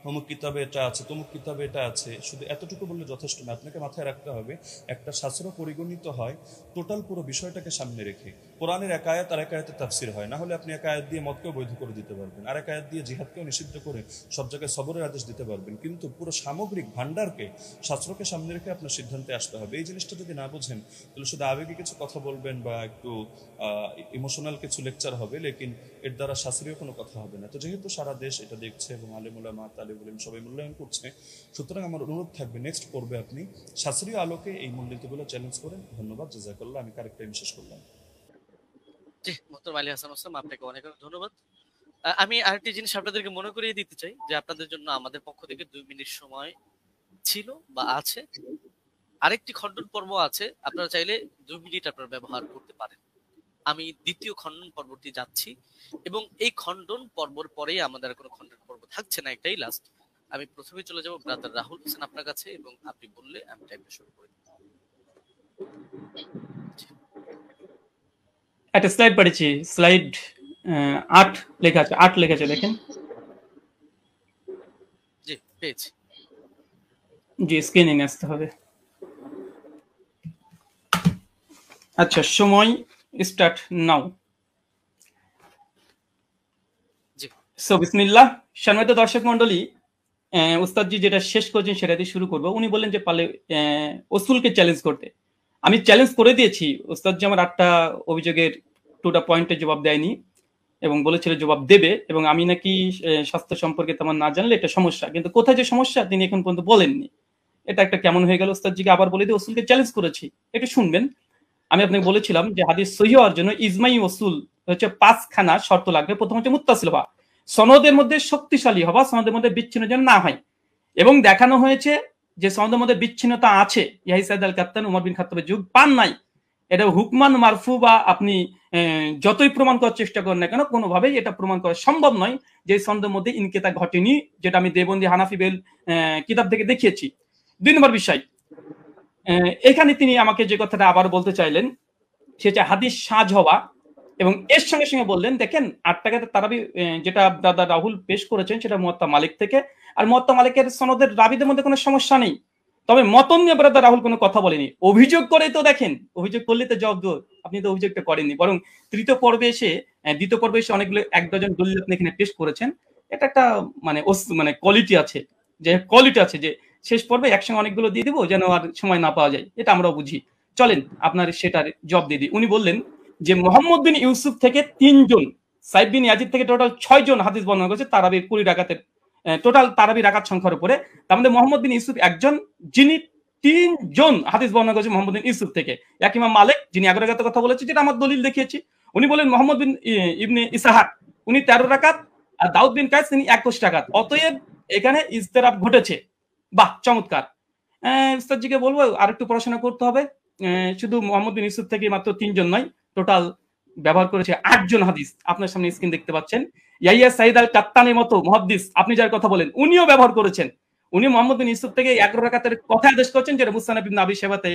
অমুক কিতাবে এটা আছে, তমুক কিতাবে এটা আছে, শুধু এতটুকু বললে যথেষ্ট না, আপনাকে মাথায় রাখতে হবে একটা শাস্ত্র পরিগণিত হয় টোটাল পুরো বিষয়টাকে সামনে রেখে। কোরআনের এক আয়াত আর এক আয়াতের তাফসির হয়, না হলে আপনি এক আয়াত দিয়ে মতকেও বৈধ করে দিতে পারবেন, আর এক আয়াত দিয়ে জিহাদকেও নিষিদ্ধ করে সব জায়গায় সবরের আদেশ দিতে পারবেন, কিন্তু পুরো সামগ্রিক ভান্ডারকে, শাস্ত্রকে সামনে রেখে আপনার সিদ্ধান্তে আসতে হবে। এই জিনিসটা যদি না বোঝেন তাহলে শুধু আবেগে কিছু কথা বলবেন বা একটু ইমোশনাল কিছু লেকচার হবে, লেকিন এর দ্বারা শাস্ত্রীয় কোনো কথা হবে না। তো যেহেতু সারা দেশ এটা দেখছে এবং আলেম উলামা, তালিব ইলম সবাই মূল্যায়ন করছে, সুতরাং আমার অনুরোধ থাকবে নেক্সট পর্বে আপনি শাস্ত্রীয় আলোকে এই মূলনীতিগুলো চ্যালেঞ্জ করেন। ধন্যবাদ, জাযাকাল্লাহ। আমি কারেক্ট টাইম শেষ করলাম। জি, মোহতরম আলী হাসান ওসমান, আপনাকে অনেক অনেক ধন্যবাদ। আমি আরেকটি জিনিস আপনাদেরকে মনে করিয়ে দিতে চাই যে আপনাদের জন্য আমাদের পক্ষ থেকে 2 মিনিট সময় ছিল বা আছে। আরেকটি খণ্ডন পর্ব আছে, আপনারা চাইলে 2 মিনিট আপনারা ব্যবহার করতে পারেন। আমি দ্বিতীয় খণ্ডন পর্বটি যাচ্ছি এবং এই খণ্ডন পর্বর পরেই আমাদের কোনো খণ্ডন পর্ব থাকছে না, একটাই লাস্ট। আমি প্রথমে চলে যাব ব্রাদার রাহুল হোসেন আপনার কাছে, এবং আপনি বললে আমি টাইমটা শুরু করে দেব। একটা স্লাইড পাঠিয়েছি, স্লাইড 8 লেখা আছে, 8 লেখা আছে, দেখেন। জি, পেয়েছি। জি, স্ক্রিনে নিয়ে আসতে হবে। আচ্ছা, সময় স্টার্ট নাও। জি, সো বিসমিল্লাহ। সম্মানিত দর্শক মন্ডলী, উস্তাদজি যেটা শেষ করেছেন সেটা দিয়ে শুরু করবো। উনি বললেন যে পালে উসুলকে চ্যালেঞ্জ করতে। আমি চ্যালেঞ্জ করে দিয়েছি। উস্তাদজি আমার 8টা অভিযোগের 2টা পয়েন্টে জবাব দেয়নি এবং বলেছিল জবাব দেবে, এবং আমি নাকি স্বাস্থ্য সম্পর্কে তেমন না জানলে এটা সমস্যা, কিন্তু কোথায় যে সমস্যা তিনি এখন পর্যন্ত বলেননি। এটা একটা কেমন হয়ে গেল। উস্তাদজিকে আবার বলে দিয়ে উসুলকে চ্যালেঞ্জ করেছি, একটু শুনবেন। আমি আপনাকে বলেছিলাম যে হাদিস সহিহ হওয়ার জন্য ইজমাই উসুল হচ্ছে 5খানা শর্ত লাগবে। প্রথম হচ্ছে মুত্তাসিল হওয়া, সনদের মধ্যে শক্তিশালী হওয়া, সনদের মধ্যে বিচ্ছিন্ন যেন না হয়, এবং দেখানো হয়েছে যে সনদের মধ্যে বিচ্ছিন্নতা আছে। ইয়াহি সাইদ আল কাত্তান উমর বিন খাত্তাবের যুগ পান নাই। এটা হুকমান মারফু বা আপনি যতই প্রমাণ করার চেষ্টা করেন না কেন, কোনোভাবেই এটা প্রমাণ করা সম্ভব নয় যে সনদের মধ্যে ইনকেতা ঘটেনি, যেটা আমি দেবন্দি হানাফি বেল কিতাব থেকে দেখিয়েছি। 2 নম্বর বিষয়, এখানে তিনি আমাকে যে কথাটা আবার বলতে চাইলেন সেটা হাদিস সাজ হওয়া, এবং এর সঙ্গে সঙ্গে বললেন দেখেন 8 টাকাতে তারাবি যেটা দাদা রাহুল পেশ করেছেন সেটা মুয়াত্তা মালিক থেকে, আর মুয়াত্তা মালিকের সনদের রাবিদের মধ্যে কোনো সমস্যা নেই। তবে মতন নিয়ে দাদা রাহুল কোনো কথা বলেনি। অভিযোগ করে তো দেখেন, অভিযোগ করলে তো জবাব দেব, আপনি তো অভিযোগটা করেননি, বরং দ্বিতীয় পর্বে এসে অনেকগুলো 1 ডজন দলিল আপনি এখানে পেশ করেছেন। এটা একটা মানে কোয়ালিটি আছে, যে শেষ পর্বে একসঙ্গে অনেকগুলো দিয়ে দিব যেন আর সময় না পাওয়া যায়, এটা আমরাও বুঝি। চলেন আপনার সেটার জবাব দিয়ে দিই। উনি বললেন যে মোহাম্মদ বিন ইউসুফ থেকে 3 জন, সাইদ বিন ইয়াজিদ থেকে টোটাল 6 জন হাদিস বর্ণনা করেছে তারাবির 20 রাকাতের টোটাল তারাবি রাকাত সংখ্যার উপরে। তার মধ্যে মোহাম্মদ বিন ইউসুফ একজন, যিনি 3 জন হাদিস বর্ণনা করেছে মোহাম্মদ বিন ইউসুফ থেকে। এক ইমাম মালিক যিনি 11 রাকাতের কথা বলেছে, যেটা আমার দলিল দেখিয়েছি, উনি বলেন মোহাম্মদ বিন ইবনে ইসহাক উনি 13 রাকাত, আর দাউদ বিন কায়েস তিনি 21 রাকাত। অতএব এখানে ইজতিরাব ঘটেছে। বাহ, চমৎকার। উস্তাদজিকে বলবো আর একটু পড়াশোনা করতে হবে। শুধু মোহাম্মদ বিন ইউসুফ থেকে মাত্র 3 জন নয়, টোটাল ব্যবহার করেছে 8 জন হাদিস। আপনার সামনে স্ক্রিন দেখতে পাচ্ছেন। ইয়াহিয়া সাইদ আল কাত্তানের মতো মুহাদ্দিস, আপনি যার কথা বলেন, উনিও ব্যবহার করেছেন। উনি মোহাম্মদ বিন ইউসুফ থেকে 11 রাকাতের কথা আদেশ করেছেন, যেটা মুসনাদ ইবনে আবি শাইবাতে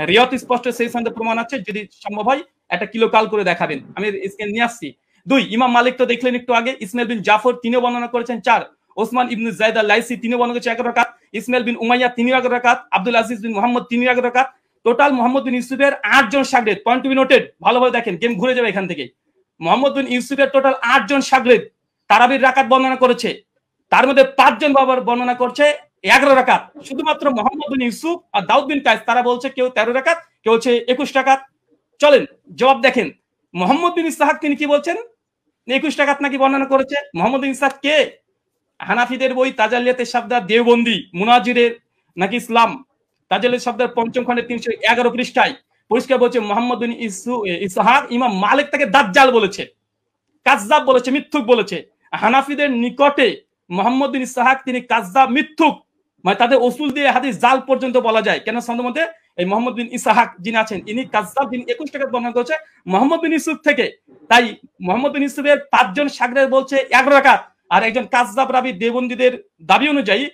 রিওয়াত স্পষ্ট সেই সনদে প্রমাণ আছে। যদি সম্ভব হয় একটা কিলো কাল করে দেখাবেন, আমি স্ক্রিন নিয়ে আসছি। 2 ইমাম মালিক তো দেখলেন একটু আগে, ইসমাইল বিন জাফর তিনিও বর্ণনা করেছেন 4, ওসমান ইবনে যায়েদ আল লাইসি তিনিও বর্ণনা করেছেন 11 রাকাত, ইসমাইল বিন উমাইয়া তিনিও 11 রাকাত, আব্দুল আজিজ বিন মুহাম্মদ তিনিও 11 রাকাত। টোটাল মোহাম্মদ বিন ইউসুফের 8 জন শাগরেদ, পয়েন্ট টু বি নোটেড, ভালোভাবে দেখেন, গেম ঘুরে যাবে এখান থেকে। মোহাম্মদ বিন ইউসুফের টোটাল 8 জন শাগরেদ তারাবির রাকাত বর্ণনা করেছে, তার মধ্যে 5 জন বাবার বর্ণনা করছে 11 রাকাত। শুধুমাত্র মোহাম্মদ বিন ইউসুফ আর দাউদ বিন কায়েস তারা বলছে কেউ 13 রাকাত, কেউ হচ্ছে 21 রাকাত। চলেন জবাব দেখেন। মোহাম্মদ বিন ইসহাক তিনি কি বলছেন, 21 রাকাত নাকি বর্ণনা করেছে। মোহাম্মদ বিন ইসহাক কে? হানাফিদের বই তাজালিয়াতের শাবদা দেওবন্দি মুনাজিরের নাকি ইসলাম তাজালিয়াতের শাবদার 5ম খণ্ডের 311 পৃষ্ঠায় পরিষ্কার বলছে মোহাম্মদ বিন ইসহাক ইমাম মালিক তাকে দাজ্জাল বলেছে, কাযযাব বলেছে, মিথ্যুক বলেছে। হানাফিদের নিকটে মোহাম্মদ বিন ইসহাক তিনি কাযযাব, মিথ্যুক, মানে তাদের উসুল দিয়ে হাদিস জাল পর্যন্ত বলা যায়। কেন সনদের মধ্যে এই মোহাম্মদ বিন ইসহাক যিনি আছেন ইনি কাযযাব, যিনি 21 রাকাত বর্ণনা করেছে মোহাম্মদ বিন ইউসুফ থেকে। তাই মোহাম্মদ বিন ইউসুফের 5 জন শাগরেদ বলছে 11 রাকাত, আর একজন কাযযাব রাবি দেওবন্দীদের দাবি অনুযায়ী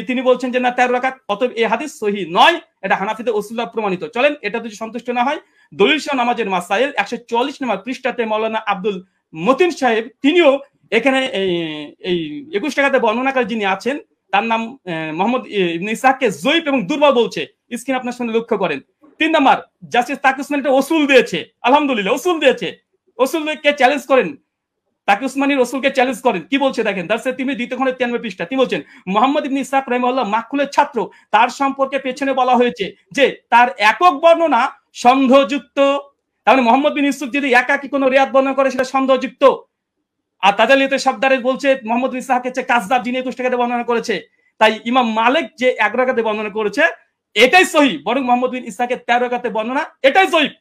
তিনি বলছেন যে না 13 রাকাত। অতএব এই হাদিস সহিহ নয়, এটা হানাফিদের উসুল্লাহ প্রমাণিত। চলেন এটা যদি সন্তুষ্ট না হয়, দলিল সহ নামাজের মাসাইল 144 নম্বর পৃষ্ঠাতে মাওলানা আব্দুল মতিন সাহেব তিনিও এখানে এই 21 রাকাতে বর্ণনাকারী যিনি আছেন তার নাম মোহাম্মদ ইবনে ইসহাককে যঈফ এবং দুর্বল বলছে। স্ক্রিন আপনার সামনে লক্ষ্য করেন। 3 নাম্বার, জাস্টিস তাকি উসমানী একটা উসুল দিয়েছে, আলহামদুলিল্লাহ উসুল দিয়েছে। উসুলকে চ্যালেঞ্জ করেন, তাকি উসমানী রসুলকে চ্যালেঞ্জ করেন। কি বলছে দেখেন, দারসে তিনি 2 খণ্ডের 93 পৃষ্ঠা তিনি বলছেন মোহাম্মদ ইবনে ইসহাক রাহিমাহুল্লাহ মাকহুলের ছাত্র, তার সম্পর্কে পেছনে বলা হয়েছে যে তার একক বর্ণনা সন্দেহযুক্ত। তাহলে মোহাম্মদ বিন ইউসুফ যদি একাকী কোনো রিয়াত বর্ণনা করে সেটা সন্দেহযুক্ত। আর তাজালিয়াতের শাবদারে বলছে মোহাম্মদ বিন ইসহাক হচ্ছে কাযযাব, যিনি 21 রাকাতে বর্ণনা করেছে। তাই ইমাম মালিক যে 11 রাকাতে বর্ণনা করেছে এটাই সহিহ, বরং মোহাম্মদ বিন ইসহাকের 13 রাকাতে বর্ণনা এটাই সহিহ।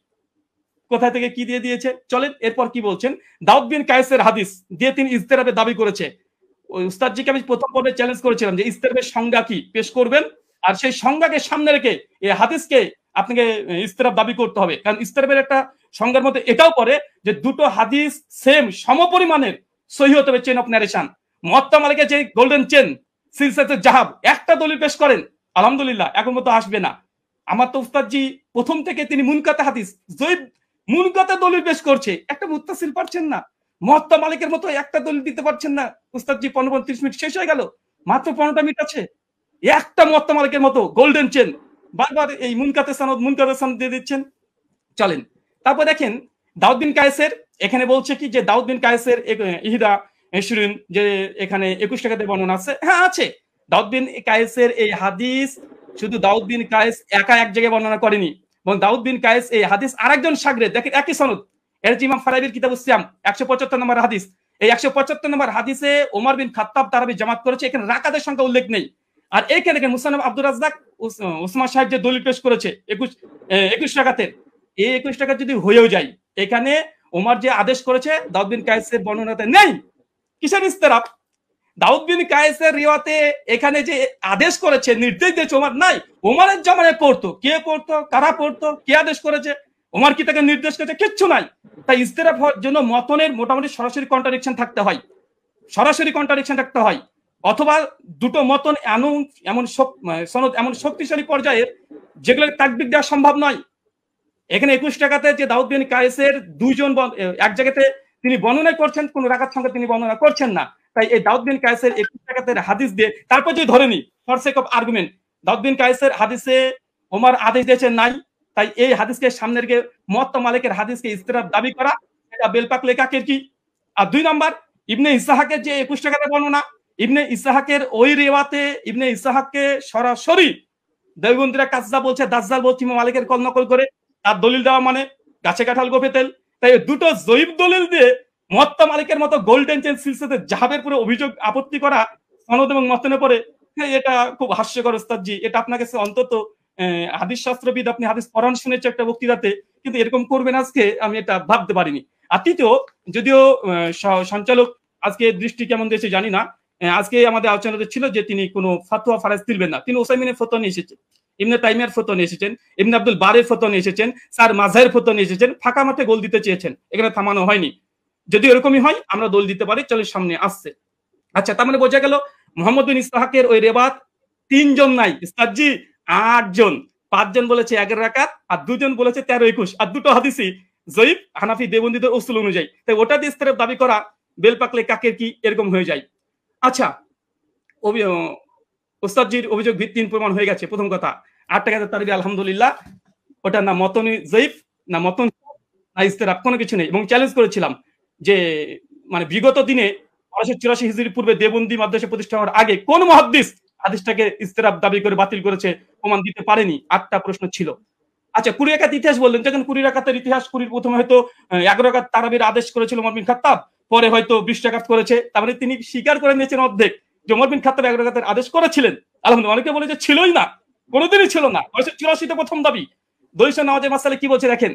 কোথা থেকে কি দিয়ে দিয়েছে চলেন এরপর কি বলছেন। দাউদ বিন কায়েসের হাদিস দিয়ে তিনি ইজতিরাবের দাবি করেছে। ওই উস্তাদজিকে আমি প্রথম পর্বে চ্যালেঞ্জ করেছিলাম যে ইজতিরাবের সংজ্ঞা কি পেশ করবেন, আর সেই সংজ্ঞাকে সামনে রেখে এই হাদিসকে আপনাকে ইজতিরাব দাবি করতে হবে। কারণ ইজতিরাবের একটা সংজ্ঞার মধ্যে এটাও পড়ে যে দুটো হাদিস সেম সমপরিমাণের সহিহ হতে হবে, চেন অফ নারেশন। মুয়াত্তা মালিকের যে গোল্ডেন চেন সিলসিলাতুল জাহাব, একটা দলিল পেশ করেন আলহামদুলিল্লাহ, এখন মতো আসবে না। আমার তো উস্তাদজি প্রথম থেকে তিনি মুনকাতে হাদিস যঈফ মুনকাতে দলিল পেশ করছে, একটা মুত্তাসিল পারছেন না। মুয়াত্তা মালিকের মতো একটা দলিল দিতে পারছেন না। উস্তাদজি 15-30 মিনিট শেষ হয়ে গেল, মাত্র 15টা মিনিট আছে। একটা মুয়াত্তা মালিকের মতো গোল্ডেন চেন বারবার এই মুনকাতে সনদ দিয়ে দিচ্ছেন। চলেন তারপর দেখেন দাউদ বিন কায়েসের এখানে বলছে কি যে দাউদ বিন কায়েসের ইহদা ইশরিন যে এখানে 21 রাকাতে বর্ণনা আছে। হ্যাঁ আছে। দাউদ বিন কায়েসের এই হাদিস শুধু দাউদ বিন কায়েস একা এক জায়গায় বর্ণনা করেনি, এবং দাউদ বিন কায়েস এই হাদিস আরেকজন শাগরেদ, দেখেন একই সনদ, এর ইমাম ফারাবির কিতাবুস সিয়াম 175 নম্বর হাদিস। এই 175 নম্বর হাদিসে ওমর বিন খাত্তাব তারাবি জামাত করেছে, এখানে রাকাতের সংখ্যা উল্লেখ নেই। আর এইখানে দেখেন মুসান্নাফ আব্দুর রাজ্জাক উসমান সাহেব যে দলিল পেশ করেছে 21 রাকাতের, এই 21 রাকাত যদি হয়েও যায়, এখানে ওমর যে আদেশ করেছে দাউদ বিন কায়েসের বর্ণনাতে নেই। কিসের ইস্তেরাব? দাউদ বিন কায়েসের রিওয়াতে এখানে যে আদেশ করেছে, নির্দেশ দিয়েছে ওমর নাই। ওমরের জামানায় পড়তো, কে পড়তো, কারা পড়তো, কে আদেশ করেছে, ওমর কি তাকে নির্দেশ করেছে? কিচ্ছু নাই। তাই ইস্তেরাব হওয়ার জন্য মতনের মোটামুটি সরাসরি কন্ট্রাডিকশন থাকতে হয়, সরাসরি কন্ট্রাডিকশন থাকতে হয়, অথবা দুটো মতন এমন সনদ এমন শক্তিশালী পর্যায়ের যেগুলো তাকবির দেওয়া সম্ভব নয়। এখানে 21 রাকাতে যে দাউদ বিন কায়েসের 2 জন এক জায়গাতে তিনি বর্ণনা করছেন, কোন রাকাত সংখ্যা তিনি বর্ণনা করছেন না। তাই এই দাউদ বিন কায়েসের 21 রাকাতের হাদিস দিয়ে তারপর যদি ধরে নি ফর সেক অফ আর্গুমেন্ট দাউদ বিন কায়েসের হাদিসে ওমর আদেশ দিয়েছেন নাই, তাই এই হাদিসকে সামনে রেখে মুয়াত্তা মালিকের হাদিসকে ইস্তিরাব দাবি করা এটা বেলপাক লেখাকের কি। আর 2 নাম্বার ইবনে ইসহাকের যে 21 রাকাতের বর্ণনা, ইবনে ইসাহাকের ওই রেওয়াতে ইবনে ইসাহাককে সরাসরি দেওবন্দীরা কাজ্জাব বলছে, দাজ্জাল বলছে ইমাম মালিকের কল নকল করে, তার দলিল দেওয়া মানে গাছে কাঁঠাল গোফে তেল। তাই দুটো জয়ীব দলিল দিয়ে মুয়াত্তা মালিকের মতো গোল্ডেন চেন সিলসিলাতে জাহাবের পুরো অভিযোগ আপত্তি করা সনদ এবং মতনে পড়ে, এটা খুব হাস্যকর ওস্তাদজি। এটা আপনার কাছে অন্তত হাদিস শাস্ত্রবিদ, আপনি হাদিস পড়ান শুনেছে একটা বক্তৃতাতে, কিন্তু এরকম করবেন আজকে আমি এটা ভাবতে পারিনি। আর তৃতীয়, যদিও সঞ্চালক আজকে দৃষ্টি কেমন দিয়েছে জানি না, আজকে আমাদের আলোচনাতে ছিল যে তিনি কোনো ফাতোয়া ফারাজ দিবেন না, তিনি ওসাইমিনের ফতোয়া নিয়ে এসেছেন, ইবনে তাইমিয়ার ফতোয়া নিয়ে এসেছেন, ইবনে আব্দুল বারের ফতোয়া নিয়ে এসেছেন, স্যার মাযহারের ফতোয়া নিয়ে এসেছেন, ফাঁকা মাঠে গোল দিতে চেয়েছেন, এখানে থামানো হয়নি। যদি এরকমই হয় আমরা দোল দিতে পারি, চলে সামনে আসছে। আচ্ছা, তার মানে বোঝা গেল মুহাম্মদ বিন ইসহাকের ওই রেবাত 3 জন নাই উস্তাদজি, 8 জন। 5 জন বলেছে 11 রাকাত, আর 2 জন বলেছে 13-21, আর দুটো হাদিসই জয়ীফ হানাফি দেওবন্দীদের উসুল অনুযায়ী। তাই ওটা দিয়ে ইস্তেরাব দাবি করা বেল পাকলে কাকের কি এরকম হয়ে যায়। আচ্ছা, ওস্তাদজির অভিযোগ ভিত্তিহীন প্রমাণ হয়ে গেছে। প্রথম কথা, 8 টাকা তারবি আলহামদুলিল্লাহ, ওটা না মতনি জয়ীফ না মতন না ইস্তেরাব, কোনো কিছু নেই। এবং চ্যালেঞ্জ করেছিলাম যে মানে বিগত দিনে 1284 হিজরির পূর্বে দেওবন্দি মাদ্রাসা প্রতিষ্ঠা হওয়ার আগে কোন মুহাদ্দিস হাদিসটাকে ইস্তেরাব দাবি করে বাতিল করেছে, প্রমাণ দিতে পারেনি। 8টা প্রশ্ন ছিল। আচ্ছা, 20 রাকাত ইতিহাস বললেন, যখন 20 রাকাতের ইতিহাস, 20 প্রথমে হয়তো 11 রাকাত তারাবির আদেশ করেছিল ওমর বিন খাত্তাব, পরে হয়তো 20 রাকাত করেছে। তার মানে তিনি স্বীকার করে নিয়েছেন অর্ধেক যে ওমর বিন খাত্তাব 11 রাকাতের আদেশ করেছিলেন। আলহামদুলিল্লাহ। অনেকে বলে যে ছিলই না, কোনোদিনই ছিল না। 1984 প্রথম দাবি। দলিল নামাজের মাসালে কি বলছে দেখেন,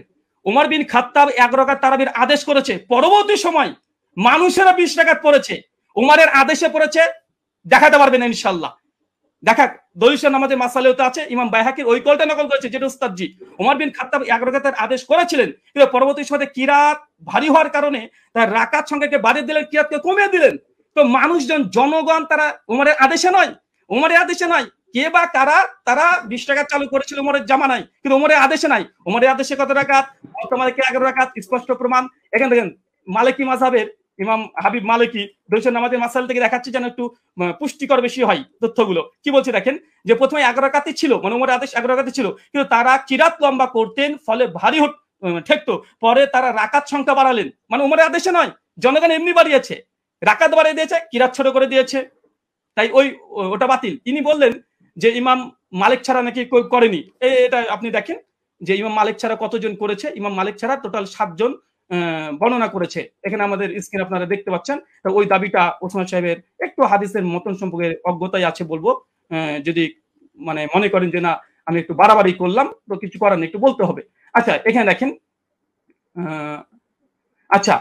ওমর বিন খাত্তাব 11 রাকাত তারাবির আদেশ করেছে, পরবর্তী সময় মানুষেরা 20 রাকাত পড়েছে, ওমরের আদেশে পড়েছে, দেখাতে পারবেন ইনশাআল্লাহ। দেখা দলিল নামাজের মাসালেও তো আছে, ইমাম বাইহাকির ওই কলটা নকল করেছে, যেটা উস্তাদজি ওমর বিন খাত্তাব 11 রাকাতের আদেশ করেছিলেন, কিন্তু পরবর্তী সময়ে কিরাত ভারী হওয়ার কারণে তার রাকাত সংখ্যাকে বাড়িয়ে দিলেন, কিরাতকে কমিয়ে দিলেন। তো মানুষজন, জনগণ, তারা ওমরের আদেশে নয়, ওমরের আদেশে নয়, কে বা কারা, তারা 20 রাকাত চালু করেছিল ওমরের জামানায়, কিন্তু ওমরের আদেশে নাই। ওমরের আদেশে কত রাকাত? মালিকের 11 রাকাত, স্পষ্ট প্রমাণ। এখানে দেখেন মালিকি মাযহাবের ইমাম হাবিব মালিকি দলিল নামাজের মাসাল থেকে দেখাচ্ছি যেন একটু পুষ্টিকর বেশি হয় তথ্যগুলো। কি বলছে দেখেন, যে প্রথমে 11 রাকাতই ছিল, মানে ওমরের আদেশ 11 রাকাতই ছিল, কিন্তু তারা কিরাত লম্বা করতেন, ফলে ভারী ঠেকতো। পরে তারা রাকাত সংখ্যা বাড়ালেন, মানে ওমরের আদেশে নয়, জনগণ এমনি বাড়িয়েছে, রাকাত বাড়িয়ে দিয়েছে, কিরাত ছোট করে দিয়েছে, তাই ওটা বাতিল। তিনি বললেন যে ইমাম মালিক ছাড়া নাকি করেনি। এটা আপনি দেখেন যে ইমাম মালিক ছাড়া কতজন করেছে। ইমাম মালিক ছাড়া টোটাল 7 জন বর্ণনা করেছে। এখানে আমাদের স্ক্রিন আপনারা দেখতে পাচ্ছেন। তো ওই দাবিটা ওসমান সাহেবের একটু হাদিসের মতন সম্পর্কে অজ্ঞতাই আছে বলবো। যদি মানে মনে করেন যে না আমি একটু বাড়াবাড়ি করলাম, তো কিছু করার নেই, একটু বলতে হবে। আচ্ছা, এখানে দেখেন, আচ্ছা,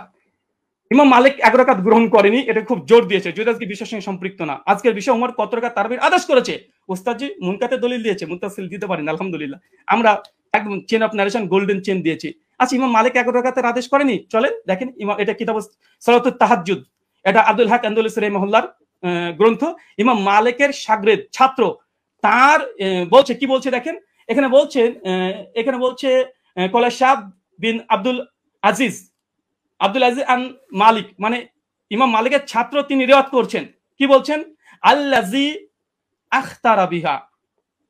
ইমাম মালিক 11 রাকাত গ্রহণ করেনি, এটা খুব জোর দিয়েছে, যদি আজকে বিষয়ের সঙ্গে সম্পৃক্ত না। আজকের বিষয় ওমর কত রাকাত তারাবির আদেশ করেছে, ওস্তাদজি মুনকাতে দলিল দিয়েছে, মুত্তাসিল দিতে পারেন আলহামদুলিল্লাহ। আমরা একদম chain of narration golden chain দিয়েছি। আচ্ছা, ইমাম মালিক 11 রাকাতের আদেশ করেনি, চলেন দেখেন, এটা কিতাব সালাতুত তাহাজ্জুদ, এটা আব্দুল হক আন্দলুসি রাহিমাহুল্লাহর গ্রন্থ। ইমাম মালিকের শাগরেদ, ছাত্র, তার বলছে, কি বলছে দেখেন, এখানে বলছে কলা শাহ বিন আব্দুল আজিজ আন মালিক, মানে ইমাম মালিকের ছাত্র, তিনি রিওয়ায়াত করছেন, কি বলছেন, আল্লাজি আখতারা বিহা,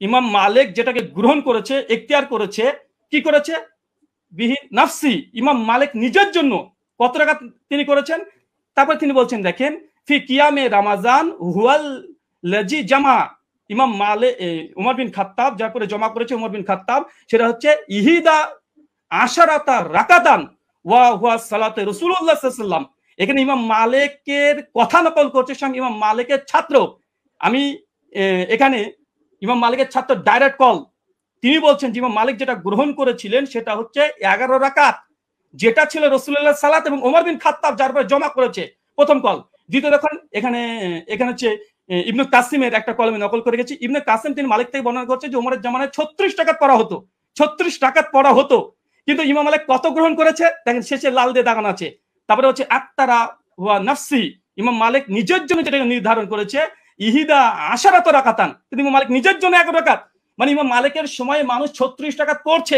ইমাম মালিক যেটাকে গ্রহণ করেছে, এখতিয়ার করেছে, কি করেছে, বিহি নাফসি, ইমাম মালিক নিজের জন্য কত রাকাত তিনি করেছেন। তারপর তিনি বলছেন দেখেন, ফি কিয়ামে রমাজান হুয়াল লাজি জামা, ইমাম মালিক ওমর বিন খাত্তাব যার পরে জমা করেছে ওমর বিন খাত্তাব, সেটা হচ্ছে ইহিদা আশারাতা রাকাতান ওয়া হুয়া সালাতে রাসূলুল্লাহ সাল্লাল্লাহু আলাইহি ওয়াসাল্লাম। এখানে ইমাম মালিকের কথা নকল করছে সঙ্গে ইমাম মালিকের ছাত্র। আমি এখানে ইমাম মালিকের ছাত্র ডাইরেক্ট কল, তিনি বলছেন যে ইমাম মালিক যেটা গ্রহণ করেছিলেন সেটা হচ্ছে 11 রাকাত, যেটা ছিল রাসূলুল্লাহ সালাত এবং ওমর বিন খাত্তাব যার পরে জমা করেছে, প্রথম কল। দ্বিতীয় দেখুন, এখানে হচ্ছে ইবনে কাসিমের একটা কলমে নকল করে গেছি। ইবনে কাসিম তিনি মালিক থেকে বর্ণনা করছে যে ওমরের জামানায় 36 রাকাত পড়া হতো, 36 রাকাত পড়া হতো, কিন্তু ইমাম মালিক কত গ্রহণ করেছে দেখেন, শেষে লাল দিয়ে দাগানো আছে। তারপরে হচ্ছে আক্তারা ওয়া নাফসি, ইমাম মালিক নিজের জন্য যেটা নির্ধারণ করেছে ইহিদা আশারাত রাকাতান, কিন্তু ইমাম মালিক নিজের জন্য 11 রাকাত, মানে ইমাম মালিকের সময় মানুষ 36 রাকাত পড়ছে,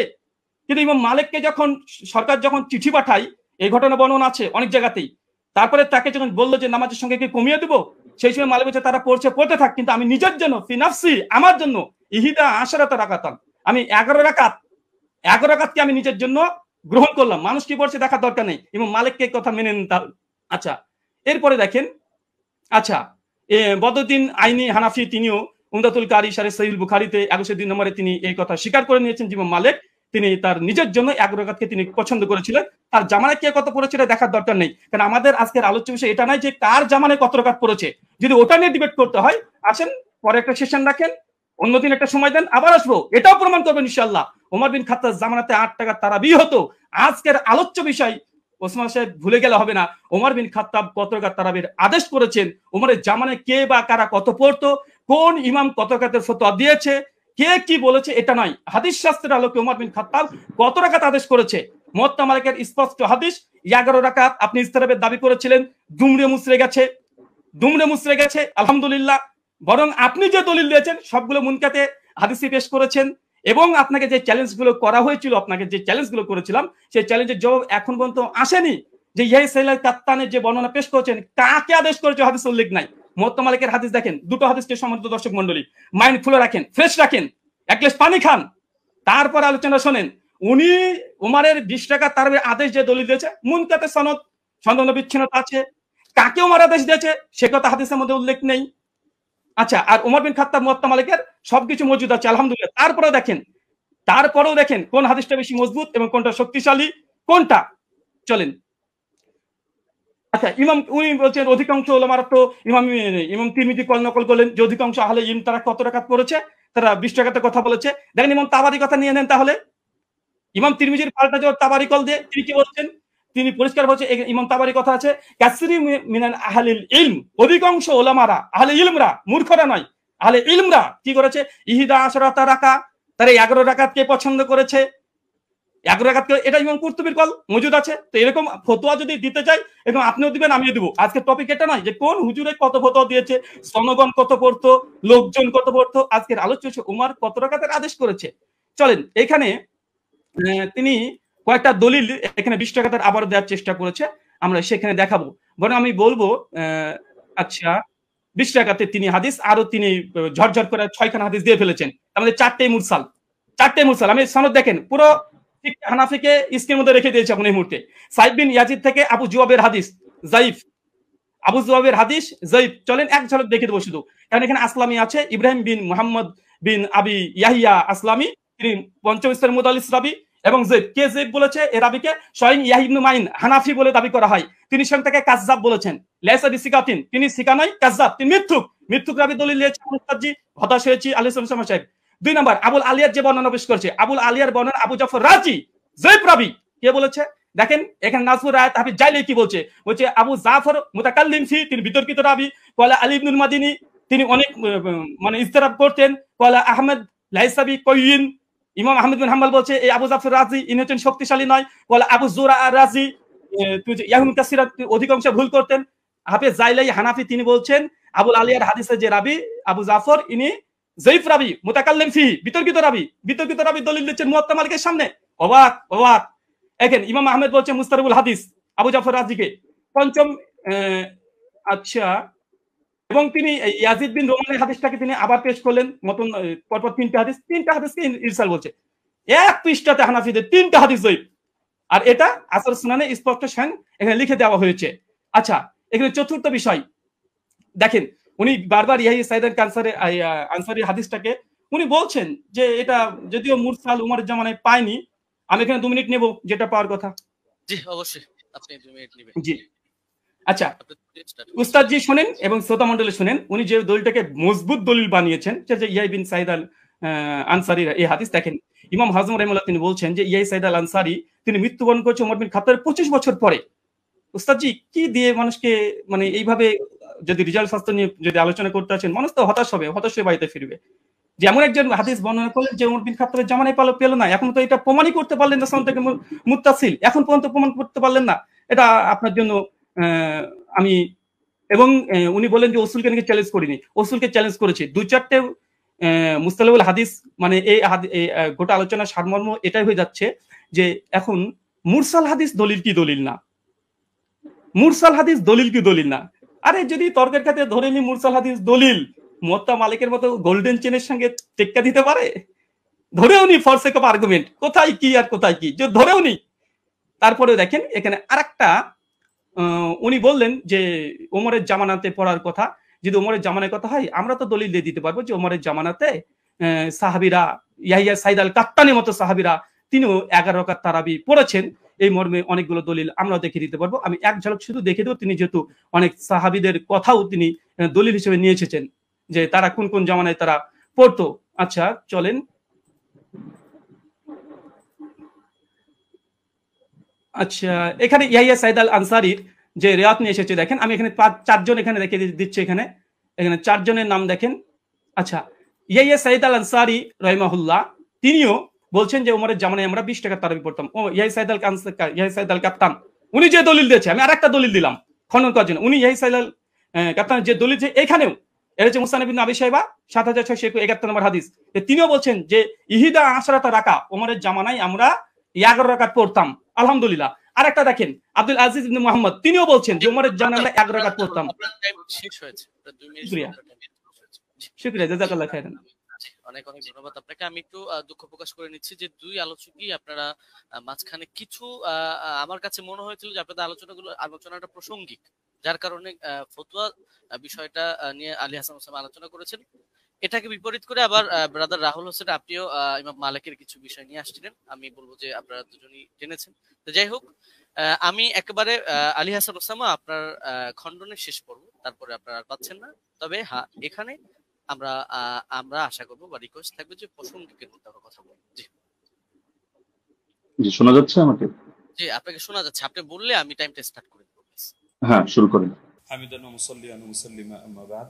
কিন্তু ইমাম মালিককে যখন সরকার যখন চিঠি পাঠায়, এই ঘটনা বর্ণনা আছে অনেক জায়গাতেই, তারপরে তাকে যখন বললো যে নামাজের সঙ্গে কি কমিয়ে দেবো, সেই সময় মালিক বলছে তারা পড়তে থাক, কিন্তু আমি নিজের জন্য ফি নাফসি, আমার জন্য ইহিদা আশারাত রাকাতান, আমি 11 রাকাতকে আমি নিজের জন্য গ্রহণ করলাম। মানুষ কি পড়ছে দেখার দরকার নেই, ইমাম মালিককে কথা মেনে নিন। আচ্ছা, এরপরে দেখেন, আচ্ছা বদরুদ্দিন আইনি হানাফি তিনিও উমদাতুল কারি শারে সহিহুল বুখারীতে 102 নম্বরে তিনি এই কথা স্বীকার করে নিয়েছেন যে ইমাম মালিক তিনি তার নিজের জন্য 11 রাকাতকে তিনি পছন্দ করেছিলেন। তার জামানায় কে কত পড়েছে এটা দেখার দরকার নেই, কারণ আমাদের আজকের আলোচ্য বিষয় এটা নাই যে কার জামানায় কত রাকাত পড়েছে। যদি ওটা নিয়ে ডিবেট করতে হয় আসেন পরে একটা সেশন রাখেন, অন্যদিন একটা সময় দেন, আবার আসবো, এটাও প্রমাণ করবেন ইনশাআল্লাহ ওমর বিন খাত্তাব জামানাতে 8 টাকা তারাবি হতো। আজকের আলোচ্য বিষয় ওসমান সাহেব ভুলে গেলে হবে না, ওমর বিন খাত্তাব কত রাকাত তারাবির আদেশ করেছেন, ওমরের জামানায় কে বা কারা কত পড়তো, কোন ইমাম কত রাকাতের ফতোয়া দিয়েছে, কে কি বলেছে এটা নয়, হাদিস শাস্ত্রের আলোকে ওমর বিন খাত্তাব কত রাকাত আদেশ করেছে। মুওয়াত্তা মালিকের স্পষ্ট হাদিস 11 রাকাত আপনি ইস্তেরাবের দাবি করেছিলেন, দুমড়ে মুচড়ে গেছে আলহামদুলিল্লাহ। বরং আপনি যে দলিল দিয়েছেন সবগুলো মুনকাতে হাদিসে পেশ করেছেন, এবং আপনাকে যে চ্যালেঞ্জগুলো করা হয়েছিল, আপনাকে যে চ্যালেঞ্জগুলো করেছিলাম সেই চ্যালেঞ্জের জবাব এখন পর্যন্ত আসেনি। যে ইয়াহিয়া সাইলাল কাত্তানের যে বর্ণনা পেশ করেছেন কাকে আদেশ করেছে হাদিস উল্লেখ নাই। মুওয়াত্তা মালিকের হাদিস দেখেন, দুটো হাদিসকে সম্মানিত দর্শক মণ্ডলী মাইন্ডফুল রাখেন, ফ্রেশ রাখেন, এক গ্লাস পানি খান, তারপর আলোচনা শোনেন। উনি উমারের 20 টাকা তারাবির আদেশ যে দলিল দিয়েছে মুনকাতে সনদ বিচ্ছিন্নতা আছে, কাকে উমার আদেশ দিয়েছে সে কথা হাদিসের মধ্যে উল্লেখ নেই। আচ্ছা, আর উমর বিন খাত্তাব মুওয়াত্তা মালিকের সবকিছু মজুদ আছে আলহামদুলিল্লাহ। তারপরেও দেখেন কোন হাদিসটা বেশি মজবুত এবং কোনটা শক্তিশালী কোনটা। চলেন, আচ্ছা উনি বলছেন অধিকাংশ ওলামারা তো ইমাম তিরমিজি নকল করলেন যে অধিকাংশ আহলে ইলম তারা কত রাকাত পড়েছে, তারা 20 টাকাতে কথা বলেছে। দেখেন ইমাম তাবারি কথা নিয়ে নেন, তাহলে ইমাম তিরমিজির পাল্টা জবাব তাবারি কল দিয়ে তিনি কি বলছেন, তিনি পরিষ্কার বলছে ইমাম তাবারি কথা আছে কাসরি মিনাল আহলিল ইলম, অধিকাংশ ওলামারা আহলে ইলমরা, মূর্খরা নয়, আহলে ইলমরা কি করেছে, ইহিদা আশরাতা রাকা, তারা 11 রাকাতকে পছন্দ করেছে। 11 রাকাতকে, এটা ইমাম কুরতুবীর কল মজুদ আছে। তো এরকম ফতোয়া যদি দিতে চাই এবং আপনিও দিবেন আমিও দিব। আজকের টপিক এটা নয় যে কোন হুজুরে কত ফতোয়া দিয়েছে, জনগণ কত পড়তো, লোকজন কত পড়তো। আজকের আলোচ্য হচ্ছে উমর কত রাকাতের আদেশ করেছে। চলেন, এখানে তিনি কয়েকটা দলিল এখানে 20 টাকাতে আবার দেওয়ার চেষ্টা করেছে, আমরা সেখানে দেখাবো। বরং আমি বলবো আচ্ছা 20 টাকাতে তিনি হাদিস আরো তিনি ঝরঝর করে 6খানা হাদিস দিয়ে ফেলেছেন, আমাদের 4টেই মুরসাল। আমি সনদ দেখেন, পুরো হানাফিকে স্ক্রিনের মধ্যে রেখে দিয়েছে এখন এই মুহূর্তে। সাইদ বিন ইয়াজিদ থেকে আবু জুয়াবের হাদিস যায়িফ, চলেন এক ঝলক দেখে দেবো শুধু, কারণ এখানে আসলামি আছে, ইব্রাহিম বিন মুহাম্মদ বিন আবি ইয়াহিয়া আসলামি, তিনি পঞ্চম স্তরের মুদাল্লিস রাবি। এবং জেদ বলেছে এ রাবিকে স্বয়ং ইয়াহিয়া ইবনে মাইন হানাফি বলে দাবি করা হয়, তিনি স্বয়ং তাকে কাযযাব বলেছেন। লাইসা বিসিকাতিন, তিনি সিকা নয়, কাযযাব, তিনি মিথ্যুক রাবি দলিল দিয়েছেন। মুস্তাজি হতাশ হয়েছি আলী সাল্লাল্লাহু সাহেব। 2 নম্বর আবুল আলিয়ার যে বর্ণনা পেশ করেছে, আবুল আলিয়ার বর্ণনা আবু জাফর রাজি জয়ীফ রাবি, কে বলেছে দেখেন এখানে নাজমুর রায়াত হাফিজ জাইলি কি বলছে, আবু জাফর মুতাকাল্লিম ফি, তিনি বিতর্কিত রাবি। কলা আলী ইবনুল মাদিনী, তিনি অনেক মানে ইস্তেরাব করতেন। কলা আহমেদ লাইসাবি কয়িন, ইমাম আহমেদ বিন হাম্বল বলছে এই আবু জাফর রাজি ইনি হচ্ছেন শক্তিশালী নয়। কলা আবু জুরা রাজি ইয়াহুন কাসিরা অধিকাংশ ভুল করতেন। হাফেজ জাইলাই হানাফি, তিনি বলছেন আবুল আলিয়ার হাদিসের যে রাবি আবু জাফর ইনি জয়ীফ রাবি, মুতাকাল্লিম ফি, বিতর্কিত রাবি দলিল দিচ্ছেন মুওয়াত্তা মালিকের সামনে। অবাক। দেখেন ইমাম আহমেদ বলছে মুস্তারিবুল হাদিস আবু জাফর রাজিকে। পঞ্চম আচ্ছা, এবং তিনি ইয়াজিদ বিন রোমানের হাদিসটাকে তিনি আবার পেশ করলেন, মতন পরপর 3টে হাদিসকে ইরসাল বলছে। এক পৃষ্ঠাতে হানাফিদের 3টা হাদিস জয়ীফ, আর এটা আসর সুনানে স্পষ্ট এখানে লিখে দেওয়া হয়েছে। আচ্ছা, এখানে চতুর্থ বিষয় দেখেন, উনি বারবার ইয়াহিয়া সাইদ আনসারী হাদিসটাকে উনি বলছেন যে এটা যদিও মুরসাল উমরের জামানায় পায়নি। আমি এখানে 2 মিনিট নেব, যেটা পাওয়ার কথা। জি অবশ্যই, আপনি 2 মিনিট নেবেন। জি আচ্ছা, উস্তাদজি শুনেন এবং শ্রোতা মণ্ডলী শুনেন, উনি যে দলিলটাকে মজবুত দলিল বানিয়েছেন যে ইয়াহিয়া বিন সাইদ আল আনসারীর এই হাদিস দেখেন। ইমাম হাজম রাহিমাহুল্লাহ তিনি বলছেন যে ইয়াহিয়া সাইদ আল আনসারী তিনি মৃত্যুবরণ করেছে ওমর বিন খাত্তাবের 25 বছর পরে। উস্তাদজি কি দিয়ে মানুষকে মানে এইভাবে যদি রিজাল্ট শাস্ত্র নিয়ে যদি আলোচনা করতে আছেন, মানুষ তো হতাশ হয়ে বাড়িতে ফিরবে। যেমন একজন হাদিস বর্ণনা করলেন যে ওমর বিন খাত্তাবের জামানায় পেল না, এখন তো এটা প্রমাণই করতে পারলেন না, সনদ থেকে মুত্তাসিল এখন পর্যন্ত প্রমাণ করতে পারলেন না, এটা আপনার জন্য আমি। এবং উনি বলেন যে ওসুলকে নাকি চ্যালেঞ্জ করিনি, ওসুলকে চ্যালেঞ্জ করেছি। 2-4টে মুস্তালাহুল হাদিস, মানে এই গোটা আলোচনার সারমর্ম এটাই হয়ে যাচ্ছে যে এখন মুরসাল হাদিস দলিল কি দলিল না। আরে যদি তর্কের খাতে ধরে নি মুরসাল হাদিস দলিল, মুওয়াত্তা মালিকের মতো গোল্ডেন চেনের সঙ্গে টেক্কা দিতে পারে, ধরেও নি ফর সেক অফ আর্গুমেন্ট, কোথায় কি যে ধরেও নি। তারপরে দেখেন এখানে আরেকটা উনি বললেন যে ওমরের জামানাতে পড়ার কথা, যদি ওমরের জামানার কথা হয়, আমরা তো দলিল দিয়ে দিতে পারবো যে ওমরের জামানাতে সাহাবিরা, ইয়াহিয়া সাইদ আল কাত্তানের মতো সাহাবিরা তিনিও 11 রাকাত তারাবি পড়েছেন। এই মর্মে অনেকগুলো দলিল আমরা দেখিয়ে দিতে পারবো। আমি এক ঝলক শুধু দেখে দেবো, তিনি যেহেতু অনেক সাহাবিদের কথাও তিনি দলিল হিসেবে নিয়ে এসেছেন যে তারা কোন কোন জামানায় তারা পড়তো। আচ্ছা চলেন, আচ্ছা এখানে ইয়াহিয়া সাইদ আল আনসারীর যে রিওয়ায়াত নিয়ে এসেছে দেখেন, আমি এখানে 4 জন এখানে রেখে দিচ্ছি, এখানে 4 জনের নাম দেখেন। আচ্ছা, ইয়াহিয়া সাইদ আল আনসারী রাহিমাহুল্লাহ তিনিও বলছেন যে ওমরের জামানায় আমরা 20 টাকা তারাবি পড়তাম। ও ইয়াহিয়া সাইদ আল কাত্তান উনি যে দলিল দিয়েছে, আমি আরেকটা দলিল দিলাম খনন করার জন্য। উনি ইয়াহিয়া সাইদ আল কাত্তান যে দলিল, যে এখানেও এর হচ্ছে মুসনাদ ইবনে আবি শাইবা 7671 নম্বর হাদিস, তিনিও বলছেন যে ইহিদা আশরাতা রাকা, ওমরের জামানায় আমরা 11 রাকাত পড়তাম। আলহামদুলিল্লাহ। আরেকটা দেখেন, আব্দুল আজিজ ইবনে মুহাম্মদ তিনিও বলছেন যে ওমরের জামানায় আমরা 11 রাকাত পড়তাম। শেষ হয়েছে, 2 মিনিট। শুকরিয়া, জাযাকাল্লাহ খাইরান। অনেক অনেক ধন্যবাদ আপনাকে। আমি একটু দুঃখ প্রকাশ করে নিচ্ছি যে 2 আলোচকই আপনারা মাঝখানে কিছু আমার কাছে মনে হয়েছিল যে আপনাদের আলোচনাটা প্রাসঙ্গিক, যার কারণে ফতোয়া বিষয়টা নিয়ে আলী হাসান ওসামা আলোচনা করেছেন। এটাকে বিপরীত করে আবার ব্রাদার রাহুল হোসেন আপনিও ইমাম মালিকের কিছু বিষয় নিয়ে আসছিলেন। আমি বলবো যে আপনারা দুজনই জেনেছেন। তো যাই হোক, আমি একেবারে আলী হাসান ওসামা আপনার খণ্ডনের শেষ পর্ব, তারপরে আপনারা আর পাচ্ছেন না। তবে হ্যাঁ, এখানে আমরা আশা করবো বা রিকোয়েস্ট থাকবে যে প্রসঙ্গিকের মধ্যে আমরা কথা বলবো। জি জি, শোনা যাচ্ছে আমাকে? জি, আপনাকে শোনা যাচ্ছে। আপনি বললে আমি টাইমটা স্টার্ট করে দেবো। হ্যাঁ, শুরু করেন। হামিদান ওয়া মুসাল্লিয়ান ওয়া মুসাল্লিমা আম্মা বাদ।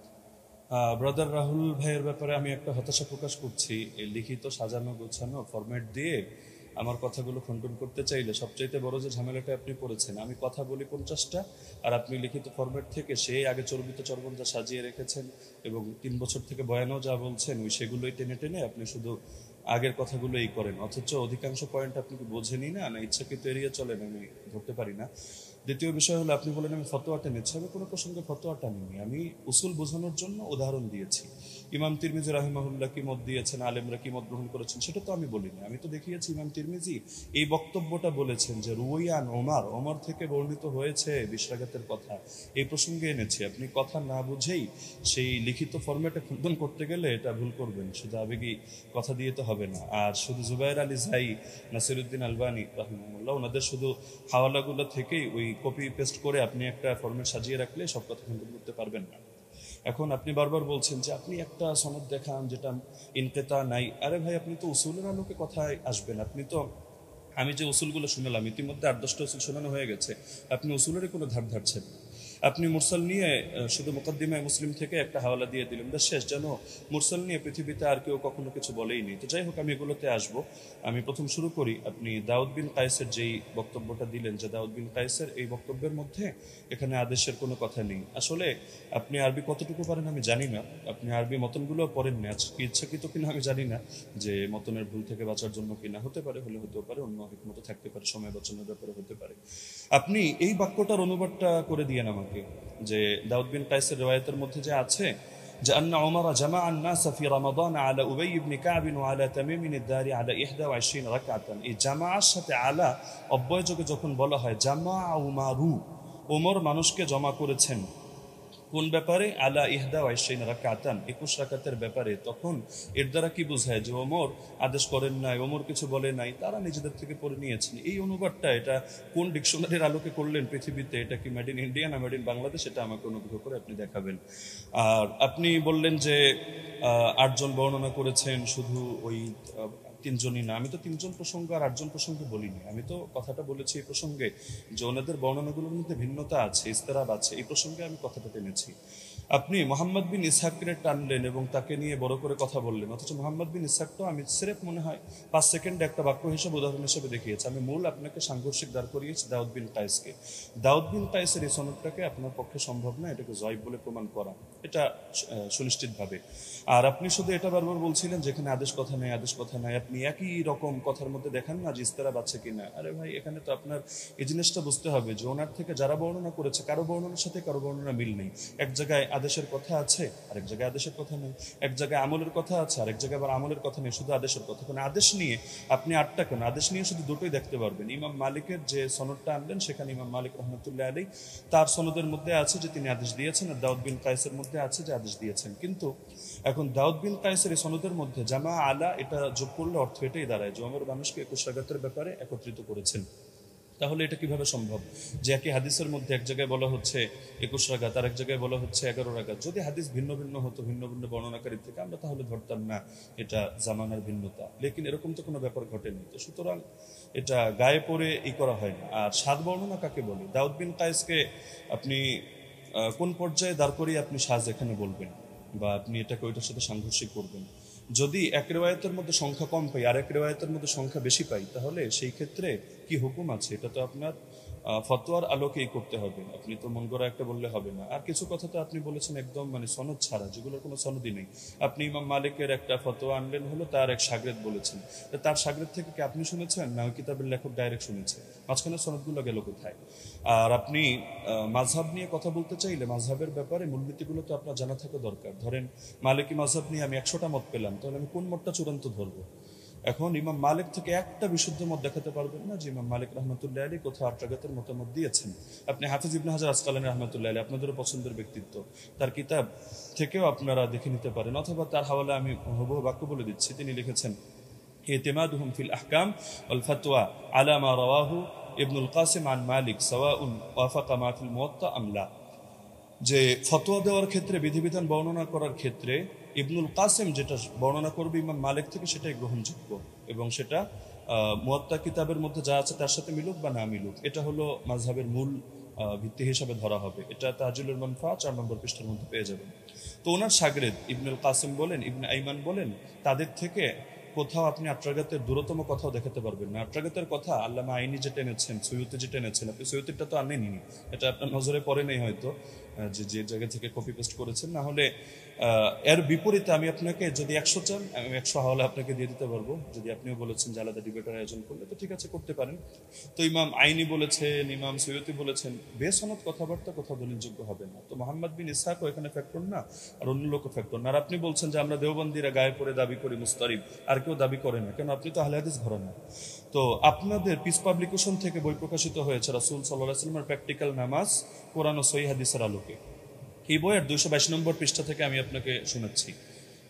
ব্রাদার রাহুল ভাইয়ের ব্যাপারে আমি একটা হতাশা প্রকাশ করছি। এই লিখিত সাজানো গোছানো ফরম্যাট দিয়ে আমার কথাগুলো খণ্ডন করতে চাইলে সবচাইতে বড় যে ঝামেলাটা আপনি করেছেন, আমি কথা বলি 50টা আর আপনি লিখিত ফরম্যাট থেকে সেই আগে চর্বিত চর্বণ যা সাজিয়ে রেখেছেন এবং 3 বছর থেকে বয়ানও যা বলছেন ওই সেগুলোই টেনে টেনে আপনি শুধু আগের কথাগুলোই করেন, অথচ অধিকাংশ পয়েন্ট আপনি কি বোঝেনই না, না ইচ্ছাকৃত এড়িয়ে চলেন, আমি ধরতে পারি না। দ্বিতীয় বিষয় হলো, আপনি বলেন আমি ফতোয়াটা নিচ্ছি, আমি কোনো প্রসঙ্গে ফতোয়াটা নিইনি, আমি উসুল বোঝানোর জন্য উদাহরণ দিয়েছি। ইমাম তিরমিজি রাহিমাহুল্লাহ কি মত দিয়েছেন, আলেমরা কি মত গ্রহণ করেছেন, সেটা তো আমি বলিনি। আমি তো দেখিয়েছি ইমাম তিরমিজি এই বক্তব্যটা বলেছেন যে রুয়ান ওমর থেকে বর্ণিত হয়েছে 20 রাকাতের কথা, এই প্রসঙ্গে এনেছি। আপনি কথা না বুঝেই সেই লিখিত ফরম্যাটে খণ্ডন করতে গেলে এটা ভুল করবেন, শুধু আবেগী কথা দিয়ে তো হবে না। আর শুধু জুবায়ের আলী জাই, নাসিরউদ্দিন আলবানী রাহিমাহুল্লাহ ওনাদের শুধু হাওয়ালাগুলো থেকেই ওই কপি পেস্ট করে আপনি একটা ফরম্যাট সাজিয়ে রাখলে সব কথা খণ্ডন করতে পারবেন না। এখন আপনি বারবার বলছেন যে আপনি একটা সনদ দেখান যেটা ইনকেতা নাই। আরে ভাই, আপনি তো উসুলের আলোকে কথায় আসবেন। আপনি তো, আমি যে উসুলগুলো শুনলাম ইতিমধ্যে 8-10টা উসুল শোনানো হয়ে গেছে, আপনি উসুলেরই কোনো ধার ধারছেন না। আপনি মুরসাল নিয়ে শুধু মুকদ্দিমায়ে মুসলিম থেকে একটা হাওয়ালা দিয়ে দিলেন, শেষ। যেন মুরসাল নিয়ে পৃথিবীতে আর কেউ কখনো কিছু বলেই নেই। তো যাই হোক, আমি এগুলোতে আসবো। আমি প্রথম শুরু করি, আপনি দাউদ বিন কায়েসের যেই বক্তব্যটা দিলেন যে দাউদ বিন কায়েসের এই বক্তব্যের মধ্যে এখানে আদেশের কোনো কথা নেই। আসলে আপনি আরবি কতটুকু পারেন আমি জানি না, আপনি আরবি মতনগুলো পড়েন না, আজকে ইচ্ছাকৃত কিনা আমি জানি না, যে মতনের ভুল থেকে বাঁচার জন্য কিনা, হতে পারে, হলে হতেও পারে, অন্য হিকমত থাকতে পারে, সময় বাঁচানোর ব্যাপারে হতে পারে। আপনি এই বাক্যটার অনুবাদটা করে দিয়েন আমাকে, যে দাউদ বিন কায়েসের রিওয়ায়াতের মধ্যে যে আছে যে আন্না উমর জামা আন-নাস ফি রমাদান আলা উবাই ইবনে কাব ওয়া আলা তামিম আদ-দারি আলা 21 রাকাতান, এই জামাআর সাথে আলা অব্যয়যোগে যখন বলা হয় জামা উমারু, ওমর মানুষকে জমা করেছেন কোন ব্যাপারে, আলা 21 রাকাতান 21 রাকাতের ব্যাপারে, তখন এর দ্বারা কি বোঝায় যে ওমর আদেশ করেন নাই, ওমর কিছু বলে নাই, তারা নিজেদের থেকে পড়ে নিয়েছেন। এই অনুবাদটা এটা কোন ডিকশনারির আলোকে করলেন পৃথিবীতে, এটা কি মেড ইন ইন্ডিয়া না মেড ইন বাংলাদেশ, এটা আমাকে অনুগ্রহ করে আপনি দেখাবেন। আর আপনি বললেন যে 8 জন বর্ণনা করেছেন, শুধু ওই 3 জনই না। আমি তো 3 জন প্রসঙ্গ আর 8 জন প্রসঙ্গে বলিনি, আমি তো কথাটা বলেছি এই প্রসঙ্গে যে ওনাদের বর্ণনাগুলোর মধ্যে ভিন্নতা আছে, ইস্তেরাব আছে, এই প্রসঙ্গে আমি কথাটা টেনেছি। আপনি মোহাম্মদ বিন ইসহাককে টানলেন এবং তাকে নিয়ে বড় করে কথা বললেন, অথচ মোহাম্মদ বিন ইসহাকটা আমি সিরেফ মনে হয় 5 সেকেন্ডে একটা বাক্য হিসেবে উদাহরণ হিসেবে দেখিয়েছি। আমি মূল আপনাকে সাংঘর্ষিক দাঁড় করিয়েছি দাউদ বিন কায়েসকে। দাউদ বিন কায়েসের এই সনদটাকে আপনার পক্ষে সম্ভব না এটাকে জয়ব বলে প্রমাণ করা, এটা সুনিশ্চিতভাবে। আর আপনি শুধু এটা বারবার বলছিলেন যেখানে আদেশ কথা নাই, আদেশ কথা নাই, আপনি একই রকম কথার মধ্যে দেখান না যে ইস্তেরাব আছে কিনা। আরে ভাই, এখানে তো আপনার এই জিনিসটা বুঝতে হবে যে ওনার থেকে যারা বর্ণনা করেছে কারো বর্ণনার সাথে কারো বর্ণনা মিল নেই। এক জায়গায় আদেশের কথা আছে, আরেক জায়গায় আদেশের কথা নেই। এক জায়গায় আমলের কথা আছে, আরেক জায়গায় আবার আমলের কথা নেই, শুধু আদেশের কথা। কারণ আদেশ নিয়ে আপনি 8টা কেন, আদেশ নিয়ে শুধু দুটোই দেখতে পারবেন। ইমাম মালিকের যে সনদটা আনলেন সেখানে ইমাম মালিক রহমতুল্লাহ আলী তার সনদের মধ্যে আছে যে তিনি আদেশ দিয়েছেন, আর দাউদ বিন কায়েসের মধ্যে আছে যে আদেশ দিয়েছেন। কিন্তু এখন দাউদ বিন কায়েসের এই সনদের মধ্যে জামা আলা এটা যোগ করলে অর্থ এটাই দাঁড়ায় যে ওমর মানুষকে 21 রাকাতের ব্যাপারে একত্রিত করেছেন। তাহলে এটা কিভাবে সম্ভব যে একই হাদিসের মধ্যে এক জায়গায় বলা হচ্ছে 21 রাকাত, আর এক জায়গায় বলা হচ্ছে 11 রাকাত? যদি হাদিস ভিন্ন ভিন্ন হতো, ভিন্ন ভিন্ন বর্ণনাকারী থেকে, আমরা তাহলে ধরতাম না এটা জামানার ভিন্নতা। লেকিন এরকম তো কোনো ব্যাপার ঘটেনি। তো সুতরাং এটা গায়ে পড়ে করা হয় না। আর সাদ বর্ণনা কাকে বলে? দাউদ বিন কায়েসকে আপনি কোন পর্যায়ে দাঁড় করিয়ে আপনি সাজ এখানে বলবেন, বা আপনি এটাকে ওইটার সাথে সাংঘর্ষিক করবেন? যদি এক রেওয়ায়তের মধ্যে সংখ্যা কম পাই আর এক রেওয়ায়তের মধ্যে সংখ্যা বেশি পাই, তাহলে সেই ক্ষেত্রে কি হুকুম আছে? এটা তো আপনার ফতোয়ার আলোকেই করতে হবে। আপনি তো মন গড়া একটা বললে হবে না। আর কিছু কথা তো আপনি বলেছেন একদম সনদ ছাড়া, যেগুলোর কোনো সনদই নেই। আপনি ইমাম মালিকের একটা ফতোয়া আনলেন, হলো তার এক শাগরেদ বলেছেন, তার শাগরেদ থেকে কি আপনি শুনেছেন না ওই কিতাবের লেখক ডাইরেক্ট শুনেছে? মাঝখানে সনদগুলো গেল কোথায়? আর আপনি মাযহাব নিয়ে কথা বলতে চাইলে মাযহাবের ব্যাপারে মূলনীতিগুলো তো আপনার জানা থাকা দরকার। ধরেন মালিকি মাযহাব নিয়ে আমি 100টা মত পেলাম, তাহলে আমি কোন মতটা চূড়ান্ত ধরবো? এখন ইমাম মালিক থেকে একটা বিশুদ্ধ মত দেখাতে পারবেন না যে ইমাম মালিক রহমতুল্লাহ আলী কোথাও 8 রাকাতের মতামত দিয়েছেন। আপনি হাফিজ ইবনে হাজার আসকালানী রহমতুল্লাহ আলী, আপনাদেরও পছন্দের ব্যক্তিত্ব, তার কিতাব থেকেও আপনারা দেখে নিতে পারেন, অথবা তার হাওয়ালা আমি হুবহু বাক্য বলে দিচ্ছি। তিনি লিখেছেন, ইতিমাদুহুম ফিল আহকাম ওয়াল ফাতওয়া আলা মা রাওয়াহু ইবনুল কাসিম আন মালিক সাওয়াউন ওয়াফাকা মা ফিল মুওয়াত্তা আম লা। যে ফতোয়া দেওয়ার ক্ষেত্রে, বিধিবিধান বর্ণনা করার ক্ষেত্রে ইবনুল কাসিম যেটা বর্ণনা করবে ইমাম মালিক থেকে, সেটাই গ্রহণযোগ্য, এবং সেটা মুয়াত্তা কিতাবের মধ্যে যা আছে তার সাথে মিলুক বা না মিলুক, এটা হলো মাযহাবের মূল ভিত্তি হিসাবে ধরা হবে। এটা তাজুলুল মানফা 4 নম্বর পৃষ্ঠার মধ্যে পেয়ে যাবেন। তো ওনার শাগরেদ ইবনুল কাসিম বলেন, ইবনে আইমান বলেন, তাদের থেকে কোথাও আপনি 8 রাকাতের দূরতম কথাও দেখাতে পারবেন না। 8 রাকাতের কথা আল্লামা আইনি যেটা এনেছেন, সৈয়দে যেটা এনেছেন, আপনি সৈয়দটা তো আনেনি, এটা আপনার নজরে পড়ে নেই হয়তো, যে জায়গা থেকে কপি পেস্ট করেছেন। না হলে এর বিপরীতে আমি আপনাকে, যদি 100 চান আমি 100 হাওয়ালা আপনাকে দিয়ে দিতে পারবো। যদি আপনিও বলেছেন যে আলাদা ডিবেটের আয়োজন করলে, তো ঠিক আছে, করতে পারেন। তো ইমাম আইনি বলেছেন, ইমাম সৈয়দি বলেছেন, বেসনদ কথাবার্তা কোথাও দলিলযোগ্য হবে না। তো মোহাম্মদ বিন ইসহাকও এখানে ফ্যাক্টর না, আর অন্য লোকও ফ্যাক্টর না। আর আপনি বলছেন যে আমরা দেওবন্দিরা গায়ে পড়ে দাবি করি মুস্তারিব, আর কেউ দাবি করে না কেন? আপনি তো আহলে হাদিস ঘরানা। তো আপনাদের পিস পাবলিকেশন থেকে বই প্রকাশিত হয়েছে রাসূল সাল্লাল্লাহু আলাইহি ওয়াসাল্লামের প্র্যাকটিক্যাল নামাজ কোরআন ও সহিহ হাদিসের আলোকে। এই বইয়ের 222 নম্বর পৃষ্ঠা থেকে আমি আপনাকে শোনাচ্ছি।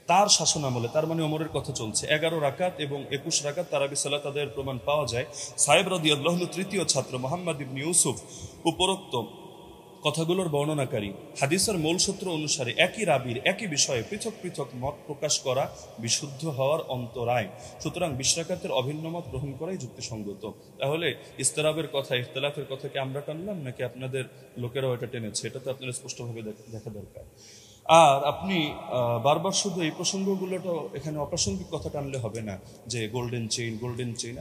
তার শাসন আমলে, তার মানে ওমরের কথা চলছে, 11 রাকাত এবং 21 রাকাত তারাবি সালাত আদায়ের প্রমাণ পাওয়া যায়। সাহেব রাদিয়াল্লাহু আনহু তৃতীয় ছাত্র মুহাম্মদ ইবনে ইউসুফ উপরোক্ত কথাগুলোর বর্ণনাকারী। হাদিসের মূল সূত্র অনুসারে একই রাবির একই বিষয়ে পৃথক পৃথক মত প্রকাশ করা বিশুদ্ধ হওয়ার অন্তরায়। সুতরাং 20 রাকাতের অভিন্ন মত গ্রহণ করাই যুক্তিসঙ্গত। তাহলে ইস্তেরাবের কথা, ইখতিলাফের কথা কি আমরা টানলাম নাকি আপনাদের লোকেরাও এটা টেনেছে? এটা তো আপনাদের স্পষ্টভাবে দেখা দরকার। আর আপনি বারবার শুধু এই প্রসঙ্গগুলোটা এখানে অপ্রাসঙ্গিক কথা টানলে হবে না, যে গোল্ডেন চেইন,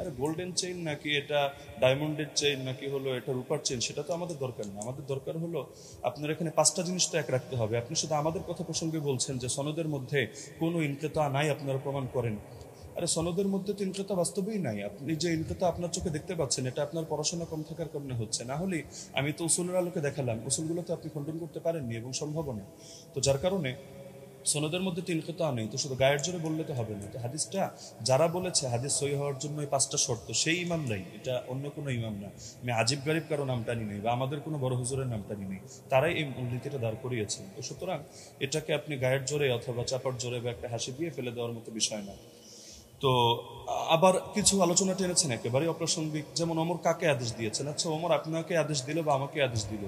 আরে গোল্ডেন চেইন নাকি এটা ডায়মন্ডের চেইন নাকি হলো এটা রূপার চেইন, সেটা তো আমাদের দরকার না। আমাদের দরকার হলো আপনার এখানে 5টা জিনিস তো এক রাখতে হবে। আপনি শুধু আমাদের কথা প্রসঙ্গে বলছেন যে সনদের মধ্যে কোনো ইনকিতা নাই, আপনারা প্রমাণ করেন। আরে সনদের মধ্যে তো ইনকিতা বাস্তবেই নাই। আপনি যে ইনকিতা আপনার চোখে দেখতে পাচ্ছেন, এটা আপনার পড়াশোনা কম থাকার কারণে হচ্ছে। না হলে আমি তো উসুলের আলোকে দেখালাম, উসুলগুলো তো আপনি খণ্ডন করতে পারেননি এবং সম্ভব না। তো যার কারণে সনদের মধ্যে 3 কিতা নেই, তো শুধু গায়ের জোরে বললে তো হবে না। তো হাদিসটা যারা বলেছে হাদিস সহি হওয়ার জন্য এই 5টা শর্ত, সেই ইমাম নাই, এটা অন্য কোনো ইমাম না। আমি আজিব গারিব কারো নাম টানি নেই, বা আমাদের কোনো বড় হুজুরের নাম টানি নেই, তারাই এই মূলনীতিটা দাঁড় করিয়েছেন। তো সুতরাং এটাকে আপনি গায়ের জোরে অথবা চাপার জোরে বা একটা হাসি দিয়ে ফেলে দেওয়ার মতো বিষয় না। তো আবার কিছু আলোচনা টেনেছেন একেবারে অপ্রাসঙ্গিক, যেমন ওমর কাকে আদেশ দিয়েছেন। আচ্ছা, ওমর আপনাকে আদেশ দিল বা আমাকে আদেশ দিল,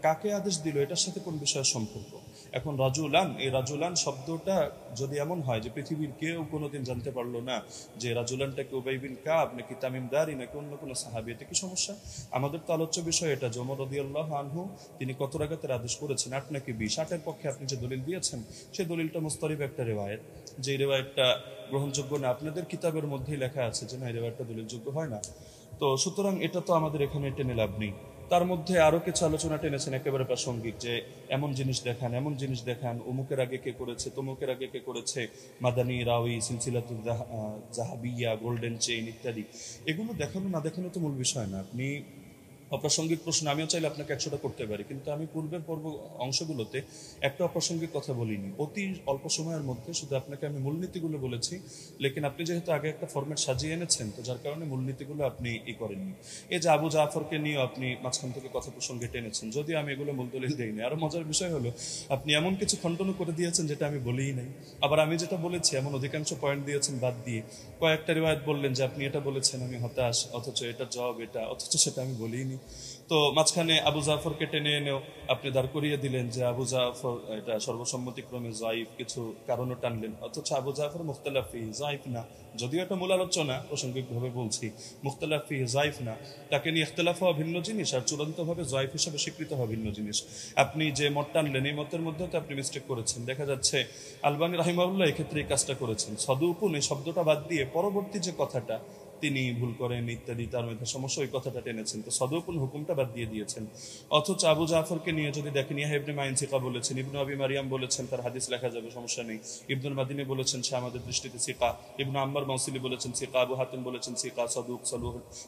কাকে আদেশ দিল এটার সাথে কোন বিষয়ের সম্পর্ক? এখন রাজুলান, এই রাজুলান শব্দটা যদি এমন হয় যে পৃথিবীর কেউ কোনোদিন জানতে পারলো না যে রাজুলানটাকে উবাই বিন কাব নাকি তামিম দারি নাকি অন্য কোনো সাহাবী, এতে কি সমস্যা? আমাদের তো আলোচ্য বিষয় এটা যে ওমর রাদিয়াল্লাহু আনহু তিনি কত রাকাতের আদেশ করেছেন, 8 নাকি 20? 8-এর পক্ষে আপনি যে দলিল দিয়েছেন সেই দলিলটা মুস্তারিব একটা রিওয়ায়াত, যে রিওয়ায়াতটা গ্রহণযোগ্য না। আপনাদের কিতাবের মধ্যেই লেখা আছে যে না, এই রিওয়ায়াতটা দলিলযোগ্য হয় না। তো সুতরাং এটা তো আমাদের এখানে টেনে লাভ নেই। তার মধ্যে আরো কিছু আলোচনা টেনেছেন একেবারে প্রাসঙ্গিক, যে এমন জিনিস দেখান, অমুকের আগে কে করেছে, তমুকের আগে কে করেছে, মাদানী, রাউই, সিলসিলাতুল জাহাবিয়া, গোল্ডেন চেইন ইত্যাদি। এগুলো দেখানো না দেখানো তো মূল বিষয় না। আপনি অপ্রাসঙ্গিক প্রশ্ন আমিও চাইলে আপনাকে 100টা করতে পারি, কিন্তু আমি পূর্বের অংশগুলোতে একটা অপ্রাসঙ্গিক কথা বলিনি। অতি অল্প সময়ের মধ্যে শুধু আপনাকে আমি মূলনীতিগুলো বলেছি, লেকিন আপনি যেহেতু আগে একটা ফরম্যাট সাজিয়ে এনেছেন, তো যার কারণে মূলনীতিগুলো আপনি করেননি। এই যে আবু জাফরকে নিয়ে আপনি মাঝখান থেকে কথা প্রসঙ্গে টেনেছেন, যদিও আমি এগুলো মূল দলিল দেইনি। আরো মজার বিষয় হলো আপনি এমন কিছু খণ্ডনও করে দিয়েছেন যেটা আমি বলিই নাই। আবার আমি যেটা বলেছি এমন অধিকাংশ পয়েন্ট দিয়েছেন বাদ দিয়ে কয়েকটা রিওয়ায়াত বললেন যে আপনি এটা বলেছেন আমি হতাশ, অথচ এটার জবাব এটা, অথচ সেটা আমি বলিনি। তো মাঝখানে আবু জাফরকে টেনে এনেও আপনি দাঁড় করিয়ে দিলেন যে আবু জাফর এটা সর্বসম্মতিক্রমে জাইফ, কিছু কারণও টানলেন, অথচ আবু জাফর মুখতালাফি জাইফ না। যদিও এটা মূল আলোচনা, প্রাসঙ্গিকভাবে বলছি, মুখতালাফি জাইফ না, তাকে নিয়ে ইখতিলাফ হওয়া ভিন্ন জিনিস, আর চূড়ান্তভাবে জাইফ হিসেবে স্বীকৃত হওয়া ভিন্ন জিনিস। আপনি যে মত টানলেন এই মতের মধ্যেও তো আপনি মিস্টেক করেছেন। দেখা যাচ্ছে আলবানী রাহিমাহুল্লাহ এক্ষেত্রে এই কাজটা করেছেন, সদুকুন এই শব্দটা বাদ দিয়ে পরবর্তী যে কথাটা তিনি ভুল করেন ইত্যাদি, তার মধ্যে সমস্যা, ওই কথাটা টেনেছেন, তো সদুকুন হুকুমটা বাদ দিয়ে দিয়েছেন। অথচ আবু জাফরকে নিয়ে যদি দেখেন, ইয়াহয়া ইবনে মাইন সিকা বলেছেন, ইবনু আবি মারিয়াম বলেছেন তার হাদিস লেখা যাবে, সমস্যা নেই। ইবনুল মাদিনী বলেছেন সে আমাদের দৃষ্টিতে সিকা, ইবনু আম্মার মাউসিলি বলেছেন সিকা, আবু হাতিম বলেছেন সিকা সাদুক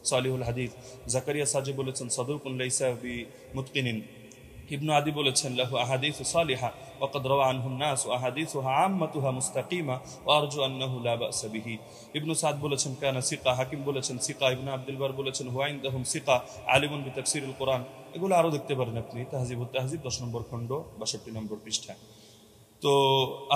সালিহুল হাদিস, জাকারিয়া সাজি বলেছেন সাদুকুন লাইসা বিমুতকিনিন, ইবনু আদি বলেছেন লাহু আহাদিস সালিহা ওয়াকাদ রাওয়া আনহু الناس واحاديثها عامتها مستقيمه وارجو انه لا باس به। ইবনু সাদ বলেছেন কানা সিকা, হাকিম বলেছেন সিকা, ইবনু আব্দুল বার বলেছেন হুয়া ইনদাহুম সিকা আলিমুন বিতাফসিরুল কোরআন। এগুলো আরো দেখতে পারেন আপনি তাহজিবুত তাহজিব 10 নম্বর খণ্ড 62 নম্বর পৃষ্ঠা। তো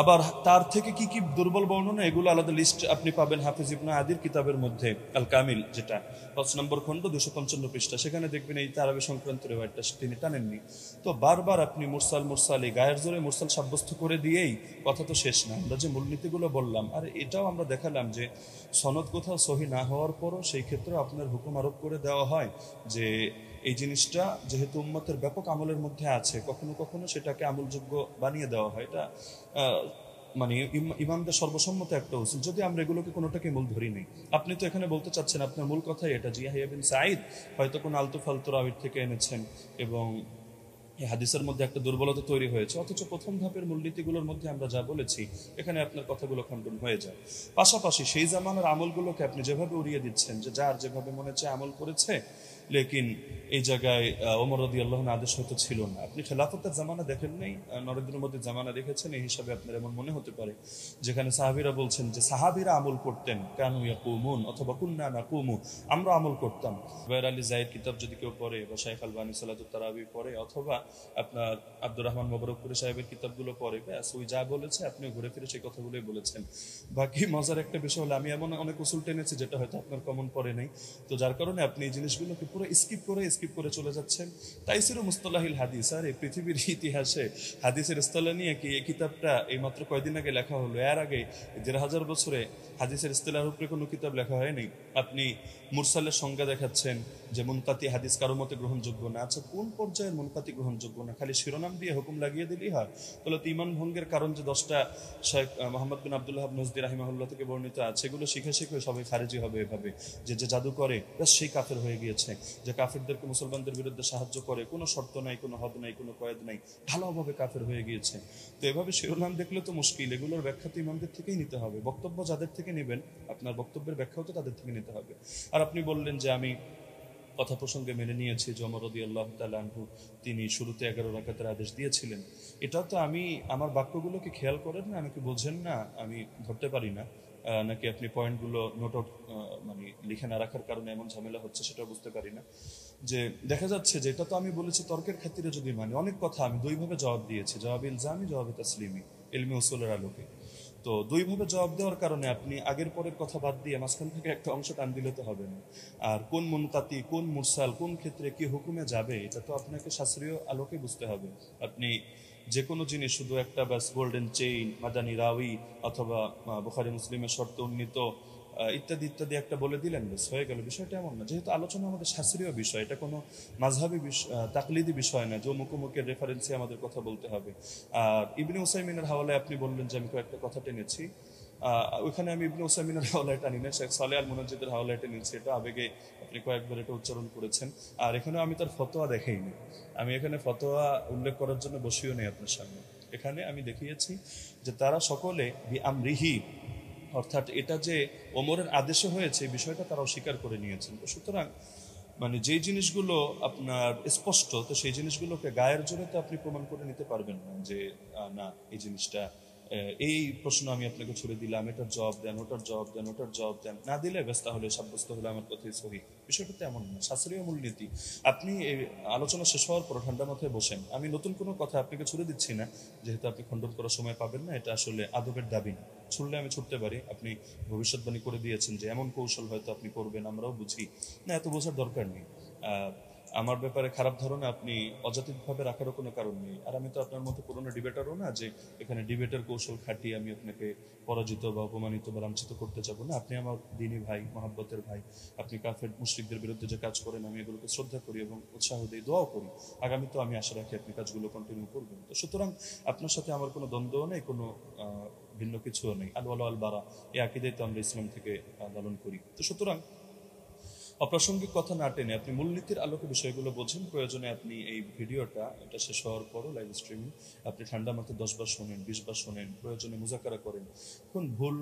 আবার তার থেকে কি কি দুর্বল বর্ণনা, এগুলো আলাদা লিস্ট আপনি পাবেন হাফিজ ইবনে আদির কিতাবের মধ্যে, আল কামিল, যেটা 5 নম্বর খণ্ড 255 পৃষ্ঠা। সেখানে দেখবেন এই তারাবি সংক্রান্ত রিওয়ায়াতটা তিনি টানেননি। তো বারবার আপনি মুরসাল এই গায়ের জোরে মুরসাল সাব্যস্ত করে দিয়েই কথা তো শেষ না। আমরা যে মূলনীতিগুলো বললাম, আর এটাও আমরা দেখালাম যে সনদ কোথাও সহি না হওয়ার পরও সেই ক্ষেত্রে আপনার হুকুম আরোপ করে দেওয়া হয় যে এই জিনিসটা যেহেতু উম্মতের ব্যাপক আমলের মধ্যে আছে, কখনো কখনো সেটাকে আমলযোগ্য বানিয়ে দেওয়া হয়। এটা মানে ইমামদের সর্বসম্মত একটা উসুল, যদি আমরা এগুলোকে কোনোটাকে মূল ধরি নেই। আপনি তো এখানে বলতে চাচ্ছেন আপনার মূল কথাই এটা যে ইয়াহইয়া বিন সাঈদ হয়তো কোনো আলতু ফালতু রাবির থেকে এনেছেন এবং এই হাদিসের মধ্যে একটা দুর্বলতা তৈরি হয়েছে, অথচ প্রথম ধাপের মূলনীতিগুলোর মধ্যে আমরা যা বলেছি এখানে আপনার কথাগুলো খণ্ডন হয়ে যায়। পাশাপাশি সেই জামানার আমলগুলোকে আপনি যেভাবে উড়িয়ে দিচ্ছেন যে যার যেভাবে মনে চায় আমল করেছে, লেকিন এই জায়গায় ওমর রাদিয়াল্লাহু আনহু আদেশ হয়তো ছিল না। আপনি খেলাফতের জামানা দেখেন নাই, নরেন্দ্র মোদীর জামানা দেখেছেন, এই হিসাবে আপনার এমন মনে হতে পারে যেখানে সাহাবীরা বলছেন যে সাহাবীরা আমল করতেন, কানু ইয়াকুমুন অথবা কুন্না নাকুমু, আমরা আমল করতাম। বাইর আলী জায়েদ কিতাব যদি কেউ পড়ে, বা শাইখ আলবানী সালাতুত তারাবি পড়ে, অথবা আপনার আব্দুর রহমান মোবারকপুরি সাহেবের কিতাবগুলো পড়ে, ব্যাস ওই যা বলেছে আপনি ঘুরে ফিরে সেই কথাগুলোই বলেছেন। বাকি মজার একটা বিষয় হলো আমি এমন অনেক উসুল টেনেছি যেটা হয়তো আপনার কমন পড়ে নাই, তো যার কারণে আপনি এই জিনিসগুলোকে পুরো স্কিপ করে চলে যাচ্ছেন। তাইসিরু মুস্তালাহিল হাদিস, আর এই পৃথিবীর ইতিহাসে হাদিসের ইস্তালা নিয়ে কি এই কিতাবটা এই মাত্র কয়দিন আগে লেখা হলো, এর আগে 1500 বছরে হাদিসের ইস্তালার উপরে কোনো কিতাব লেখা হয়নি। আপনি মুরসালের সংজ্ঞা দেখাচ্ছেন যে মুনকাতি হাদিস কারো মতে গ্রহণযোগ্য না। আচ্ছা, কোন পর্যায়ের মুনকাতি গ্রহণযোগ্য না? খালি শিরোনাম দিয়ে হুকুম লাগিয়ে দিলেই হয়? তাহলে তো ইমান ভঙ্গের কারণ যে 10টা শেখ মোহাম্মদ বিন আব্দুল্লাহ নজদি রাহিমাহুল্লাহ থেকে বর্ণিত আছে, এগুলো শিখে সবাই খারেজি হবে এভাবে যে জাদু করে ব্যাস সেই কাফের হয়ে গিয়েছে, যে কাফেরদেরকে মুসলমানদের বিরুদ্ধে সাহায্য করে, কোনো শর্ত নাই, কোনো হদ নাই, কোনো কয়েদ নাই, ভালোভাবে কাফের হয়ে গিয়েছে। তো এভাবে শিরোনাম দেখলে তো মুশকিল। এগুলোর ব্যাখ্যা তো ইমামদের থেকেই নিতে হবে, বক্তব্য যাদের থেকে নেবেন আপনার বক্তব্যের ব্যাখ্যাও তো তাদের থেকে নিতে হবে। আর আপনি বললেন যে আমি কথা প্রসঙ্গে মেনে নিয়েছি যে ওমর রাদিয়াল্লাহু তাআলা আনহু তিনি শুরুতে 11 রাকাতের আদেশ দিয়েছিলেন। এটাও তো আমি আমার বাক্যগুলোকে খেয়াল করেন না, আমি কি বোঝেন না, আমি ধরতে পারি না, নাকি আপনি পয়েন্টগুলো নোট আউট মানে লিখে না রাখার কারণে এমন ঝামেলা হচ্ছে সেটাও বুঝতে পারি না। যে দেখা যাচ্ছে যে এটা তো আমি বলেছি তর্কের খাতিরে যদি মানে অনেক কথা আমি দুইভাবে জবাব দিয়েছি, জবাব ইলজামি, জবাব তাসলিমি, ইলমি উসুলের আলোকে। তো দুইভাবে জবাব দেওয়ার কারণে আপনি আগের পরের কথা বাদ দিয়ে মাঝখান থেকে একটা অংশ টান দিলে তো হবে না। আর কোন মুনকাতি, কোন মুরসাল, কোন ক্ষেত্রে কি হুকুমে যাবে, এটা তো আপনাকে শাস্ত্রীয় আলোকে বুঝতে হবে। আপনি যে কোনো জিনিস শুধু একটা ব্যাস গোল্ডেন চেইন, মাদানী রাউি, অথবা বুখারী মুসলিমের শর্তে উন্নীত ইত্যাদি ইত্যাদি একটা বলে দিলেন, বেশ হয়ে গেল। বিষয়টা এমন না, যেহেতু আলোচনা আমাদের শাস্ত্রীয় বিষয়, এটা কোনো মাযহাবী তাকলিদি বিষয় না যে মুখোমুখের রেফারেন্সে আমাদের কথা বলতে হবে। আর ইবনে উসাইমিনের হাওলায় আপনি বললেন যে আমি কয়েকটা কথা টেনেছি, ওইখানে আমি ইবনে উসাইমিনের হাওলায় টানি না, শেখ সালেহ আল মুনাজ্জিদের হাওলায় টেনেছি। এটা আবেগে আপনি কয়েকবার এটা উচ্চারণ করেছেন। আর এখানে আমি তার ফতোয়া দেখাইনি, আমি এখানে ফতোয়া উল্লেখ করার জন্য বসিও নেই আপনার সামনে। এখানে আমি দেখিয়েছি যে তারা সকলে আমরিহি, অর্থাৎ এটা যে ওমরের আদেশে হয়েছে এই বিষয়টা তারা অস্বীকার করে নিয়েছেন। তো সুতরাং মানে যেই জিনিসগুলো আপনার স্পষ্ট, তো সেই জিনিসগুলোকে গায়ের জোরে তো আপনি প্রমাণ করে নিতে পারবেন না যে না এই জিনিসটা এই প্রশ্ন আমি আপনাকে ছুড়ে দিলাম, এটার জবাব দেন, ওটার জবাব দেন, ওটার জবাব দেন, না দিলে ব্যস্ত হলে সাব্যস্ত হলে আমার কথাই সহি। বিষয়টা তো এমন না, শাস্ত্রীয় মূলনীতি। আপনি এই আলোচনা শেষ হওয়ার পর ঠান্ডা মাথায় বসেন, আমি নতুন কোনো কথা আপনাকে ছুড়ে দিচ্ছি না, যেহেতু আপনি খণ্ডন করার সময় পাবেন না, এটা আসলে আদবের দাবি না। ছুড়লে আমি ছুটতে পারি, আপনি ভবিষ্যৎবাণী করে দিয়েছেন যে এমন কৌশল হয়তো আপনি করবেন, আমরাও বুঝি না, এত বোঝার দরকার নেই। আমার ব্যাপারে খারাপ ধারণা আপনি অযাচিতভাবে রাখারও কোনো কারণ নেই। আর আমি তো আপনার মতো পুরোনো ডিবেটারও না যে এখানে ডিবেটের কৌশল খাটিয়ে আমি আপনাকে পরাজিত বা অপমানিত বা লাঞ্ছিত করতে যাবো না। আপনি আমার দিনী ভাই, মহাব্বতের ভাই। আপনি কাফের মুশরিকদের বিরুদ্ধে যে কাজ করেন আমি এগুলোকে শ্রদ্ধা করি এবং উৎসাহ দিই, দোয়াও করি। আগামী তো আমি আশা রাখি আপনি কাজগুলো কন্টিনিউ করবেন। তো সুতরাং আপনার সাথে আমার কোনো দ্বন্দ্বও নেই, কোনো ভিন্ন কিছুও নেই। আল ওয়ালা আল বারা, এই আকিদাই তো আমরা ইসলাম থেকে লালন করি। তো সুতরাং অপ্রাসঙ্গিক কথা না টেনে আপনি মূলনীতির আলোকে বিষয়গুলো বোঝেন। প্রয়োজনে আপনি এই ভিডিওটা এটা শেষ হওয়ার পরও লাইভ স্ট্রিমিং আপনি ঠান্ডা মাথায় 10 বার শোনেন, 20 বার শোনেন, প্রয়োজনে মুজাকারা করেন। কোন ভুল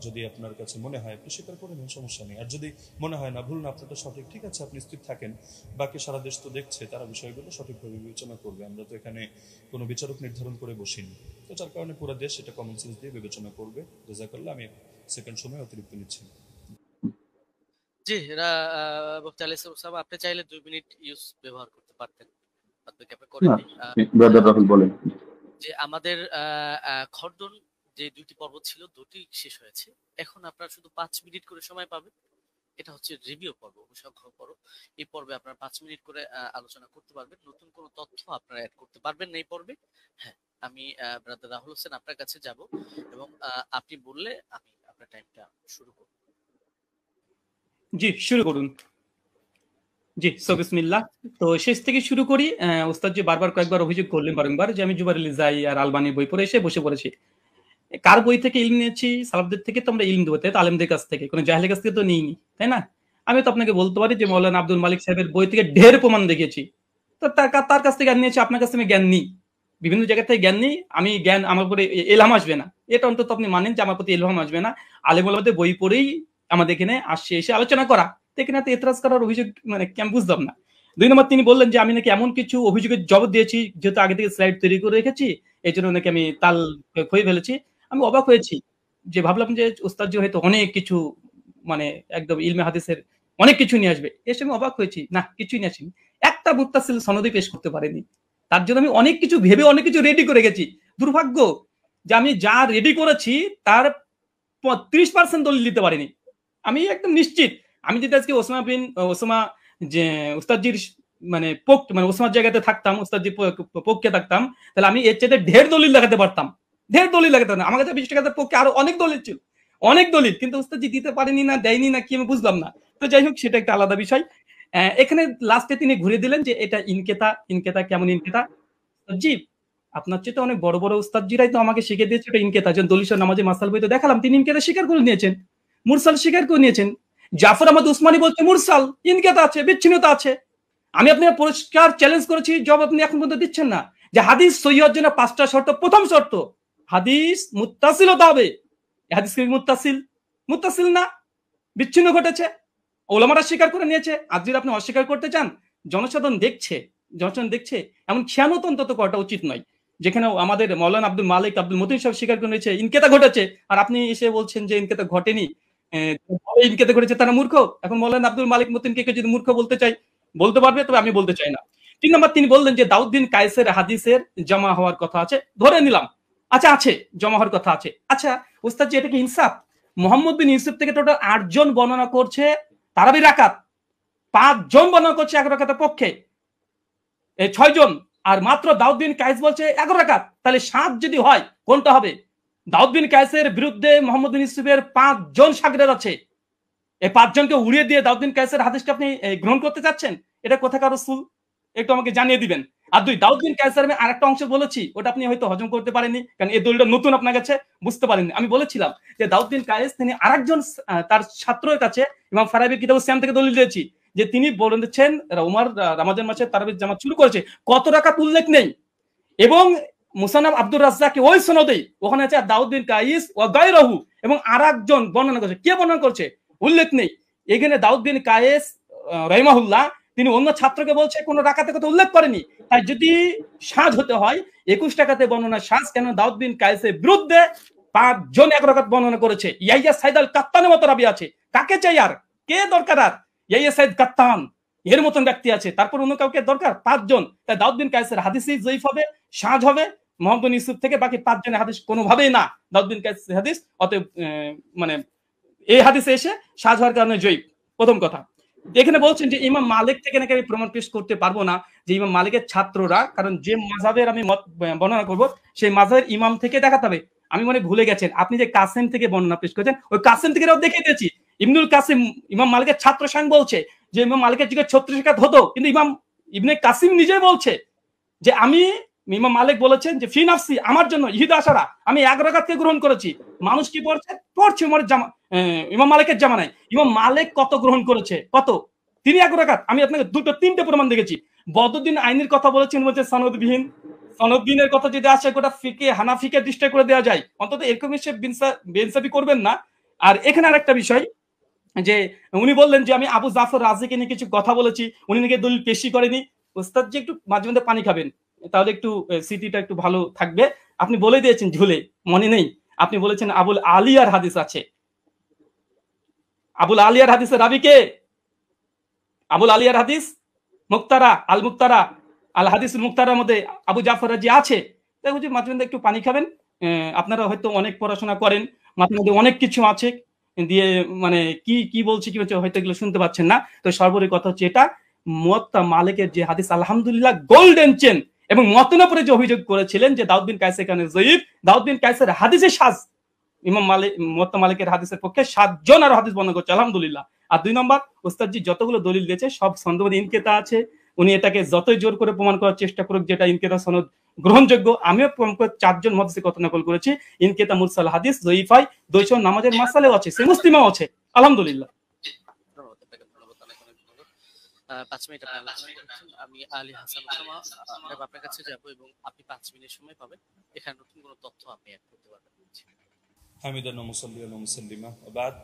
যদি আপনার কাছে মনে হয় আপনি স্বীকার করে নেন, সমস্যা নেই। আর যদি মনে হয় না ভুল না আপনারটা সঠিক, ঠিক আছে, আপনি স্থির থাকেন। বাকি সারা দেশ তো দেখছে, তারা বিষয়গুলো সঠিকভাবে বিবেচনা করবে। আমরা তো এখানে কোনো বিচারক নির্ধারণ করে বসিনি। তো যার কারণে পুরো দেশ এটা কমন সেন্স দিয়ে বিবেচনা করবে। জাযাকাল্লাহ। আমি সেকেন্ড সময় অতিরিক্ত নিচ্ছি। জি, মুফতি আলী সাহেব, আপনি চাইলে 2 মিনিট ইউজ ব্যবহার করতে পারতেন। আপনি ক্যাপে করে না, দিই। ব্রাদার রাহুল বলেন। যে আমাদের খণ্ডন যে 2টি পর্ব ছিল, 2টি শেষ হয়েছে। এখন আপনারা শুধু 5 মিনিট করে সময় পাবেন। এটা হচ্ছে রিভিউ পর্ব, অনুসংখ্য পর্ব। এই পর্বে আপনারা 5 মিনিট করে আলোচনা করতে পারবেন। নতুন কোনো তথ্য আপনারা অ্যাড করতে পারবেন না এই পর্বে। হ্যাঁ, আমি ব্রাদার রাহুল হোসেন আপনার কাছে যাব এবং আপনি বললে আমি আপনার টাইমটা শুরু করব। জি, শুরু করুন। জি, বিসমিল্লাহ। তো শেষ থেকে শুরু করি। ওস্তাদ জি বারবার কয়েকবার অভিযোগ করলেন বারংবার যে আমি জুবাইর লিজাই আর আলবানির বই পড়ে এসে বসে পড়েছি। কার বই থেকে ইলম নিয়েছি? সালাফদের থেকে তো আমরা ইলম দেবো, তাই তো? আলেমদের কাছ থেকে, কোনো জাহেলের কাছ থেকে তো নিইনি, তাই না? আমি তো আপনাকে বলতে পারি যে মৌলানা আব্দুল মালিক সাহেবের বই থেকে ঢের প্রমাণ দেখিয়েছি। তো তার কাছ থেকে জ্ঞান নিয়েছি, আপনার কাছ থেকে জ্ঞান নিই। বিভিন্ন জায়গা থেকে জ্ঞান নিই। আমি জ্ঞান আমার উপরে এলহাম আসবে না, এটা অন্তত আপনি মানেন যে আমার প্রতি এলহাম আসবে না। আলেম ওলামাদের বই পড়েই আমাদের এখানে আসছে, এসে আলোচনা করা। তো এখানে তো এতরাজ করার অভিযোগ মানে কেমন বুঝলাম না। 2 নম্বর, তিনি বললেন যে আমি নাকি এমন কিছু অভিযোগের জবাব দিয়েছি, যেহেতু আগে থেকে স্লাইড তৈরি করে রেখেছি, এই জন্য নাকি আমি তাল খুঁয়ে ফেলেছি। আমি অবাক হয়েছি, যে ভাবলাম যে ওস্তাদ জি হয়তো অনেক কিছু মানে একদম ইলমে হাদিসের অনেক কিছু নিয়ে আসবে। এসে আমি অবাক হয়েছি, না, কিছুই নিয়ে আসেনি। একটা মুত্তাসিল সনদই পেশ করতে পারেনি। তার জন্য আমি অনেক কিছু ভেবে অনেক কিছু রেডি করে গেছি। দুর্ভাগ্য যে আমি যা রেডি করেছি তার 30% দলিল দিতে পারিনি। আমি একদম নিশ্চিত, আমি যদি আজকে ওসামা যে ওস্তাদজির মানে ওসামার জায়গাতে থাকতাম, ওস্তাদজির পক্ষে থাকতাম, তাহলে আমি এর চাইতে ঢের দলিল দেখাতে পারতাম। ঢের দলিল দেখাতে পারতাম। আমার কাছে 20 টাকার পক্ষে আরো অনেক দলিল ছিল, অনেক দলিল, কিন্তু ওস্তাদজি দিতে পারেনি, না দেয়নি, না কি আমি বুঝলাম না। তো যাই হোক, সেটা একটা আলাদা বিষয়। এখানে লাস্টে তিনি ঘুরে দিলেন যে এটা ইনকেতা কেমন ইনকেতা। জি, আপনার চেয়ে তো অনেক বড় বড় উস্তাদজিরাই তো আমাকে শিখিয়ে দিয়েছে এটা ইনকেতা। যেমন দলিল নামাজে মাসাল বই তো দেখালাম, তিনি ইনকেতা স্বীকার করে নিয়েছেন, মুরসাল স্বীকার করে নিয়েছেন। জাফর আহমদ উসমানী বলছে মুরসাল ইনকেতা আছে, বিচ্ছিন্নতা আছে। আমি আপনাকে পরিষ্কার চ্যালেঞ্জ করেছি, জবাব আপনি এখন পর্যন্ত দিচ্ছেন না। যে হাদিস সহিহ হওয়ার জন্য 5টা শর্ত। প্রথম শর্ত, হাদিস মুত্তাসিল হতে হবে। হাদিস কি মুত্তাসিল না, বিচ্ছিন্ন ঘটেছে, ওলামারা স্বীকার করে নিয়েছে। আর যদি আপনি অস্বীকার করতে চান, জনসাধারণ দেখছে, এমন খেয়ানত অন্তত করাটা উচিত নয়। যেখানে আমাদের মৌলানা আব্দুল মালিক, আব্দুল মতিন সব স্বীকার করে নিয়েছে ইনকেতা ঘটেছে, আর আপনি এসে বলছেন যে ইনকেতা ঘটেনি, ইনকেতা ঘটেছে, তারা মূর্খ। এখন মৌলানা আব্দুল মালিক মতিনকে যদি মূর্খ বলতে চাই, বলতে পারবে, তবে আমি বলতে চাই না। 3 নম্বর, তিনি বললেন যে দাউদ বিন কায়েসের হাদিসের জমা হওয়ার কথা আছে, ধরে নিলাম, আচ্ছা আছে, জমা হওয়ার কথা আছে। আচ্ছা ওস্তাদ জি, এটা কি ইনসাফ? মোহাম্মদ বিন ইউসুফ থেকে টোটাল 8 জন বর্ণনা করছে তারাবি রাকাত, 5 জন বর্ণনা করছে 11 রাকাতের পক্ষে, 6 জন, আর মাত্র দাউদ বিন কায়েস বলছে 11 রাকাত। তাহলে 7 যদি হয়, কোনটা হবে? দাউদ বিন কায়েসের বিরুদ্ধে মোহাম্মদ বিন ইউসুফের 5 জন শাগিরদ আছে। এই 5 জনকে উড়িয়ে দিয়ে দাউদ বিন কায়েসের হাদিসটা আপনি গ্রহণ করতে চাচ্ছেন? এটা কোথাকার রাসূল, একটু আমাকে জানিয়ে দিবেন। আর 2, দাউদ বিন কায়েসের আমি আরেকটা অংশ বলেছি, ওটা আপনি হয়তো হজম করতে পারেননি, কারণ এই দলিলটা নতুন আপনার কাছে, বুঝতে পারেননি। আমি বলেছিলাম যে দাউদ বিন কায়েস তিনি আরেকজন তার ছাত্রের কাছে ইমাম ফারাবি কিতাবুস সিয়াম থেকে দলিল দিয়েছি, যে তিনি বলেছেন ওমর রমজান মাসে তারাবির জামাত শুরু করেছে, কত রাকাত উল্লেখ নেই। এবং মুসান্নাফ আব্দুর রাজ্জাক ওই সনদেই ওখানে আছে দাউদ বিন কায়েস ওয়া গায়রহু, এবং আরেকজন বর্ণনা করছে, কে বর্ণনা করছে উল্লেখ নেই। এখানে দাউদ বিন কায়েস রহিমাহুল্লাহ তিনি অন্য ছাত্রকে বলছে কোনো রাকাতের কথা উল্লেখ করেনি। তাই যদি সাজ হতে হয় 21 টাকাতে বর্ণনা সাজ, কেন দাউদ বিন কায়েসের বিরুদ্ধে 5 জন 1 রাকাত বর্ণনা করেছে। ইয়াইয়া সাইদ আল কাত্তানের মতো রাবি আছে, কাকে চাই আর, কে দরকার আর? ইয়াইয়া সাইদ কাত্তান এর মতন ব্যক্তি আছে, তারপর অন্য কাউকে দরকার? 5 জন। তাই দাউদ বিন কায়েসের হাদিসই জয়ীফ হবে, সাজ হবে মোহাম্মদ বিন ইউসুফ থেকে, বাকি 5 জনের হাদিস কোনোভাবেই না দাউদ বিন কায়েসের হাদিস। অতএব মানে এই হাদিসে এসে সাজ হওয়ার কারণে জয়ীফ। প্রথম কথা। এখানে বলছেন যে ইমাম মালিক থেকে নাকি আমি প্রমাণ পেশ করতে পারবো না যে ইমাম মালিকের ছাত্ররা, কারণ যে মাযহাবের আমি মত বর্ণনা করব সেই মাযহাবের ইমাম থেকে দেখাতে হবে। আমি মনে ভুলে গেছেন, আপনি যে কাসেম থেকে বর্ণনা পেশ করেছেন ওই কাসেম থেকে দেখিয়ে দিয়েছি। ইবনুল কাসিম ইমাম মালিকের ছাত্র স্বয়ং বলছে যে ইমাম মালিকের যুগে 36 রাকাত হতো, কিন্তু ইমাম ইবনে কাসিম নিজে বলছে যে আমি, ইমাম মালিক বলেছেন যে ফি নাফসি, আমার জন্য ইহিদা আশারা, আমি 1 রাকাতকে গ্রহণ করেছি। মানুষ কি পড়ছে ইমাম মালিকের জামানায়। ইমাম মালিক কত গ্রহণ করেছে? কত? তিনি 1 রাকাত। আমি আপনাকে 2-3টে প্রমাণ দেখেছি। বদরুদ্দিন আইনির কথা বলেছেন, বলছে সনদবিহীন। সনদবিহীনের কথা যদি আসে গোটা ফিকে হানাফিকে ডিস্ট্রাই করে দেওয়া যায়, অন্তত এরকম এসে বেইনসাফি করবেন না। আর এখানে আরেকটা বিষয় যে উনি বললেন যে আমি আবু জাফর রাজিকে নিয়ে কিছু কথা বলেছি, উনি নাকি দলিল পেশি করেনি। ওস্তাদ জি একটু মাঝে মধ্যে পানি খাবেন, তাহলে একটু স্মৃতিটা একটু ভালো থাকবে। আপনি বলে দিয়েছেন ঝুলে, মনে নেই? আপনি বলেছেন আবুল আলিয়ার হাদিস আছে। আবুল আলিয়ার হাদিসের রাবি কে? আবুল আলিয়ার হাদিস মুক্তারা আল মুক্তারা আল হাদিস মুক্তারার মধ্যে আবু জাফর রাজি আছে। তাই বুঝি মাঝে মধ্যে একটু পানি খাবেন। আপনারা হয়তো অনেক পড়াশোনা করেন, মাঝে মধ্যে অনেক কিছু আছে দিয়ে মানে কি কি বলছি কি বলছে হয়তো এগুলো শুনতে পাচ্ছেন না। তো সর্বোপরি কথা হচ্ছে এটা, মুয়াত্তা মালিকের যে হাদিস আলহামদুলিল্লাহ গোল্ডেন চেন, এবং মতনের উপরে যে অভিযোগ করেছিলেন যে দাউদ বিন কায়েস এখানে জয়ীফ, দাউদ বিন কায়েসের হাদিসে সাজ, ইমাম মালিক মুয়াত্তা মালিকের হাদিসের পক্ষে 7 জন আর হাদিস বর্ণনা করছে আলহামদুলিল্লাহ। আর 2 নম্বর, ওস্তাদজি যতগুলো দলিল দিয়েছে সব সনদে ইনকিতা আছে। উনি এটাকে যতই জোর করে প্রমাণ করার চেষ্টা করুক যেটা ইনকিতা সনদ গ্রহণযোগ্য, আমিও 4 জন মুহাদ্দিসের কথা নকল করেছি। ইনকিতা মুরসাল হাদিস জয়ীফাই, 200 নামাজের মাসালাও আছে, সে মুসলিমাও আছে আলহামদুলিল্লাহ। ধন্যবাদ আপনাকে, ধন্যবাদ, অনেক অনেক ধন্যবাদ। 5 মিনিট আপনি আলোচনা করছেন। আমি আলী হাসান ওসামা আপনার কাছে যাব এবং আপনি 5 মিনিট সময় পাবেন। এখানে নতুন কোনো তথ্য আপনি অ্যাড করতে পারবেন। হামিদান মুসাল্লিয়ান মুসাল্লিমা বাদ।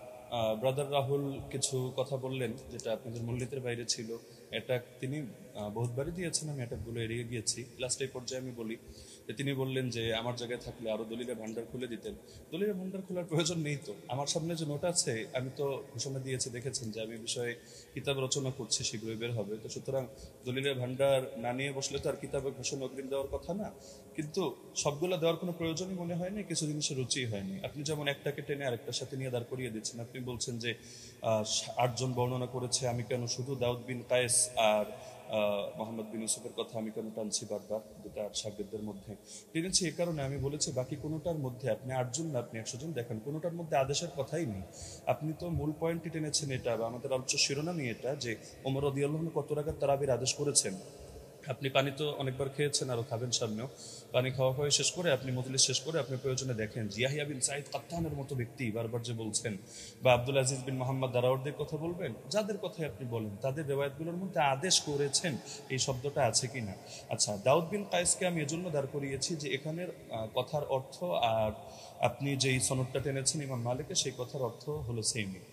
ব্রাদার রাহুল কিছু কথা বললেন যেটা আপনাদের মূলনীতির বাইরে ছিল। এটা তিনি বহুতবারই দিয়েছেন, আমি এটাগুলো এড়িয়ে গিয়েছি। লাস্ট এই পর্যায়ে আমি বলি যে তিনি বললেন যে আমার জায়গায় থাকলে আরো দলিলের ভান্ডার খুলে দিতেন। দলিলের ভান্ডার খোলার প্রয়োজন নেই তো। আমার সামনে যে নোট আছে, আমি তো ঘোষণা দিয়েছি, দেখেছেন যে আমি বিষয়ে কিতাব রচনা করছি, শীঘ্রই বের হবে। তো সুতরাং দলিলের ভান্ডার না নিয়ে বসলে তো আর কিতাবে ঘোষণা অগ্রিম দেওয়ার কথা না। কিন্তু সবগুলো দেওয়ার কোনো প্রয়োজনই মনে হয়নি, কিছু জিনিসের রুচি হয়নি। আপনি যেমন একটাকে টেনে আরেকটার সাথে নিয়ে দাঁড় করিয়ে দিচ্ছেন। আপনি বলছেন যে 8 জন বর্ণনা করেছে, আমি কেন শুধু দাউদ বিন কায়েস আর মোহাম্মদ বিন ইউসুফের কথা আমি কেন টানছি বারবার, দুটা শাগিরদের মধ্যে টেনেছি এ কারণে আমি বলেছি বাকি কোনোটার মধ্যে আপনি 8 জন না আপনি 100 জন দেখান, কোনোটার মধ্যে আদেশের কথাই নেই। আপনি তো মূল পয়েন্টটি টেনেছেন এটা, বা আমাদের আলোচ্য শিরোনামই এটা যে ওমর রাদিয়াল্লাহু আনহু কত রাকাত তারাবির আদেশ করেছেন। আপনি পানি তো অনেকবার খেয়েছেন, আরো খাবেন সামনেও। পানি খাওয়া হয়ে শেষ করে আপনি মজলিস শেষ করে আপনি প্রয়োজনে দেখেন ইয়াহিয়া বিন সাঈদ কাত্তানের মতো ব্যক্তি বারবার যে বলছেন, বা আব্দুল আজিজ বিন মোহাম্মদ দারাওয়ারদের কথা বলবেন, যাদের কথাই আপনি বলেন তাদের রেওয়ায়াতগুলোর মধ্যে আদেশ করেছেন এই শব্দটা আছে কিনা। আচ্ছা, দাউদ বিন কায়েসকে আমি এজন্য দাঁড় করিয়েছি যে এখানের কথার অর্থ আর আপনি যেই সনদটা টেনেছেন ইমাম মালিকের, সেই কথার অর্থ হলো সেমই।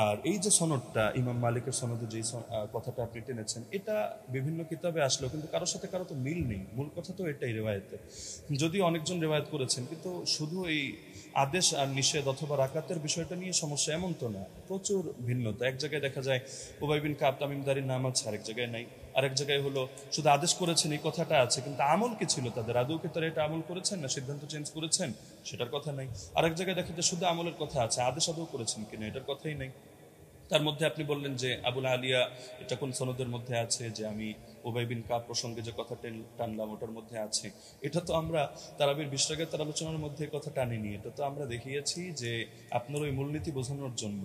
আর এই যে সনদটা ইমাম মালিকের সনদে যে কথাটা আপনি টেনেছেন, এটা বিভিন্ন কিতাবে আসলেও কিন্তু কারোর সাথে কারো তো মিল নেই। মূল কথা তো এটাই রেওয়ায়েতে, যদিও অনেকজন রেওয়ায়েত করেছেন, কিন্তু শুধু এই আদেশ আর নিষেধ অথবা রাকাতের বিষয়টা নিয়ে সমস্যা এমন তো না, প্রচুর ভিন্নতা। এক জায়গায় দেখা যায় উবাই বিন কাব তামিমদারির নাম আছে, আরেক জায়গায় নাই। আরেক জায়গায় হলো শুধু আদেশ করেছেন এই কথাটা আছে, কিন্তু আমল কি ছিল তাদের, আদৌ কি তারা এটা আমল করেছেন না সিদ্ধান্ত চেঞ্জ করেছেন সেটার কথা নাই। আরেক জায়গায় দেখা যায় শুধু আমলের কথা আছে, আদেশ আদৌ করেছেন কিনা এটার কথাই নাই। তার মধ্যে আপনি বললেন যে আবুল আলিয়া, এটা কোন সনদের মধ্যে আছে যে আমি উবাই বিন কাব প্রসঙ্গে যে কথা টানলাম ওটার মধ্যে আছে। এটা তো আমরা তারাবির 20 রাকাতের আলোচনার মধ্যে কথা টানিনি। এটা তো আমরা দেখিয়েছি যে আপনার ওই মূলনীতি বোঝানোর জন্য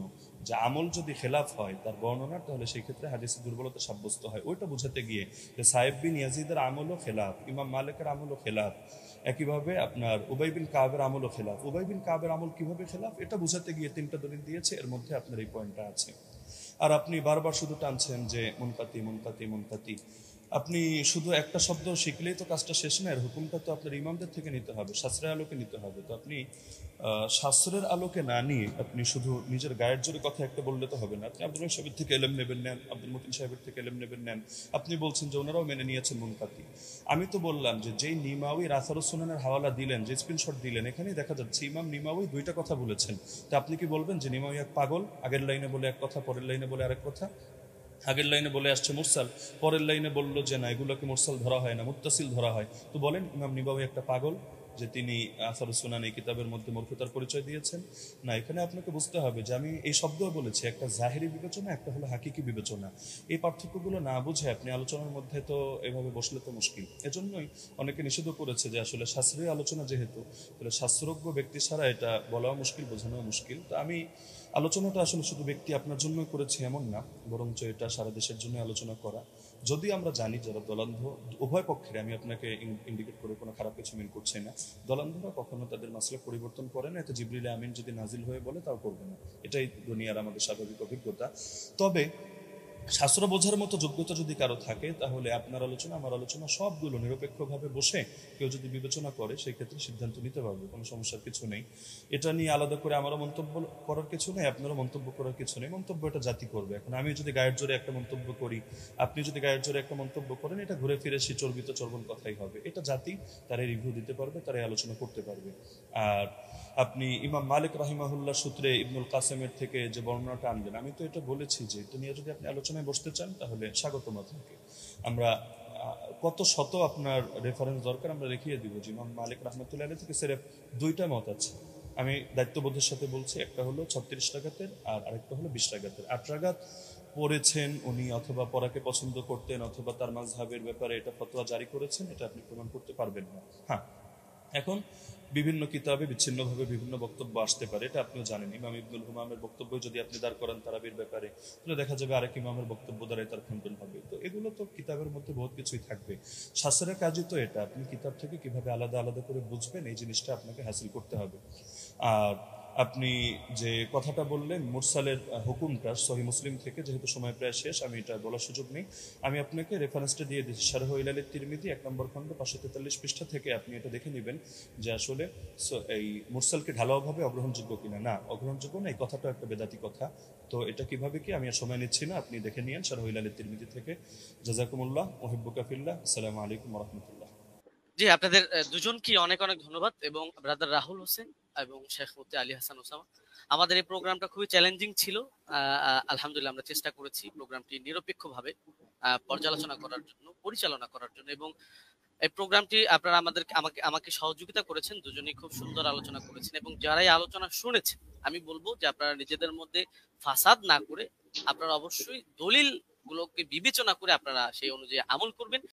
যে আমল যদি খেলাফ হয় তার বর্ণনা, তাহলে সেই ক্ষেত্রে হাদিসে দুর্বলতা সাব্যস্ত হয়। ওইটা বোঝাতে গিয়ে যে সাহেব বিন ইয়াজিদের আমলও খেলাফ, ইমাম মালিকের আমলও খেলাফ, একইভাবে আপনার উবাই বিন কাবের আমলও খেলাফ। উবাই বিন কাবের আমল কিভাবে খেলাফ এটা বোঝাতে গিয়ে 3টা দলিল দিয়েছে, এর মধ্যে আপনার এই পয়েন্টটা আছে। আর আপনি বারবার শুধু টানছেন যে মুনকাতি মুনকাতি মুনকাতি। আপনি শুধু একটা শব্দ শিখলেই তো কাজটা শেষ না, এর হুকুমটা তো আপনার ইমামদের থেকে নিতে হবে, শাস্ত্রের আলোকে নিতে হবে। তো আপনি শাস্ত্রের আলোকে না নিয়ে আপনি শুধু নিজের গায়ের জোরে কথা একটা বললে তো হবে না। আপনি আব্দুল রহিম সাহেবের থেকে এলেম নেবেন নেন, আব্দুল মতিন সাহেবের থেকে এলেম নেবেন নেন। আপনি বলছেন যে ওনারাও মেনে নিয়েছেন মুনকাতি। আমি তো বললাম যে যেই নিমাউই রাসারুস সুনানের হাওয়ালা দিলেন, যে স্ক্রিনশট দিলেন, এখানেই দেখা যাচ্ছে ইমাম নিমাউই দুইটা কথা বলেছেন। তো আপনি কি বলবেন যে নিমাউই এক পাগল, আগের লাইনে বলে এক কথা, পরের লাইনে বলে আরেক কথা? আগের লাইনে বলে আসছে মুরসাল, পরের লাইনে বললো যে না, এগুলোকে মুরসাল ধরা হয় না, মুত্তাসিল ধরা হয়। তো বলেন ইমাম নিবাবী একটা পাগল যে তিনি আসারুস সুনান এই কিতাবের মধ্যে মূর্খতার পরিচয় দিয়েছেন? না, এখানে আপনাকে বুঝতে হবে যে আমি এই শব্দ বলেছি, একটা জাহেরি বিবেচনা, একটা হলো হাকিকি বিবেচনা। এই পার্থক্যগুলো না বুঝে আপনি আলোচনার মধ্যে তো এভাবে বসলে তো মুশকিল। এজন্যই অনেকে নিষেধ করেছে যে আসলে শাস্ত্রীয় আলোচনা যেহেতু, তাহলে শাস্ত্রজ্ঞ ব্যক্তি ছাড়া এটা বলাও মুশকিল, বোঝানোও মুশকিল। তো আমি আলোচনাটা আসলে শুধু ব্যক্তি আপনার জন্যই করেছি এমন না, বরঞ্চ এটা সারা দেশের জন্য আলোচনা করা। যদি আমরা জানি যারা দলান্ধ, উভয় পক্ষের, আমি আপনাকে ইন্ডিকেট করে কোনো খারাপ কিছু মিন করছি না, দলান্ধরা কখনো তাদের মাসলা পরিবর্তন করে না। এতে জিবরিল আমিন যদি নাজিল হয়ে বলে তাও করবে না, এটাই দুনিয়ার আমাদের স্বাভাবিক অভিজ্ঞতা। তবে শাস্ত্র বোঝার মতো যোগ্যতা যদি কারো থাকে, তাহলে আপনার আলোচনা আমার আলোচনা সবগুলো নিরপেক্ষভাবে বসে কেউ যদি বিবেচনা করে, সেই ক্ষেত্রে সিদ্ধান্ত নিতে পারবে, কোনো সমস্যার কিছু নেই। এটা নিয়ে আলাদা করে আমারও মন্তব্য করার কিছু নেই, আপনারও মন্তব্য করার কিছু নেই। মন্তব্য এটা জাতি করবে। এখন আমি যদি গায়ের জোরে একটা মন্তব্য করি, আপনি যদি গায়ের জোরে একটা মন্তব্য করেন, এটা ঘুরে ফিরে সে চর্বিত চর্বণ কথাই হবে। এটা জাতি তারাই রিভিউ দিতে পারবে, তারাই আলোচনা করতে পারবে। আর আপনি ইমাম মালিক রাহিমাহুল্লাহ সূত্রে ইবনুল কাসেমের থেকে যে বর্ণনাটা আনবেন, আমি তো এটা বলেছি যে এটা নিয়ে যদি আপনি আলোচনায় বসতে চান তাহলে স্বাগতম আপনাকে। আমরা কত শত আপনার রেফারেন্স দরকার আমরা দেখিয়ে দিব যে ইমাম মালিক রহমতুল্লাহ আলাইহি থেকে সিরেফ দুইটা মত আছে। আমি দায়িত্ববোধের সাথে বলছি, একটা হলো 36 রাকাতের আর আরেকটা হলো 20 রাকাতের। 8 রাকাত পড়েছেন উনি, অথবা পড়াকে পছন্দ করতেন, অথবা তার মাযহাবের ব্যাপারে এটা ফতোয়া জারি করেছেন, এটা আপনি প্রমাণ করতে পারবেন না। হ্যাঁ, এখন বিভিন্ন কিতাবে বিচ্ছিন্নভাবে বিভিন্ন বক্তব্য আসতে পারে, এটা আপনিও জানেন। ইমাম ইবনুল হুমামের বক্তব্য যদি আপনি দাঁড় করান তারাবির ব্যাপারে, তাহলে দেখা যাবে আরেক ইমামের বক্তব্য দ্বারাই তার খণ্ডন হবে। তো এগুলো তো কিতাবের মধ্যে বহুত কিছুই থাকবে। শাস্ত্রের কাজই তো এটা, আপনি কিতাব থেকে কিভাবে আলাদা আলাদা করে বুঝবেন, এই জিনিসটা আপনাকে হাসিল করতে হবে। আর আপনি যে কথাটা বললেন মুরসালের হুকুমটা সহি মুসলিম থেকে, যেহেতু সময় প্রায় শেষ, আমি এটা বলার সুযোগ নেই, আমি আপনাকে রেফারেন্সটা দিয়ে দিচ্ছি। শারহ ইলাল তিরমিজি 1 নম্বর খণ্ড 543 পৃষ্ঠা থেকে আপনি এটা দেখে নেবেন যে আসলে এই মুরসালকে ঢালাওভাবে অগ্রহণযোগ্য কিনা। না, অগ্রহণযোগ্য না, এই কথাটা একটা বেদাতি কথা। তো এটা কিভাবে কি, আমি আর সময় নিচ্ছি না, আপনি দেখে নিয়েন শারহ ইলাল তিরমিজি থেকে। জাযাকুমুল্লাহ, মুহিব্বুকা ফিল্লাহ, আসসালামু আলাইকুম ওয়া রাহমাতুল্লাহ। জি, আপনাদের দুজনকে অনেক অনেক ধন্যবাদ, এবং ব্রাদার রাহুল হোসেন এবং শেখ মুফতি আলী হাসান ওসামা। আমাদের এই প্রোগ্রামটা খুবই চ্যালেঞ্জিং ছিল। আলহামদুলিল্লাহ আমরা চেষ্টা করেছি প্রোগ্রামটি নিরপেক্ষভাবে পর্যালোচনা করার জন্য, পরিচালনা করার জন্য, এবং এই প্রোগ্রামটি আপনারা আমাকে সহযোগিতা করেছেন। দুজনেই খুব সুন্দর আলোচনা করেছেন, এবং যারাই আলোচনা শুনেছেন আমি বলবো যে আপনারা নিজেদের মধ্যে ফাসাদ না করে আপনারা অবশ্যই দলিল গুলোকে বিবেচনা করে আপনারা সেই অনুযায়ী আমল করবেন।